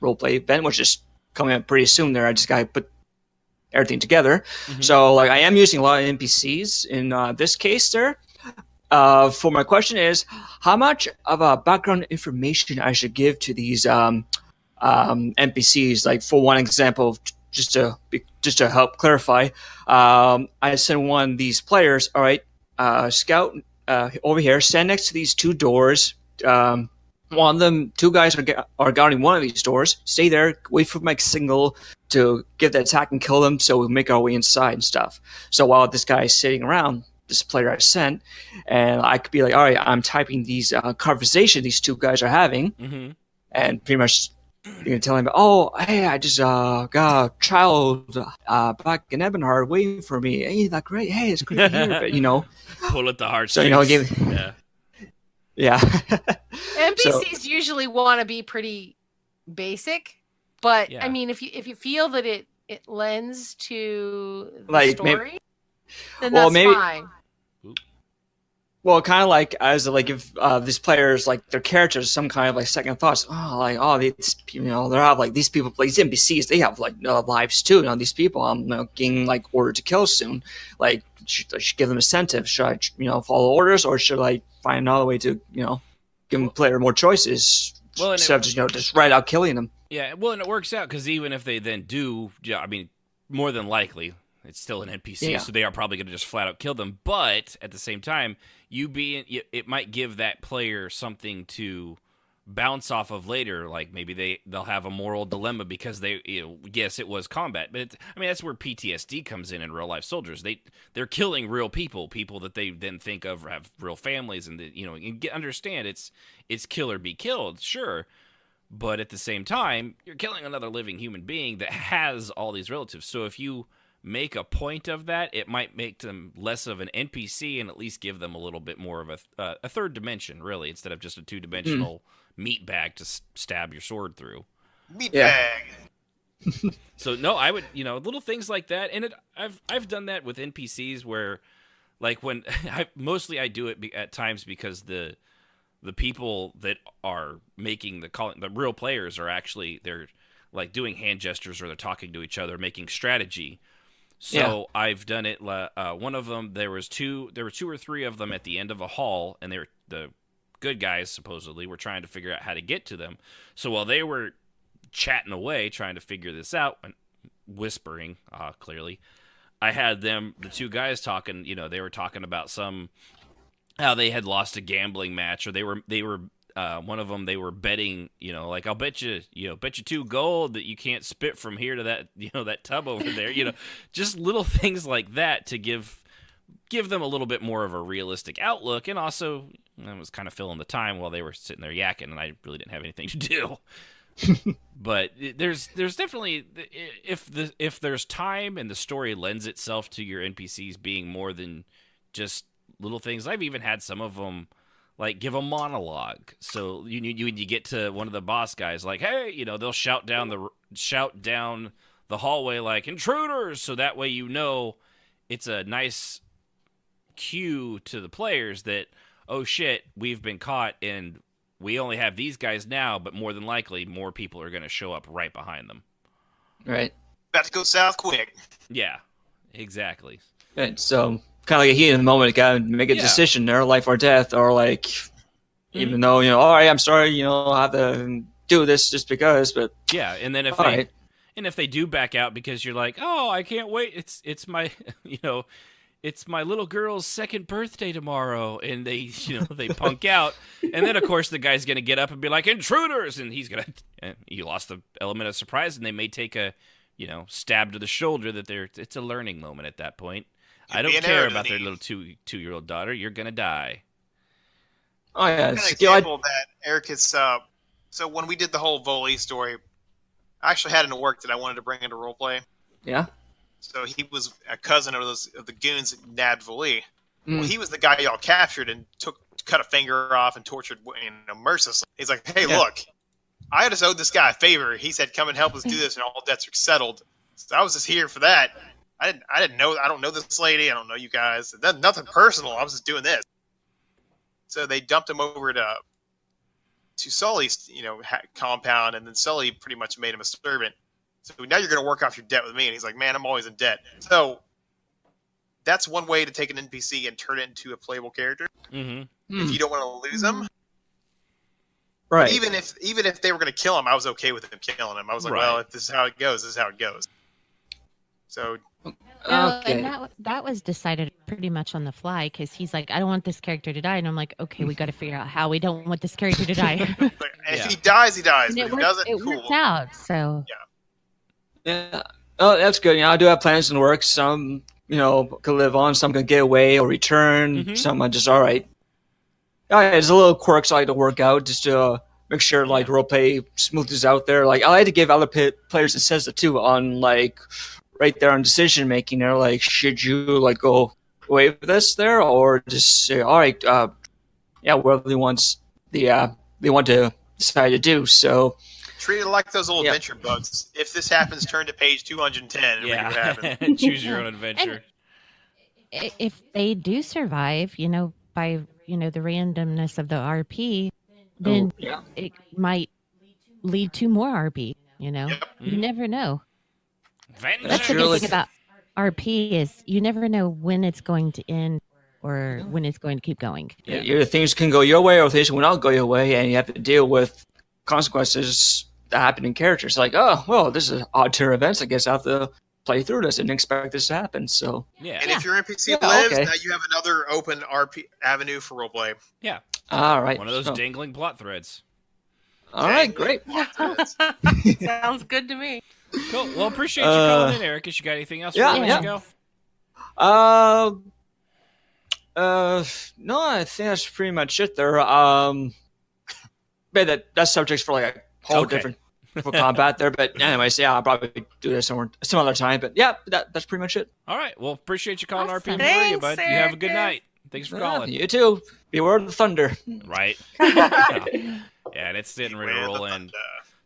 roleplay event, which is coming up pretty soon there. I just got to put everything together. Mm-hmm. So, like, I am using a lot of NPCs in this case there. For my question is, how much of a background information I should give to these NPCs? Like, for one example, just to help clarify, I sent one of these players. All right, scout over here. Stand next to these two doors. One of them, two guys are guarding one of these doors. Stay there. Wait for my signal to give the attack and kill them. So we'll make our way inside and stuff. So while this guy is sitting around, this player I sent, and I could be like, all right, I'm typing these conversation these two guys are having, and pretty much you're gonna tell him, oh, hey, I just got a child back in Ebonheart waiting for me. Hey, that great. Hey, it's great to hear. But pull at the heart. So yeah. NPCs usually want to be pretty basic, but I mean, if you feel that it lends to the story, then that's fine. Well, kind of like as like if these players like their characters some kind of like second thoughts. These they have like these people, like these NPCs, they have like lives too. These people I'm getting like ordered to kill soon. Like, should I give them incentive? Should I follow orders, or should I find another way to give them player more choices instead of just right out killing them? Yeah, well, and it works out because even if they then do, more than likely it's still an NPC, so they are probably going to just flat out kill them. But at the same time, it might give that player something to bounce off of later. Like maybe they'll have a moral dilemma because yes, it was combat, but that's where PTSD comes in real life soldiers. They're killing real people that they then think of have real families, and understand it's kill or be killed, sure. But at the same time, you're killing another living human being that has all these relatives. So if you make a point of that, it might make them less of an NPC and at least give them a little bit more of a third dimension, really, instead of just a two-dimensional meat bag to stab your sword through. Meat bag. So no, I would, little things like that, and I've done that with NPCs where, like when I do it at times because the people that are making the real players are actually they're like doing hand gestures or they're talking to each other, making strategy. So I've done it. One of them, there were two or three of them at the end of a hall, and the good guys supposedly were trying to figure out how to get to them. So while they were chatting away, trying to figure this out and whispering, clearly, I had the two guys talking. They were talking about how they had lost a gambling match, or they were. One of them, they were betting, like I'll bet you 2 gold that you can't spit from here to that, that tub over there, just little things like that to give them a little bit more of a realistic outlook, and also I was kind of filling the time while they were sitting there yakking, and I really didn't have anything to do. But there's definitely if there's time and the story lends itself to your NPCs being more than just little things. I've even had some of them like give a monologue. So you get to one of the boss guys, like, hey, they'll shout down the hallway like intruders. So that way, it's a nice cue to the players that, oh shit, we've been caught and we only have these guys now, but more than likely more people are going to show up right behind them. Right. About to go south quick. Yeah, exactly. And so kind of like a heat in the moment, got to make a decision there, life or death, or like, even though, all right, I'm sorry, I have to do this just because, but yeah. And then if they do back out because you're like, oh, I can't wait. It's my, it's my little girl's 2nd birthday tomorrow. And they, they punk out. And then of course the guy's going to get up and be like intruders. And he's going to, you lost the element of surprise, and they may take a, stab to the shoulder it's a learning moment at that point. I don't care about their little 2-year-old daughter. You're gonna die. Oh yeah, an example of that, Eric is. So when we did the whole Volley story, I actually had it in work that I wanted to bring into roleplay. Yeah. So he was a cousin of the goons that nabbed Volley. Well, he was the guy y'all captured and cut a finger off and tortured mercilessly. He's like, hey, look, I just owed this guy a favor. He said, come and help us do this, and all debts are settled. So I was just here for that. I didn't know. I don't know this lady. I don't know you guys. Nothing personal. I was just doing this. So they dumped him over to Sully's, compound, and then Sully pretty much made him a servant. So now you're going to work off your debt with me. And he's like, man, I'm always in debt. So that's one way to take an NPC and turn it into a playable character. Mm-hmm. If you don't want to lose them. Right. Even if they were going to kill him, I was okay with them killing him. I was like, well, if this is how it goes, this is how it goes. So. And that was decided pretty much on the fly, because he's like, I don't want this character to die, and I'm like, okay, we got to figure out how we don't want this character to die. If he dies, he dies. And but if he doesn't, it worked out. So yeah. Oh, that's good. I do have plans in the works. Some, could live on. Some can get away or return. Mm-hmm. Some are just all right. There's a little quirks I like to work out just to make sure like roleplay smooths out there. Like I like to give other players incentive too on like. Right there on decision making, they're like, should you like go away with this there, or just say, all right, whatever they want to decide to do. So treat it like those old adventure bugs. If this happens, turn to page 210 and read what happens. Choose your own adventure. And if they do survive, by the randomness of the RP, then it might lead to more RP. You never know. That's the good thing about RP is you never know when it's going to end or when it's going to keep going. Yeah. Either things can go your way or things will not go your way, and you have to deal with consequences that happen in characters. Like, oh, well, this is odd turn events. I guess I have to play through this and expect this to happen. So and if your NPC lives, now you have another open RP avenue for roleplay. Yeah. All right. One of those dangling plot threads. All right, great. Sounds good to me. Cool. Well, appreciate you calling in, Eric. If you got anything else, yeah. Go. No, I think that's pretty much it there. But that's subjects for like a whole different for combat there. But anyways, yeah, I'll probably do this some other time. But yeah, that's pretty much it. All right. Well, appreciate you calling RP Maria, bud. You have a good night. Thanks for calling. You too. Beware of the thunder. Right. Yeah, and it's getting ready to roll in.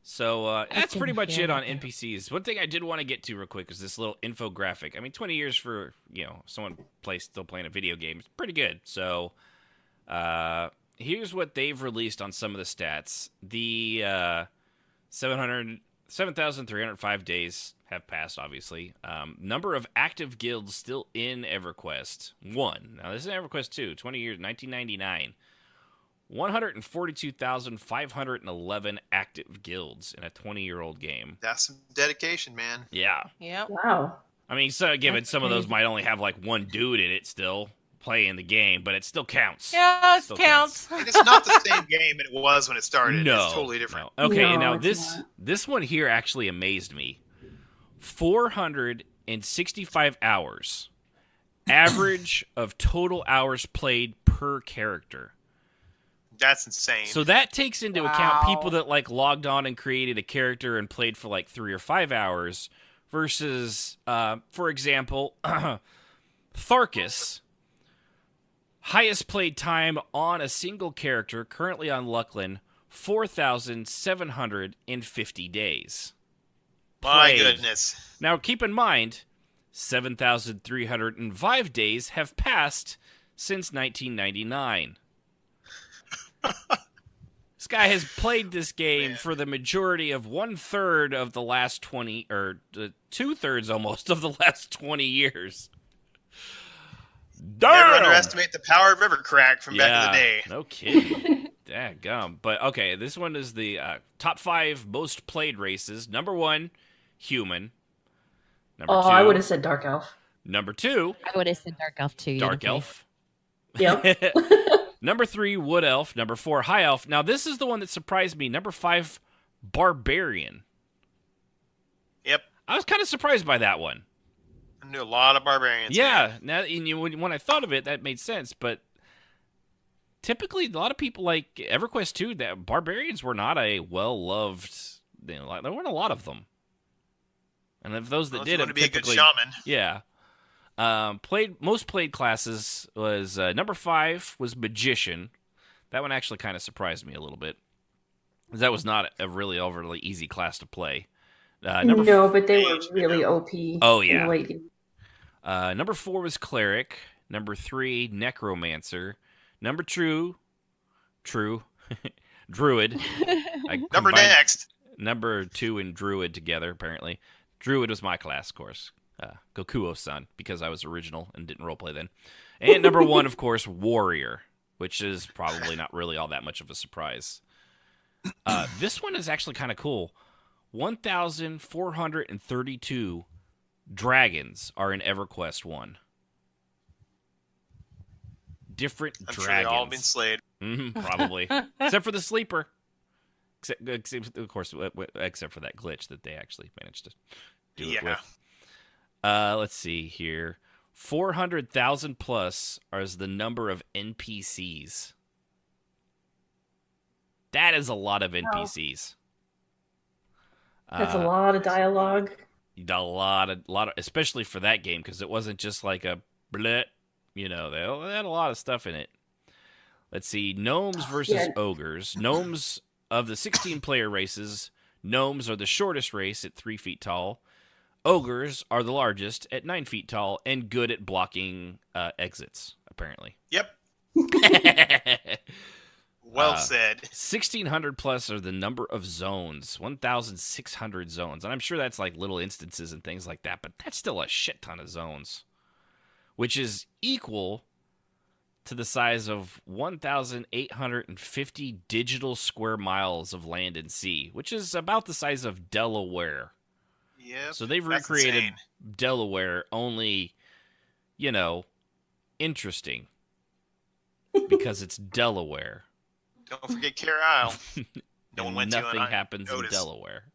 So that's pretty much it on NPCs. One thing I did want to get to real quick is this little infographic. I mean, 20 years for someone still playing a video game is pretty good. So here's what they've released on some of the stats. The 7,305 days have passed, obviously. Number of active guilds still in EverQuest 1. Now, this is EverQuest 2, 20 years, 1999. 142,511 active guilds in a 20-year-old game. That's some dedication, man. Yeah. Yep. Wow. I mean, given some of those might only have like one dude in it still playing the game, but it still counts. Yeah, it counts. And it's not the same game it was when it started. No. It's totally different. No. Okay, and now this one here actually amazed me. 465 hours. Average of total hours played per character. That's insane. So that takes into account people that like logged on and created a character and played for like 3 or 5 hours versus, for example, Tharkus, highest played time on a single character currently on Lucklin, 4,750 days. My goodness. Now keep in mind, 7,305 days have passed since 1999. This guy has played this game for the majority of 1/3 of the last 20, or 2/3 almost of the last 20 years. Never underestimate the power of Rivercrack from back in the day. No kidding. Daggum. But okay, this one is the top 5 most played races. Number 1, human. Number 2, I would have said Dark Elf. Number 2, I would have said Dark Elf too. Dark Elf. Yep. Number 3, Wood Elf. Number 4, High Elf. Now, this is the one that surprised me. Number 5, Barbarian. Yep. I was kind of surprised by that one. I knew a lot of barbarians. Yeah. Now, when I thought of it, that made sense. But typically, a lot of people like EverQuest 2, that barbarians were not a well-loved. There weren't a lot of them. And of those that did, it be a good shaman. Yeah. Most played classes was number 5 was Magician. That one actually kind of surprised me a little bit. That was not a really overly easy class to play. But they were really OP. Oh yeah. In number 4 was Cleric. Number 3, Necromancer. Number 2, Druid. Next. Number 2 and Druid together, apparently. Druid was my class, of course. Gokuo-san, because I was original and didn't roleplay then. And number 1, of course, Warrior, which is probably not really all that much of a surprise. This one is actually kind of cool. 1,432 dragons are in EverQuest 1. Different dragons. Sure they've all been slayed. Probably. Except for the sleeper. Of course, except for that glitch that they actually managed to do it with. Let's see here. 400,000 plus is the number of NPCs. That is a lot of NPCs. That's a lot of dialogue. A lot of, especially for that game, because it wasn't just like a bleh. They had a lot of stuff in it. Let's see. Gnomes versus ogres. Gnomes, of the 16-player races, gnomes are the shortest race at 3 feet tall. Ogres are the largest at 9 feet tall and good at blocking exits, apparently. Yep. Well said. 1,600 plus are the number of zones. 1,600 zones. And I'm sure that's like little instances and things like that, but that's still a shit ton of zones. Which is equal to the size of 1,850 digital square miles of land and sea, which is about the size of Delaware. Yep. So they've that's recreated insane. Delaware, only, interesting. Because it's Delaware. Don't forget Carrot Isle. No one went nothing to and happens I in noticed. Delaware.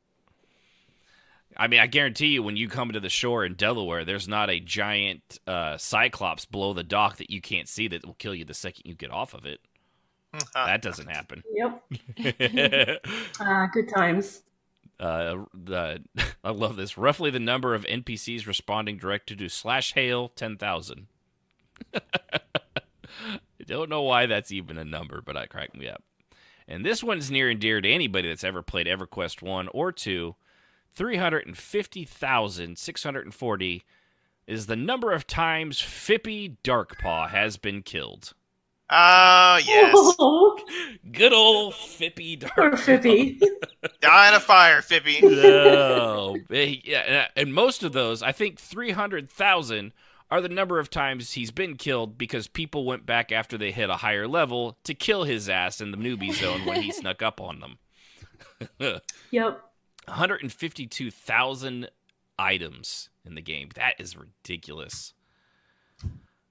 I mean, I guarantee you when you come to the shore in Delaware, there's not a giant cyclops below the dock that you can't see that will kill you the second you get off of it. That doesn't happen. Yep. Good times. I love this. Roughly the number of NPCs responding directly to /hail 10,000. I don't know why that's even a number, but it cracked me up. And this one's near and dear to anybody that's ever played EverQuest 1 or 2. 350,640 is the number of times Fippy Darkpaw has been killed. Yes. Good old Fippy Darkpaw. Poor Fippy. Die in a fire, Fippy. No. Yeah, and most of those, I think 300,000 are the number of times he's been killed because people went back after they hit a higher level to kill his ass in the newbie zone when he snuck up on them. Yep. 152,000 items in the game. That is ridiculous.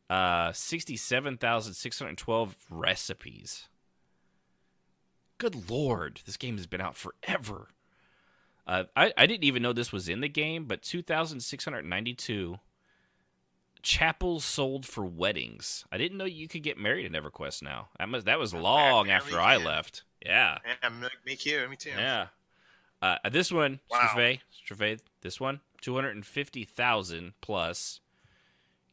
67,612 recipes. Good Lord. This game has been out forever. I didn't even know this was in the game, but 2,692 chapels sold for weddings. I didn't know you could get married in EverQuest now. That was long after I left. Yeah. Me too. Yeah. This one, Wow. Strafay, this one, 250,000 plus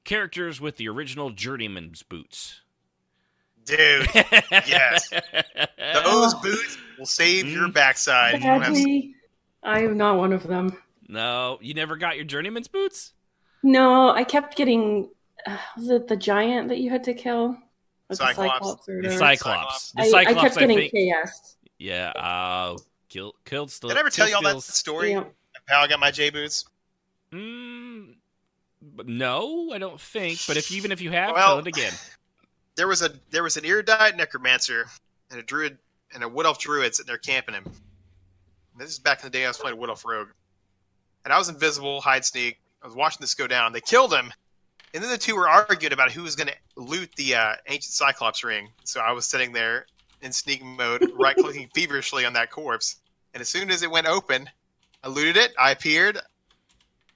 characters with the original Journeyman's boots. Dude, yes. Those boots will save your backside. Sadly, I am not one of them. No, you never got your Journeyman's boots? No, I kept getting. Was it the giant that you had to kill? Or Cyclops. The Cyclops. I kept getting KS. Yeah. Killed still. Did I ever tell you all that story? Yeah. Of how I got my J boots? No, I don't think. But even if you have, Well, tell it again. There was an erudite necromancer and a druid and a wood elf druid sitting there camping him. And this is back in the day I was playing Wood Elf Rogue. And I was invisible, hide sneak. I was watching this go down. They killed him. And then the two were arguing about who was going to loot the ancient Cyclops ring. So I was sitting there in sneak mode, right-clicking feverishly on that corpse. And as soon as it went open, I looted it. I appeared.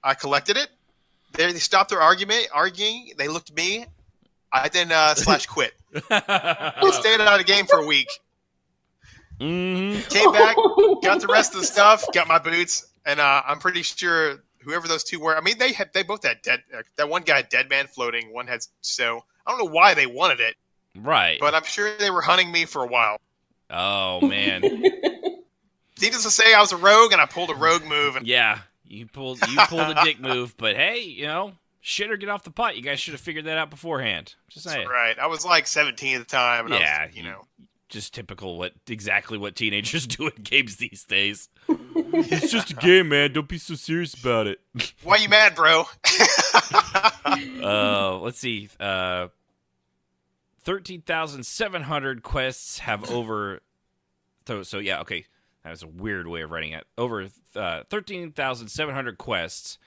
I collected it. They stopped their arguing. They looked at me. I then / quit. I stayed out of the game for a week. Mm-hmm. Came back, got the rest of the stuff, got my boots, and I'm pretty sure whoever those two were. I mean, they both had dead. That one guy had dead man floating. One had so I don't know why they wanted it, Right. but I'm sure they were hunting me for a while. Oh, man. Needless to say, I was a rogue, and I pulled a rogue move. And Yeah, you pulled a dick move, but hey, shit or get off the pot. You guys should have figured that out beforehand. Just saying. right, I was like 17 at the time. And Yeah, I was, just typical exactly what teenagers do in games these days. It's just a game, man. Don't be so serious about it. why you mad, bro? Let's see. 13,700 quests have over. So yeah, okay. That was a weird way of writing it. Over 13,700 quests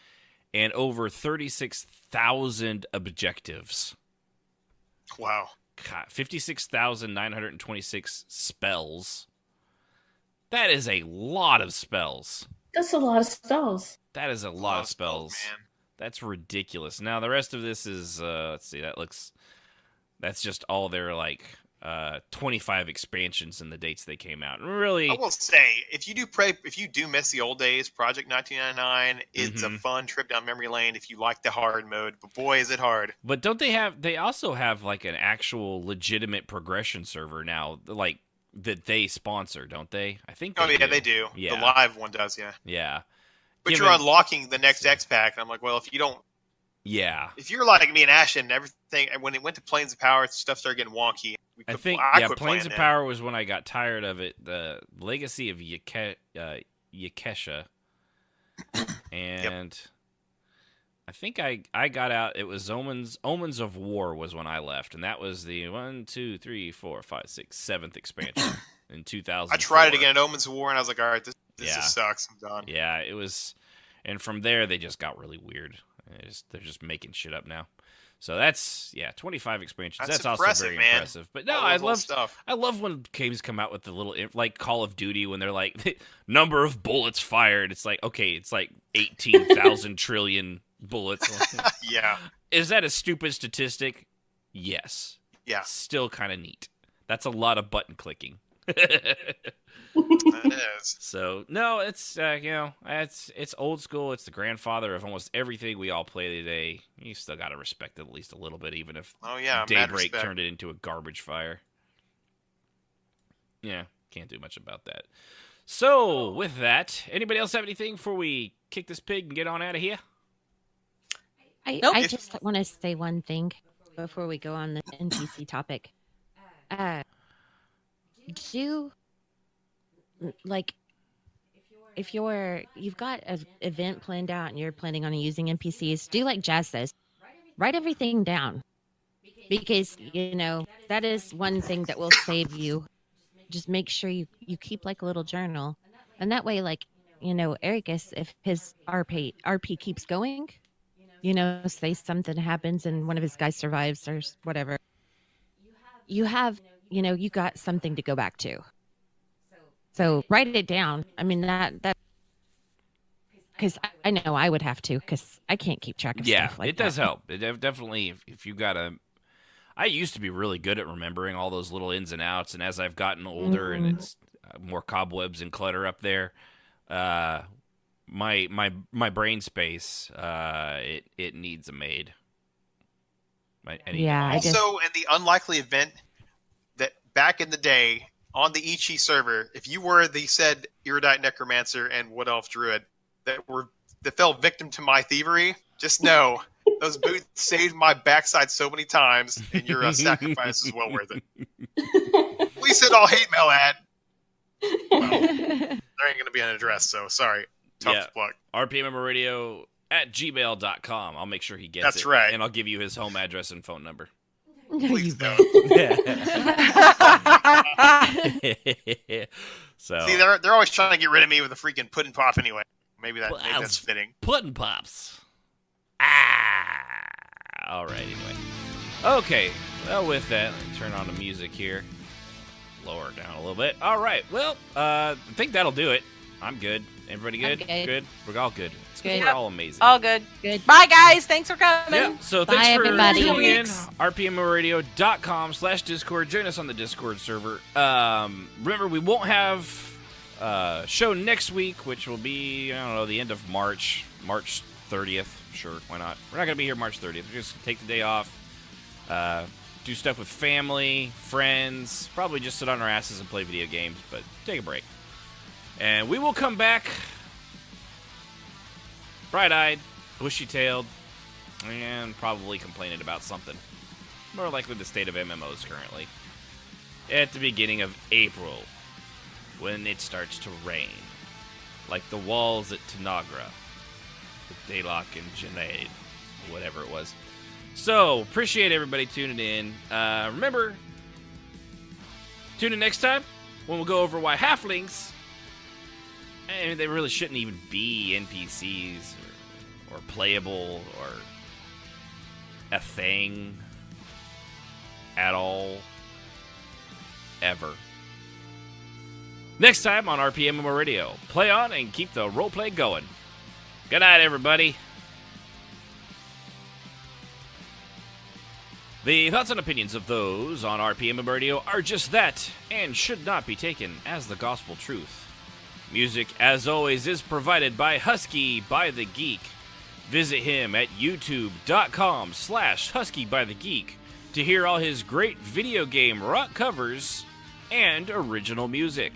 and over 36,000 objectives. Wow. God, 56,926 spells. That is a lot of spells. That's a lot of spells. That is a lot of spells. man. That's ridiculous. Now the rest of this is let's see. That's just all their 25 expansions and the dates they came out. And really, I will say, if you do miss the old days, Project 1999, it's a fun trip down memory lane if you like the hard mode. But boy, is it hard! but don't they have? They also have an actual legitimate progression server now, that they sponsor, don't they? I think. They do. Yeah. The live one does, yeah. Yeah. But you're unlocking the next X pack, and I'm like, well, if you don't Yeah. If you're like me and Ashton, everything when it went to Planes of Power, stuff started getting wonky. I quit Planes playing of then. Power was when I got tired of it. The Legacy of Yakesha. And I think I got out. It was Omens of War was when I left, and that was the 7th expansion in 2000. I tried it again at Omens of War, and I was like, all right, this just sucks. I'm done. Yeah, it was, and from there they just got really weird. They're just making shit up now. So that's 25 expansions. That's also very impressive. But no, I love when games come out with the little like Call of Duty when they're like number of bullets fired. It's like okay, it's like 18,000 trillion bullets. Yeah. Is that a stupid statistic? Yes. Yeah. Still kind of neat. That's a lot of button clicking. That is. So no, it's it's old school. It's the grandfather of almost everything we all play today. You still got to respect it at least a little bit, even if Daybreak turned it into a garbage fire. Yeah, can't do much about that. So with that, anybody else have anything before we kick this pig and get on out of here? I just want to say one thing before we go on the NPC topic. If you've got an event planned out and you're planning on using NPCs, do like Jazz says, write everything down, because that is one thing that will save you. Just make sure you keep like a little journal, and that way, like Ericus, if his RP keeps going, say something happens and one of his guys survives or whatever, you have you got something to go back to. So write it down. I mean that because I know I would have to, because I can't keep track of stuff like that. Yeah, it does help. It definitely, if you got I used to be really good at remembering all those little ins and outs, and as I've gotten older and it's more cobwebs and clutter up there, my brain space it needs a maid. Also, in the unlikely event that back in the day on the Ichi server, if you were the said erudite necromancer and wood elf druid that fell victim to my thievery, just know those boots saved my backside so many times, and your sacrifice is well worth it. Please send all hate mail at. Well, there ain't gonna be an address, so sorry. Tough plug. rpmradio@gmail.com. I'll make sure he gets it. That's right. And I'll give you his home address and phone number. Please don't. So see, they're always trying to get rid of me with a freaking pudding pop anyway. Maybe that's fitting. Pudding pops. All right. Anyway. Okay. Well, with that, let me turn on the music here. Lower it down a little bit. All right. Well, I think that'll do it. I'm good. Everybody good? Good. We're all good. It's good. Yep. We're all amazing. All good. Bye, guys. Thanks for coming. Yeah. So Bye, thanks for everybody. tuning in. rpmradio.com/Discord. Join us on the Discord server. Remember, we won't have show next week, which will be, I don't know, the end of March 30th. Sure, why not? We're not going to be here March 30th. We're just going to take the day off, do stuff with family, friends, probably just sit on our asses and play video games, but take a break. And we will come back bright-eyed, bushy-tailed, and probably complaining about something. More likely the state of MMOs currently. At the beginning of April, when it starts to rain. Like the walls at Tanagra. With Daylock and Junaid. Whatever it was. So, appreciate everybody tuning in. Remember, tune in next time when we'll go over why halflings, they really shouldn't even be NPCs or playable or a thing at all. Ever. Next time on RPMMO Radio. Play on and keep the roleplay going. Good night, everybody. The thoughts and opinions of those on RPMMO Radio are just that, and should not be taken as the gospel truth. Music, as always, is provided by Husky by the Geek. Visit him at youtube.com/HuskyByTheGeek to hear all his great video game rock covers and original music.